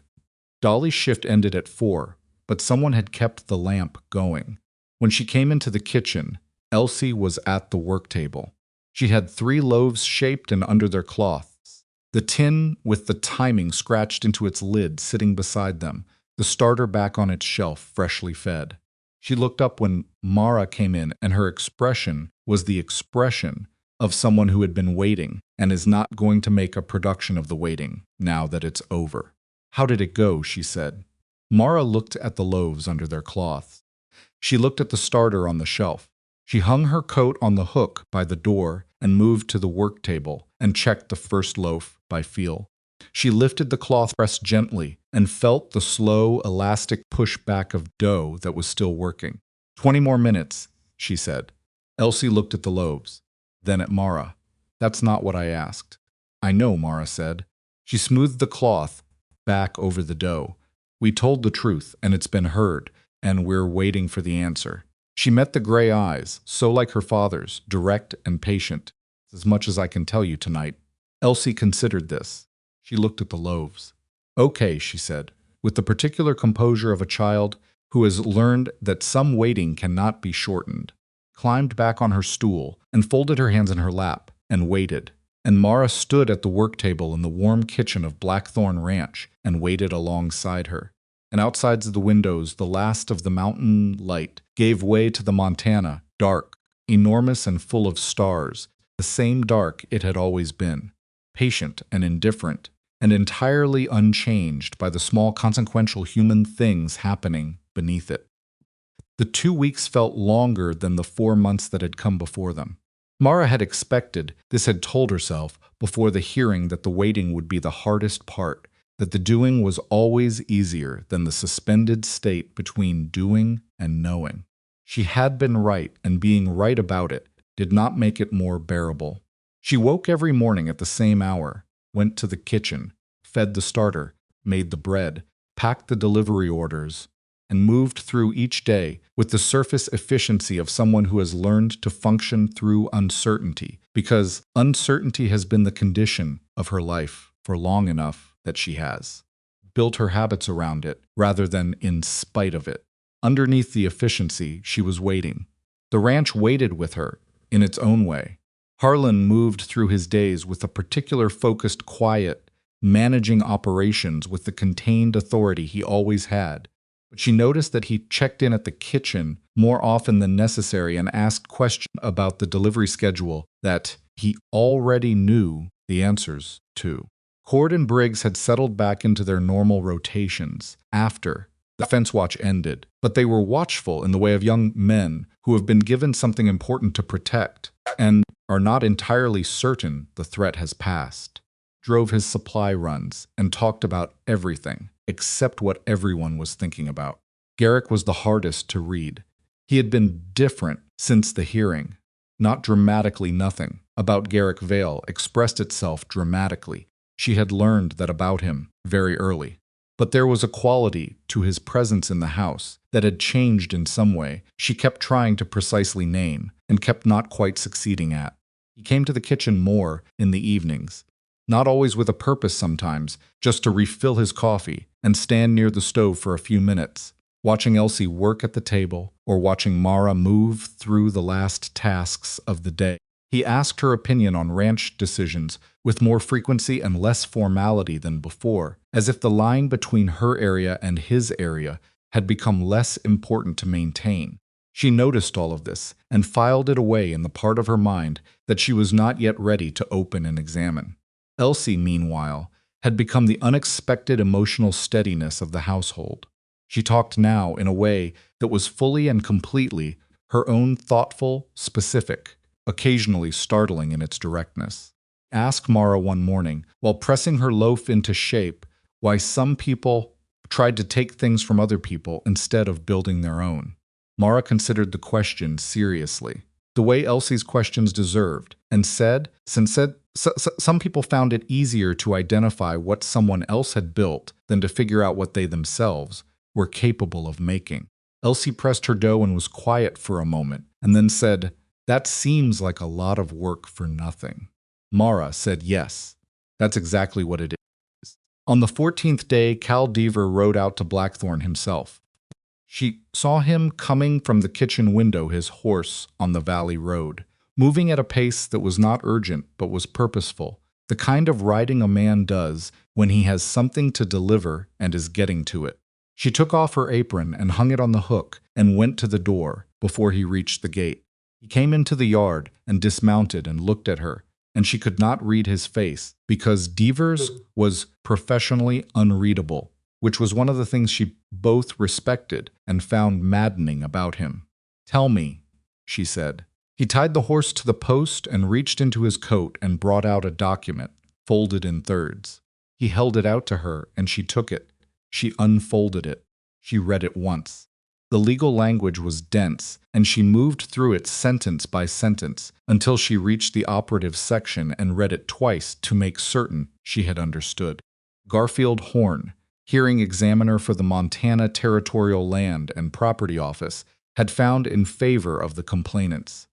Dolly's shift ended at 4, but someone had kept the lamp going. When she came into the kitchen, Elsie was at the work table. She had 3 loaves shaped and under their cloths, the tin with the timing scratched into its lid sitting beside them, the starter back on its shelf, freshly fed. She looked up when Mara came in, and her expression was the expression of someone who had been waiting and is not going to make a production of the waiting, now that it's over. "How did it go?" she said. Mara looked at the loaves under their cloths. She looked at the starter on the shelf. She hung her coat on the hook by the door and moved to the work table and checked the first loaf by feel. She lifted the cloth press gently and felt the slow, elastic push-back of dough that was still working. 20 more minutes, she said. Elsie looked at the loaves, then at Mara. "That's not what I asked." I know, Mara said. She smoothed the cloth back over the dough. We told the truth, and it's been heard, and we're waiting for the answer. She met the gray eyes, so like her father's, direct and patient. As much as I can tell you tonight. Elsie considered this. She looked at the loaves. Okay, she said, with the particular composure of a child who has learned that some waiting cannot be shortened, climbed back on her stool and folded her hands in her lap and waited. And Mara stood at the work table in the warm kitchen of Blackthorn Ranch and waited alongside her. And outside the windows, the last of the mountain light gave way to the Montana, dark, enormous and full of stars, the same dark it had always been, patient and indifferent, and entirely unchanged by the small consequential human things happening beneath it. The 2 weeks felt longer than the 4 months that had come before them. Mara had expected, this had told herself, before the hearing that the waiting would be the hardest part, that the doing was always easier than the suspended state between doing and knowing. She had been right, and being right about it did not make it more bearable. She woke every morning at the same hour, went to the kitchen, fed the starter, made the bread, packed the delivery orders, and moved through each day with the surface efficiency of someone who has learned to function through uncertainty, because uncertainty has been the condition of her life for long enough that she has built her habits around it rather than in spite of it. Underneath the efficiency, she was waiting. The ranch waited with her in its own way. Harlan moved through his days with a particular focused quiet, managing operations with the contained authority he always had. But she noticed that he checked in at the kitchen more often than necessary and asked questions about the delivery schedule that he already knew the answers to. Cord and Briggs had settled back into their normal rotations after the fence watch ended, but they were watchful in the way of young men who have been given something important to protect and are not entirely certain the threat has passed. Drove his supply runs and talked about everything except what everyone was thinking about. Garrick was the hardest to read. He had been different since the hearing. Not dramatically nothing about Garrick Vale expressed itself dramatically. She had learned that about him very early. But there was a quality to his presence in the house that had changed in some way she kept trying to precisely name and kept not quite succeeding at. He came to the kitchen more in the evenings, not always with a purpose sometimes, just to refill his coffee and stand near the stove for a few minutes, watching Elsie work at the table or watching Mara move through the last tasks of the day. He asked her opinion on ranch decisions with more frequency and less formality than before, as if the line between her area and his area had become less important to maintain. She noticed all of this and filed it away in the part of her mind that she was not yet ready to open and examine. Elsie, meanwhile, had become the unexpected emotional steadiness of the household. She talked now in a way that was fully and completely her own thoughtful, specific, occasionally startling in its directness. Asked Mara one morning, while pressing her loaf into shape, why some people tried to take things from other people instead of building their own. Mara considered the question seriously, the way Elsie's questions deserved, and said, some people found it easier to identify what someone else had built than to figure out what they themselves were capable of making. Elsie pressed her dough and was quiet for a moment, and then said, "That seems like a lot of work for nothing." Mara said yes. That's exactly what it is. On the 14th day, Cal Deaver rode out to Blackthorn himself. She saw him coming from the kitchen window, his horse on the valley road, moving at a pace that was not urgent but was purposeful, the kind of riding a man does when he has something to deliver and is getting to it. She took off her apron and hung it on the hook and went to the door before he reached the gate. He came into the yard and dismounted and looked at her, and she could not read his face because Deaver's was professionally unreadable, which was one of the things she both respected and found maddening about him. "Tell me," she said. He tied the horse to the post and reached into his coat and brought out a document, folded in thirds. He held it out to her, and she took it. She unfolded it. She read it once. The legal language was dense, and she moved through it sentence by sentence until she reached the operative section and read it twice to make certain she had understood. Garfield Horn, hearing examiner for the Montana Territorial Land and Property Office, had found in favor of the complainants.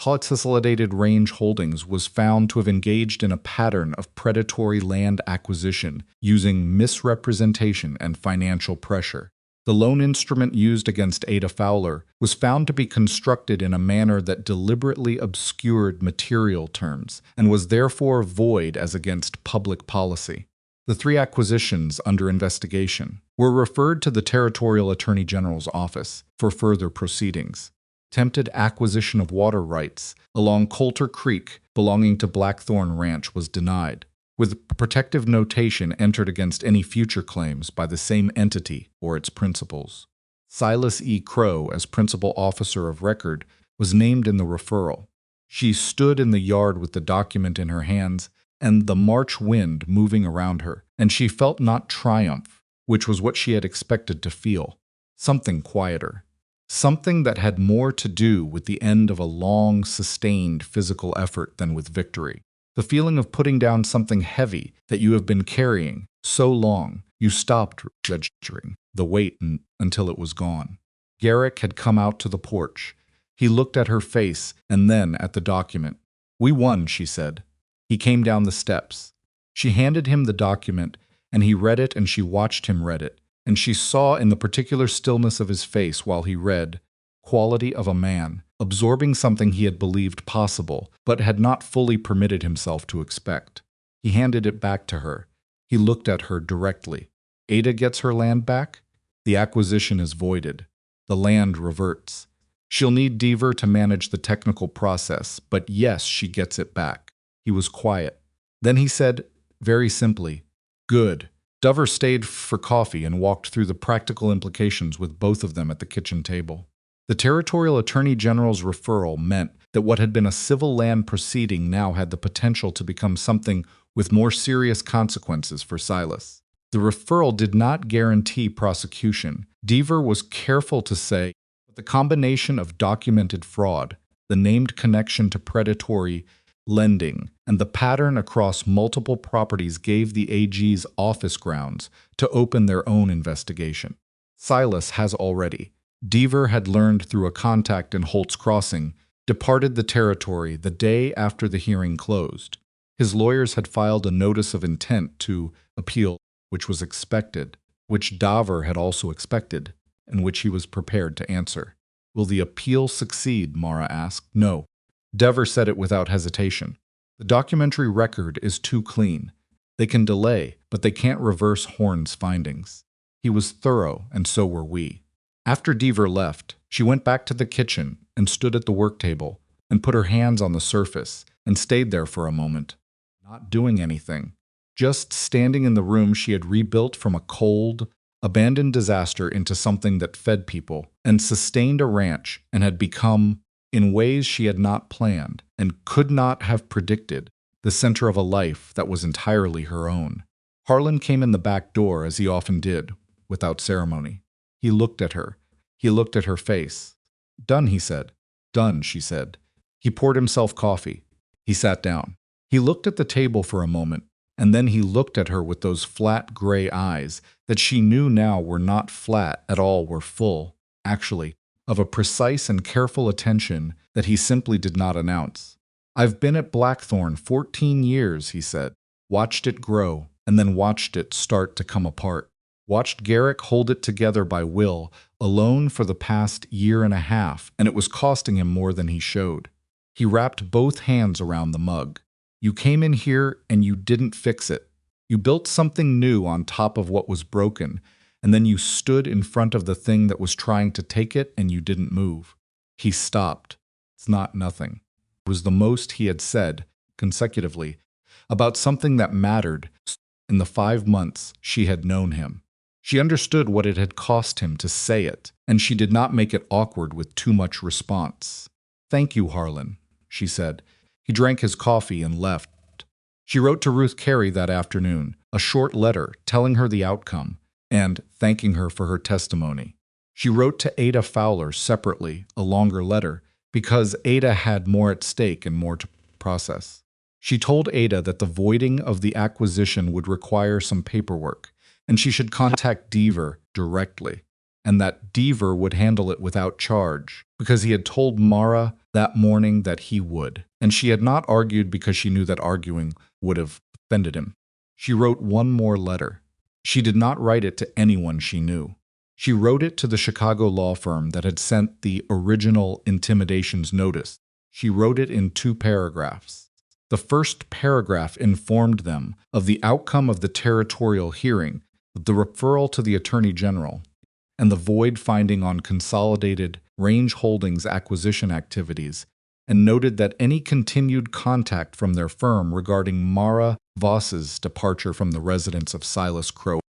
Consolidated Range Holdings was found to have engaged in a pattern of predatory land acquisition using misrepresentation and financial pressure. The loan instrument used against Ada Fowler was found to be constructed in a manner that deliberately obscured material terms and was therefore void as against public policy. The 3 acquisitions under investigation were referred to the Territorial Attorney General's office for further proceedings. Attempted acquisition of water rights along Coulter Creek belonging to Blackthorn Ranch was denied, with protective notation entered against any future claims by the same entity or its principals. Silas E. Crow, as principal officer of record, was named in the referral. She stood in the yard with the document in her hands and the March wind moving around her, and she felt not triumph, which was what she had expected to feel, something quieter. Something that had more to do with the end of a long, sustained physical effort than with victory. The feeling of putting down something heavy that you have been carrying so long, you stopped registering the weight until it was gone. Garrick had come out to the porch. He looked at her face and then at the document. "We won," she said. He came down the steps. She handed him the document, and he read it and she watched him read it. And she saw in the particular stillness of his face while he read, quality of a man, absorbing something he had believed possible, but had not fully permitted himself to expect. He handed it back to her. He looked at her directly. Ada gets her land back? The acquisition is voided. The land reverts. She'll need Deaver to manage the technical process, but yes, she gets it back. He was quiet. Then he said, very simply, "Good." Dover stayed for coffee and walked through the practical implications with both of them at the kitchen table. The Territorial Attorney General's referral meant that what had been a civil land proceeding now had the potential to become something with more serious consequences for Silas. The referral did not guarantee prosecution. Deaver was careful to say that the combination of documented fraud, the named connection to predatory lending, and the pattern across multiple properties gave the AG's office grounds to open their own investigation. Silas has already. Deaver had learned through a contact in Holt's Crossing, departed the territory the day after the hearing closed. His lawyers had filed a notice of intent to appeal, which was expected, which Dover had also expected, and which he was prepared to answer. Will the appeal succeed? Mara asked. No. Dever said it without hesitation. The documentary record is too clean. They can delay, but they can't reverse Horn's findings. He was thorough, and so were we. After Deaver left, she went back to the kitchen and stood at the work table and put her hands on the surface and stayed there for a moment, not doing anything, just standing in the room she had rebuilt from a cold, abandoned disaster into something that fed people and sustained a ranch and had become, in ways she had not planned and could not have predicted, the center of a life that was entirely her own. Harlan came in the back door, as he often did, without ceremony. He looked at her. He looked at her face. "Done," he said. "Done," she said. He poured himself coffee. He sat down. He looked at the table for a moment, and then he looked at her with those flat gray eyes that she knew now were not flat at all, were full, actually, of a precise and careful attention that he simply did not announce. "I've been at Blackthorn 14 years, he said. Watched it grow, and then watched it start to come apart. Watched Garrick hold it together by will, alone for the past year and a half, and it was costing him more than he showed. He wrapped both hands around the mug. You came in here and you didn't fix it. You built something new on top of what was broken, and then you stood in front of the thing that was trying to take it and you didn't move." He stopped. "It's not nothing." It was the most he had said, consecutively, about something that mattered in the 5 months she had known him. She understood what it had cost him to say it, and she did not make it awkward with too much response. "Thank you, Harlan," she said. He drank his coffee and left. She wrote to Ruth Carey that afternoon, a short letter telling her the outcome and thanking her for her testimony. She wrote to Ada Fowler separately, a longer letter, because Ada had more at stake and more to process. She told Ada that the voiding of the acquisition would require some paperwork, and she should contact Deaver directly, and that Deaver would handle it without charge, because he had told Mara that morning that he would, and she had not argued because she knew that arguing would have offended him. She wrote one more letter. She did not write it to anyone she knew. She wrote it to the Chicago law firm that had sent the original intimidations notice. She wrote it in 2 paragraphs. The first paragraph informed them of the outcome of the territorial hearing, the referral to the Attorney General, and the void finding on Consolidated Range Holdings acquisition activities, and noted that any continued contact from their firm regarding Mara Voss's departure from the residence of Silas Crow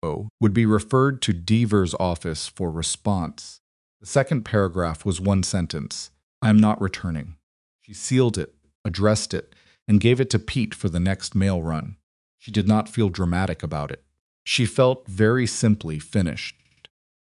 would be referred to Deaver's office for response. The second paragraph was 1 sentence: "I am not returning." She sealed it, addressed it, and gave it to Pete for the next mail run. She did not feel dramatic about it. She felt very simply finished.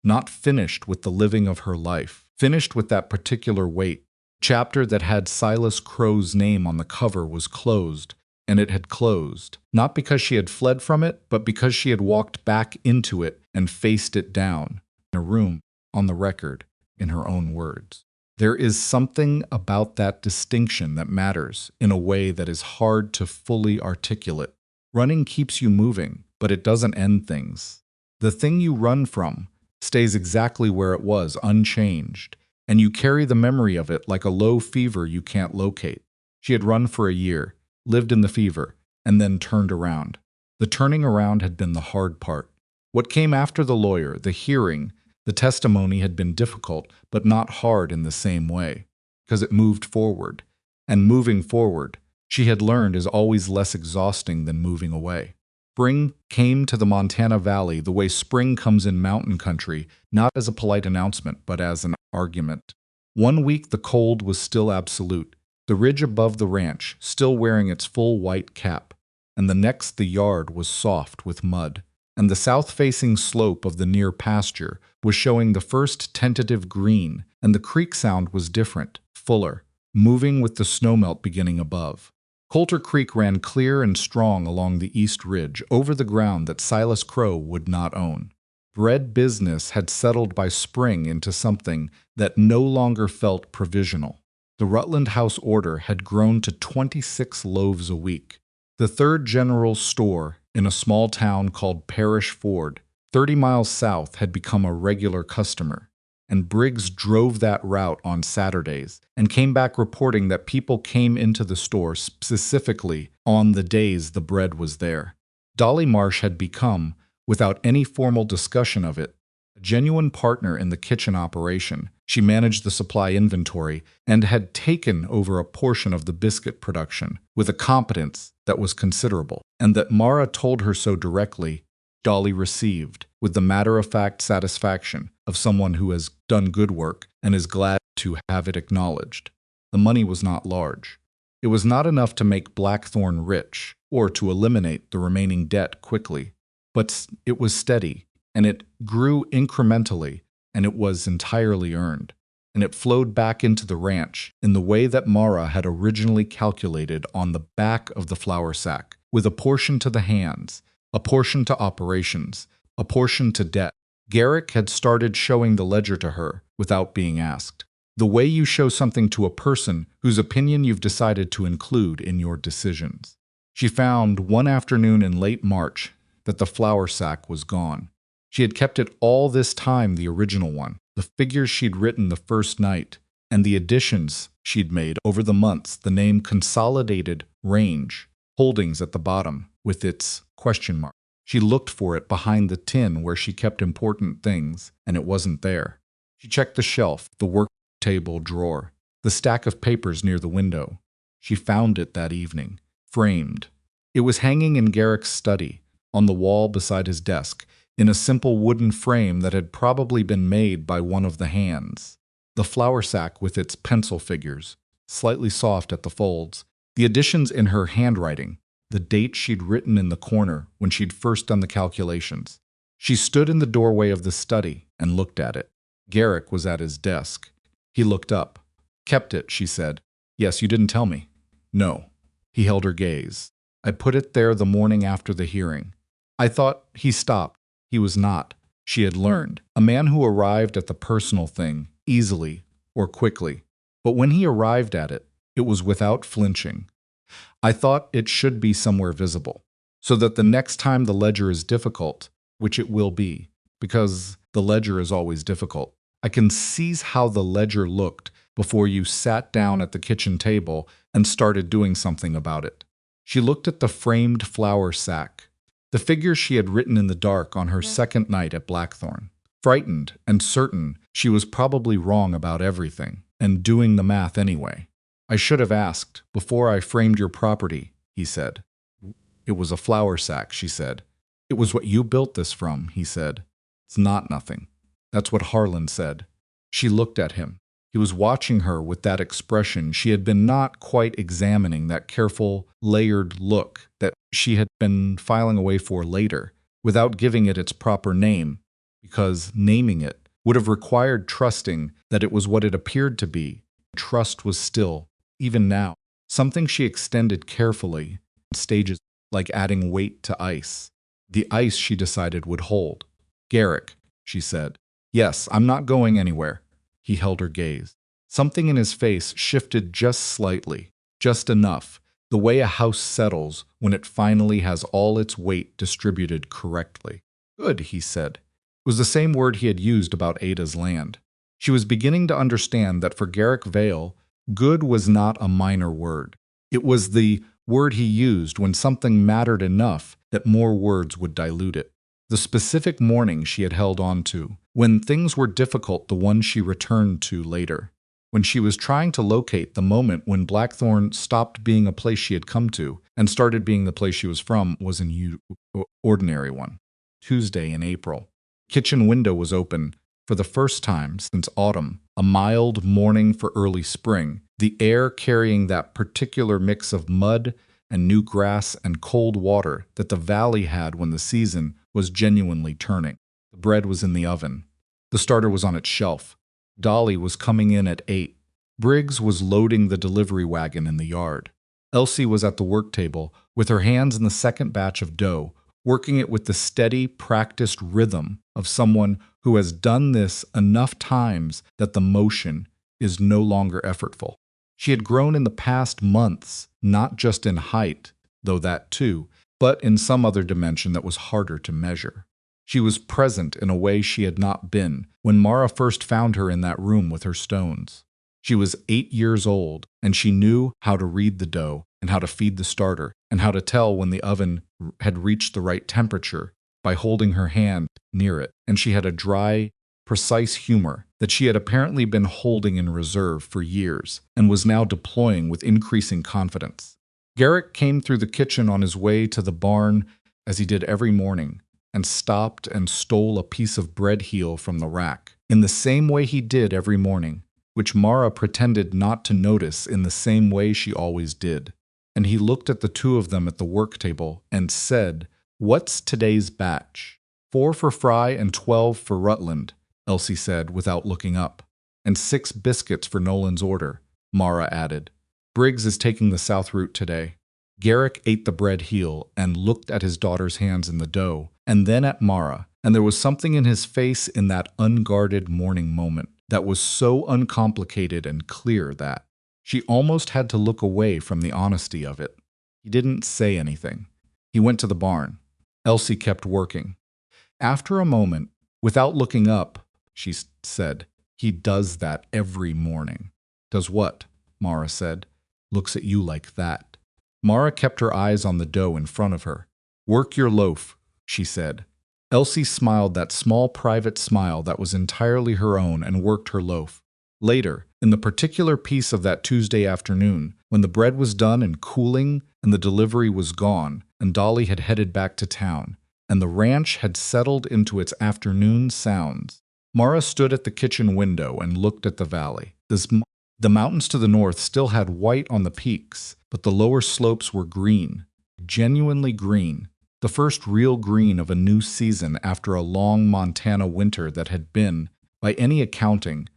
Not finished with the living of her life, finished with that particular weight. Chapter that had Silas Crow's name on the cover was closed, and it had closed, not because she had fled from it, but because she had walked back into it and faced it down, in a room, on the record, in her own words. There is something about that distinction that matters in a way that is hard to fully articulate. Running keeps you moving, but it doesn't end things. The thing you run from stays exactly where it was, unchanged, and you carry the memory of it like a low fever you can't locate. She had run for a year, lived in the fever, and then turned around. The turning around had been the hard part. What came after the lawyer, the hearing, the testimony had been difficult, but not hard in the same way, because it moved forward. And moving forward, she had learned, is always less exhausting than moving away. Spring came to the Montana Valley the way spring comes in mountain country, not as a polite announcement, but as an argument. 1 week the cold was still absolute, the ridge above the ranch still wearing its full white cap, and the next the yard was soft with mud, and the south-facing slope of the near pasture was showing the first tentative green, and the creek sound was different, fuller, moving with the snowmelt beginning above. Coulter Creek ran clear and strong along the east ridge, over the ground that Silas Crow would not own. Bread business had settled by spring into something that no longer felt provisional. The Rutland House order had grown to 26 loaves a week. The third general store in a small town called Parish Ford, 30 miles south, had become a regular customer, and Briggs drove that route on Saturdays and came back reporting that people came into the store specifically on the days the bread was there. Dolly Marsh had become, without any formal discussion of it, a genuine partner in the kitchen operation. She managed the supply inventory and had taken over a portion of the biscuit production with a competence that was considerable, and that Mara told her so directly. Dolly received, with the matter-of-fact satisfaction of someone who has done good work and is glad to have it acknowledged. The money was not large. It was not enough to make Blackthorn rich, or to eliminate the remaining debt quickly, but it was steady, and it grew incrementally, and it was entirely earned, and it flowed back into the ranch in the way that Mara had originally calculated on the back of the flour sack, with a portion to the hands, a portion to operations, a portion to debt. Garrick had started showing the ledger to her without being asked. The way you show something to a person whose opinion you've decided to include in your decisions. She found one afternoon in late March that the flour sack was gone. She had kept it all this time, the original one, the figures she'd written the first night, and the additions she'd made over the months, the name Consolidated Range Holdings at the bottom, with its question mark. She looked for it behind the tin where she kept important things, and it wasn't there. She checked the shelf, the work table drawer, the stack of papers near the window. She found it that evening, framed. It was hanging in Garrick's study, on the wall beside his desk, in a simple wooden frame that had probably been made by one of the hands. The flour sack with its pencil figures, slightly soft at the folds, the additions in her handwriting, the date she'd written in the corner when she'd first done the calculations. She stood in the doorway of the study and looked at it. Garrick was at his desk. He looked up. Kept it, she said. Yes, you didn't tell me. No. He held her gaze. I put it there the morning after the hearing. I thought he stopped. He was not. She had learned. A man who arrived at the personal thing, easily or quickly. But when he arrived at it, it was without flinching. I thought it should be somewhere visible, so that the next time the ledger is difficult, which it will be, because the ledger is always difficult, I can seize how the ledger looked before you sat down at the kitchen table and started doing something about it. She looked at the framed flour sack, the figure she had written in the dark on her second night at Blackthorn. Frightened and certain she was probably wrong about everything, and doing the math anyway. I should have asked, before I framed your property, he said. It was a flour sack, she said. It was what you built this from, he said. It's not nothing. That's what Harlan said. She looked at him. He was watching her with that expression she had been not quite examining, that careful, layered look that she had been filing away for later, without giving it its proper name, because naming it would have required trusting that it was what it appeared to be. Trust was still, even now, something she extended carefully in stages like adding weight to ice. The ice, she decided, would hold. Garrick, she said. Yes, I'm not going anywhere. He held her gaze. Something in his face shifted just slightly, just enough, the way a house settles when it finally has all its weight distributed correctly. Good, he said. It was the same word he had used about Ada's land. She was beginning to understand that for Garrick Vale, good was not a minor word. It was the word he used when something mattered enough that more words would dilute it. The specific morning she had held on to, when things were difficult, the one she returned to later, when she was trying to locate the moment when Blackthorn stopped being a place she had come to and started being the place she was from, was an ordinary one. Tuesday in April. Kitchen window was open for the first time since autumn, a mild morning for early spring, the air carrying that particular mix of mud and new grass and cold water that the valley had when the season was genuinely turning. The bread was in the oven. The starter was on its shelf. Dolly was coming in at 8. Briggs was loading the delivery wagon in the yard. Elsie was at the work table with her hands in the second batch of dough, working it with the steady, practiced rhythm of someone who has done this enough times that the motion is no longer effortful. She had grown in the past months, not just in height, though that too, but in some other dimension that was harder to measure. She was present in a way she had not been when Mara first found her in that room with her stones. She was 8 years old, and she knew how to read the dough and how to feed the starter and how to tell when the oven had reached the right temperature by holding her hand near it, and she had a dry, precise humor that she had apparently been holding in reserve for years and was now deploying with increasing confidence. Garrick came through the kitchen on his way to the barn as he did every morning and stopped and stole a piece of bread heel from the rack, in the same way he did every morning, which Mara pretended not to notice in the same way she always did. And he looked at the two of them at the work table and said, "What's today's batch?" 4 for Fry and 12 for Rutland, Elsie said without looking up. And 6 biscuits for Nolan's order, Mara added. Briggs is taking the south route today. Garrick ate the bread heel and looked at his daughter's hands in the dough, and then at Mara, and there was something in his face in that unguarded morning moment that was so uncomplicated and clear that she almost had to look away from the honesty of it. He didn't say anything. He went to the barn. Elsie kept working. After a moment, without looking up, she said, "He does that every morning." "Does what?" Mara said. "Looks at you like that." Mara kept her eyes on the dough in front of her. "Work your loaf," she said. Elsie smiled that small private smile that was entirely her own and worked her loaf. Later, in the particular piece of that Tuesday afternoon, when the bread was done and cooling and the delivery was gone and Dolly had headed back to town, and the ranch had settled into its afternoon sounds, Mara stood at the kitchen window and looked at the valley. The mountains to the north still had white on the peaks, but the lower slopes were green, genuinely green, the first real green of a new season after a long Montana winter that had been, by any accounting,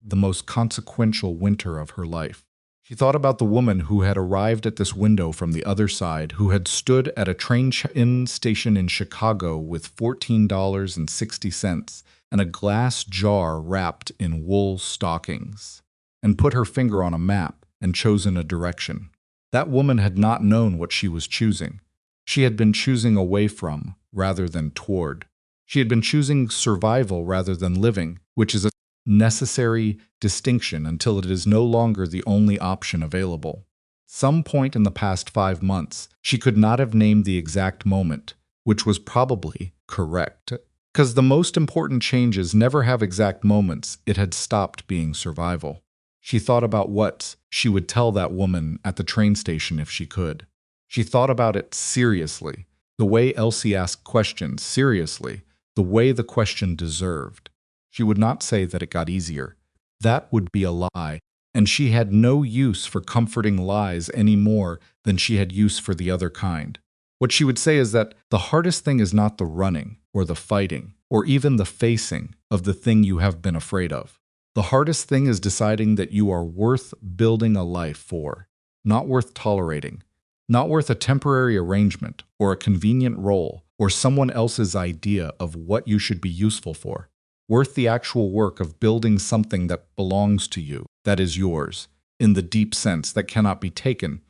the most consequential winter of her life. She thought about the woman who had arrived at this window from the other side, who had stood at a train-in station in Chicago with $14.60 and a glass jar wrapped in wool stockings, and put her finger on a map and chosen a direction. That woman had not known what she was choosing. She had been choosing away from rather than toward. She had been choosing survival rather than living, which is a necessary distinction until it is no longer the only option available. Some point in the past 5 months, she could not have named the exact moment, which was probably correct. Because the most important changes never have exact moments, it had stopped being survival. She thought about what she would tell that woman at the train station if she could. She thought about it seriously, the way Elsie asked questions seriously, the way the question deserved. She would not say that it got easier. That would be a lie, and she had no use for comforting lies any more than she had use for the other kind. What she would say is that the hardest thing is not the running, or the fighting, or even the facing of the thing you have been afraid of. The hardest thing is deciding that you are worth building a life for, not worth tolerating, not worth a temporary arrangement, or a convenient role, or someone else's idea of what you should be useful for. Worth the actual work of building something that belongs to you, that is yours, in the deep sense that cannot be taken,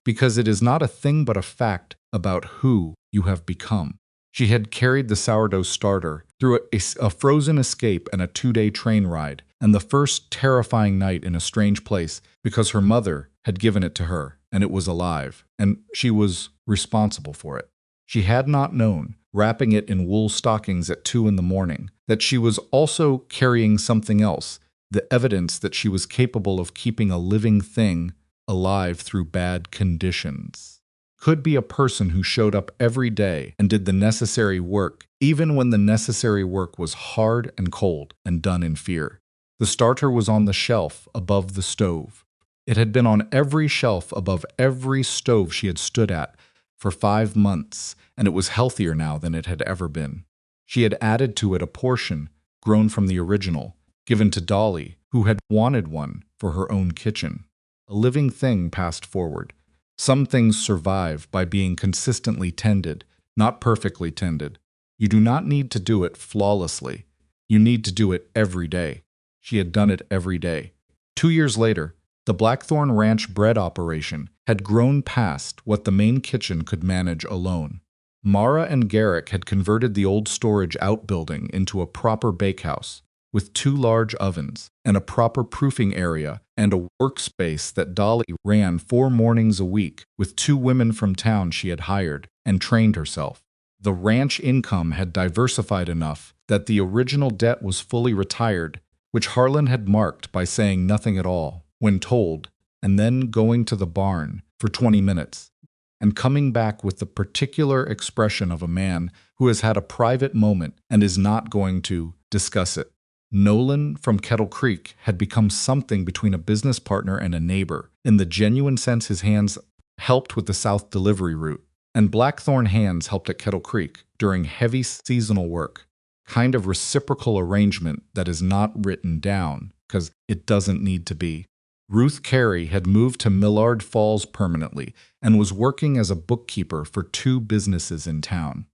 because it is not a thing but a fact about who you have become. She had carried the sourdough starter through a frozen escape and a 2-day train ride, and the first terrifying night in a strange place because her mother had given it to her, and it was alive, and she was responsible for it. She had not known, wrapping it in wool stockings at 2 in the morning, that she was also carrying something else, the evidence that she was capable of keeping a living thing alive through bad conditions. Could be a person who showed up every day and did the necessary work, even when the necessary work was hard and cold and done in fear. The starter was on the shelf above the stove. It had been on every shelf above every stove she had stood at for 5 months, and it was healthier now than it had ever been. She had added to it a portion, grown from the original, given to Dolly, who had wanted one for her own kitchen. A living thing passed forward. Some things survive by being consistently tended, not perfectly tended. You do not need to do it flawlessly. You need to do it every day. She had done it every day. 2 years later, the Blackthorn Ranch bread operation had grown past what the main kitchen could manage alone. Mara and Garrick had converted the old storage outbuilding into a proper bakehouse, with 2 large ovens and a proper proofing area and a workspace that Dolly ran 4 mornings a week with 2 women from town she had hired and trained herself. The ranch income had diversified enough that the original debt was fully retired, which Harlan had marked by saying nothing at all when told, and then going to the barn for 20 minutes, and coming back with the particular expression of a man who has had a private moment and is not going to discuss it. Nolan from Kettle Creek had become something between a business partner and a neighbor, in the genuine sense his hands helped with the south delivery route, and Blackthorn hands helped at Kettle Creek during heavy seasonal work. Kind of reciprocal arrangement that is not written down, because it doesn't need to be. Ruth Carey had moved to Millard Falls permanently and was working as a bookkeeper for 2 businesses in town.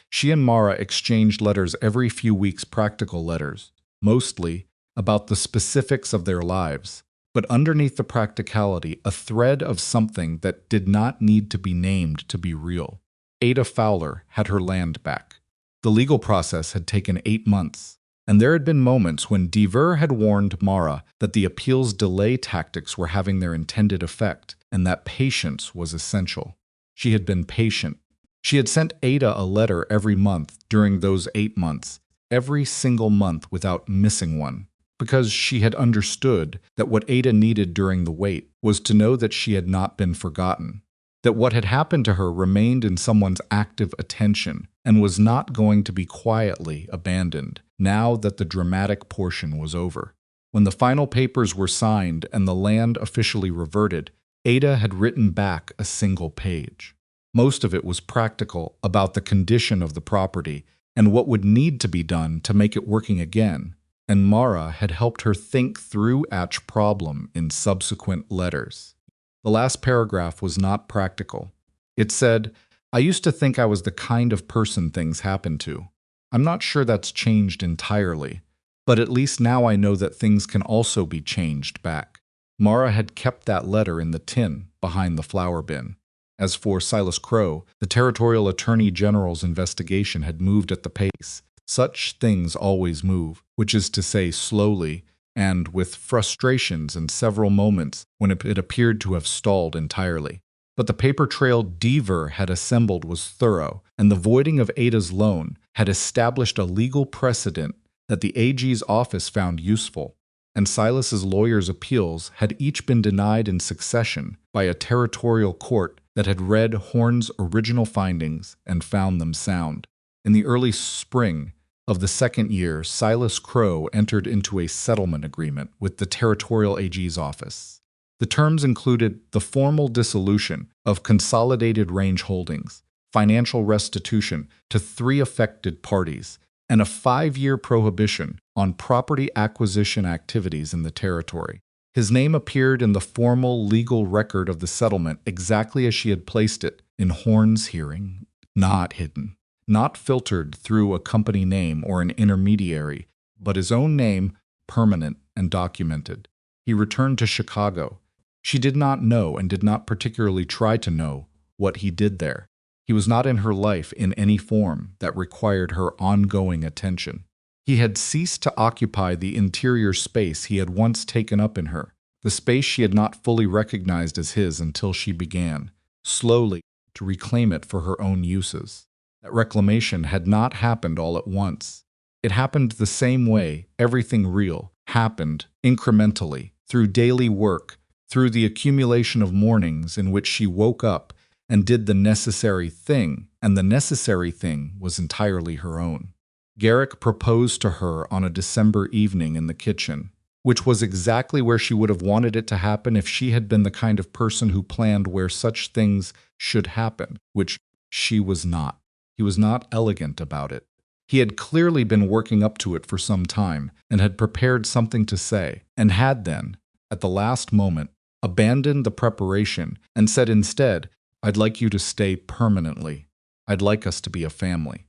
She and Mara exchanged letters every few weeks, practical letters, mostly about the specifics of their lives, but underneath the practicality, a thread of something that did not need to be named to be real. Ada Fowler had her land back. The legal process had taken 8 months, and there had been moments when Deaver had warned Mara that the appeals delay tactics were having their intended effect, and that patience was essential. She had been patient. She had sent Ada a letter every month during those 8 months, every single month without missing one, because she had understood that what Ada needed during the wait was to know that she had not been forgotten, that what had happened to her remained in someone's active attention and was not going to be quietly abandoned now that the dramatic portion was over. When the final papers were signed and the land officially reverted, Ada had written back a single page. Most of it was practical about the condition of the property and what would need to be done to make it working again, and Mara had helped her think through Atch's problem in subsequent letters. The last paragraph was not practical. It said, "I used to think I was the kind of person things happen to. I'm not sure that's changed entirely, but at least now I know that things can also be changed back." Mara had kept that letter in the tin behind the flour bin. As for Silas Crow, the Territorial Attorney General's investigation had moved at the pace. Such things always move, which is to say slowly, and with frustrations and several moments when it appeared to have stalled entirely. But the paper trail Deaver had assembled was thorough, and the voiding of Ada's loan had established a legal precedent that the AG's office found useful, and Silas's lawyers' appeals had each been denied in succession by a territorial court that had read Horn's original findings and found them sound. In the early spring of the second year, Silas Crow entered into a settlement agreement with the Territorial AG's office. The terms included the formal dissolution of Consolidated Range Holdings, financial restitution to 3 affected parties, and a 5-year prohibition on property acquisition activities in the territory. His name appeared in the formal legal record of the settlement exactly as she had placed it in Horn's hearing, not hidden, not filtered through a company name or an intermediary, but his own name, permanent and documented. He returned to Chicago. She did not know and did not particularly try to know what he did there. He was not in her life in any form that required her ongoing attention. He had ceased to occupy the interior space he had once taken up in her, the space she had not fully recognized as his until she began, slowly, to reclaim it for her own uses. That reclamation had not happened all at once. It happened the same way everything real happened, incrementally, through daily work, through the accumulation of mornings in which she woke up and did the necessary thing, and the necessary thing was entirely her own. Garrick proposed to her on a December evening in the kitchen, which was exactly where she would have wanted it to happen if she had been the kind of person who planned where such things should happen, which she was not. He was not elegant about it. He had clearly been working up to it for some time, and had prepared something to say, and had then, at the last moment, abandoned the preparation and said instead, "I'd like you to stay permanently. I'd like us to be a family."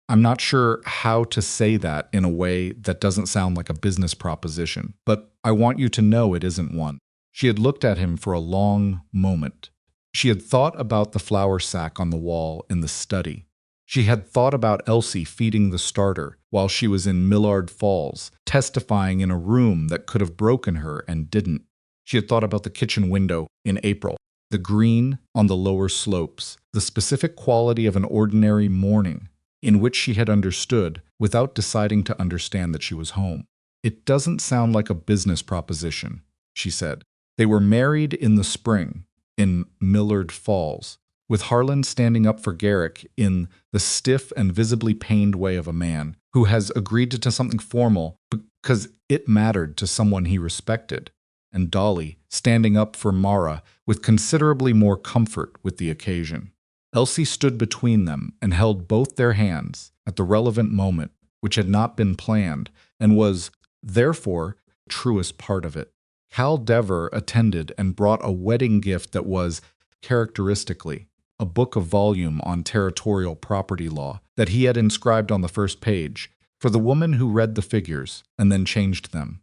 I'm not sure how to say that in a way that doesn't sound like a business proposition, but I want you to know it isn't one. She had looked at him for a long moment. She had thought about the flour sack on the wall in the study. She had thought about Elsie feeding the starter while she was in Millard Falls, testifying in a room that could have broken her and didn't. She had thought about the kitchen window in April, the green on the lower slopes, the specific quality of an ordinary morning in which she had understood without deciding to understand that she was home. "It doesn't sound like a business proposition," she said. They were married in the spring in Millard Falls, with Harlan standing up for Garrick in the stiff and visibly pained way of a man who has agreed to something formal because it mattered to someone he respected, and Dolly standing up for Mara with considerably more comfort with the occasion. Elsie stood between them and held both their hands at the relevant moment, which had not been planned, and was, therefore, the truest part of it. Cal Dever attended and brought a wedding gift that was, characteristically, a book of volume on territorial property law that he had inscribed on the first page, for the woman who read the figures and then changed them.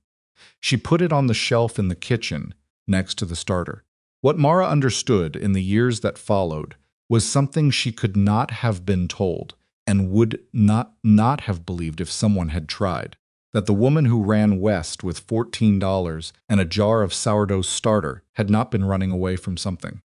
She put it on the shelf in the kitchen next to the starter. What Mara understood in the years that followed was something she could not have been told and would not have believed if someone had tried, that the woman who ran west with $14 and a jar of sourdough starter had not been running away from something,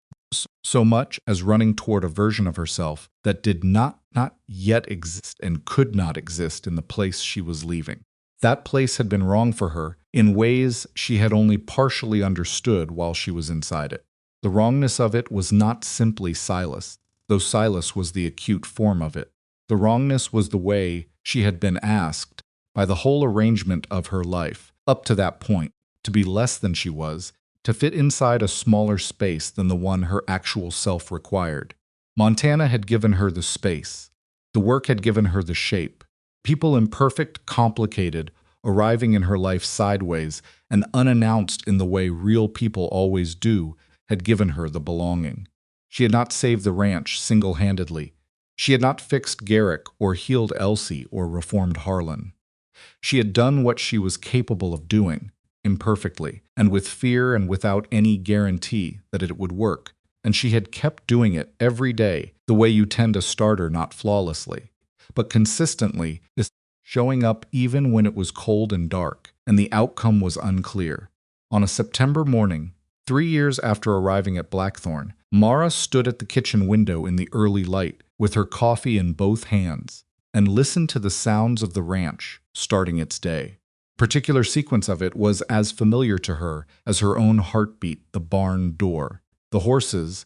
so much as running toward a version of herself that did not yet exist and could not exist in the place she was leaving. That place had been wrong for her in ways she had only partially understood while she was inside it. The wrongness of it was not simply Silas, though Silas was the acute form of it. The wrongness was the way she had been asked, by the whole arrangement of her life, up to that point, to be less than she was, to fit inside a smaller space than the one her actual self required. Montana had given her the space. The work had given her the shape. People imperfect, complicated, arriving in her life sideways and unannounced in the way real people always do, had given her the belonging. She had not saved the ranch single-handedly. She had not fixed Garrick or healed Elsie or reformed Harlan. She had done what she was capable of doing, imperfectly, and with fear and without any guarantee that it would work, and she had kept doing it every day the way you tend a starter not flawlessly, but consistently, showing up even when it was cold and dark, and the outcome was unclear. On a September morning, 3 years after arriving at Blackthorn, Mara stood at the kitchen window in the early light, with her coffee in both hands, and listened to the sounds of the ranch starting its day. A particular sequence of it was as familiar to her as her own heartbeat, the barn door, the horses,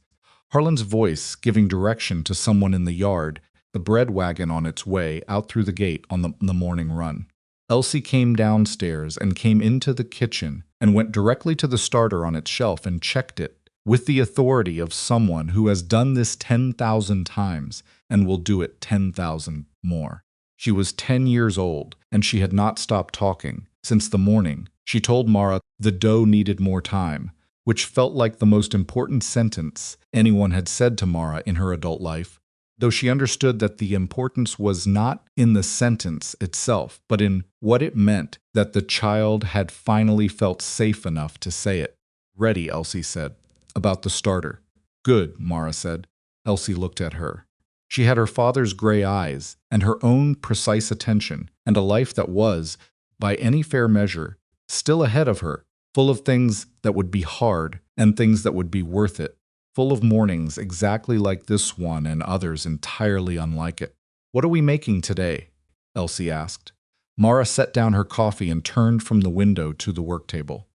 Harlan's voice giving direction to someone in the yard, the bread wagon on its way out through the gate on the morning run. Elsie came downstairs and came into the kitchen and went directly to the starter on its shelf and checked it, with the authority of someone who has done this 10,000 times and will do it 10,000 more. She was 10 years old, and she had not stopped talking. Since the morning, she told Mara the dough needed more time, which felt like the most important sentence anyone had said to Mara in her adult life, though she understood that the importance was not in the sentence itself, but in what it meant that the child had finally felt safe enough to say it. "Ready," Elsie said. "About the starter." "Good," Mara said. Elsie looked at her. She had her father's gray eyes and her own precise attention, and a life that was, by any fair measure, still ahead of her, full of things that would be hard and things that would be worth it, full of mornings exactly like this one and others entirely unlike it. "What are we making today?" Elsie asked. Mara set down her coffee and turned from the window to the work table.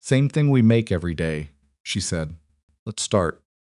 "Same thing we make every day," she said. "Let's start."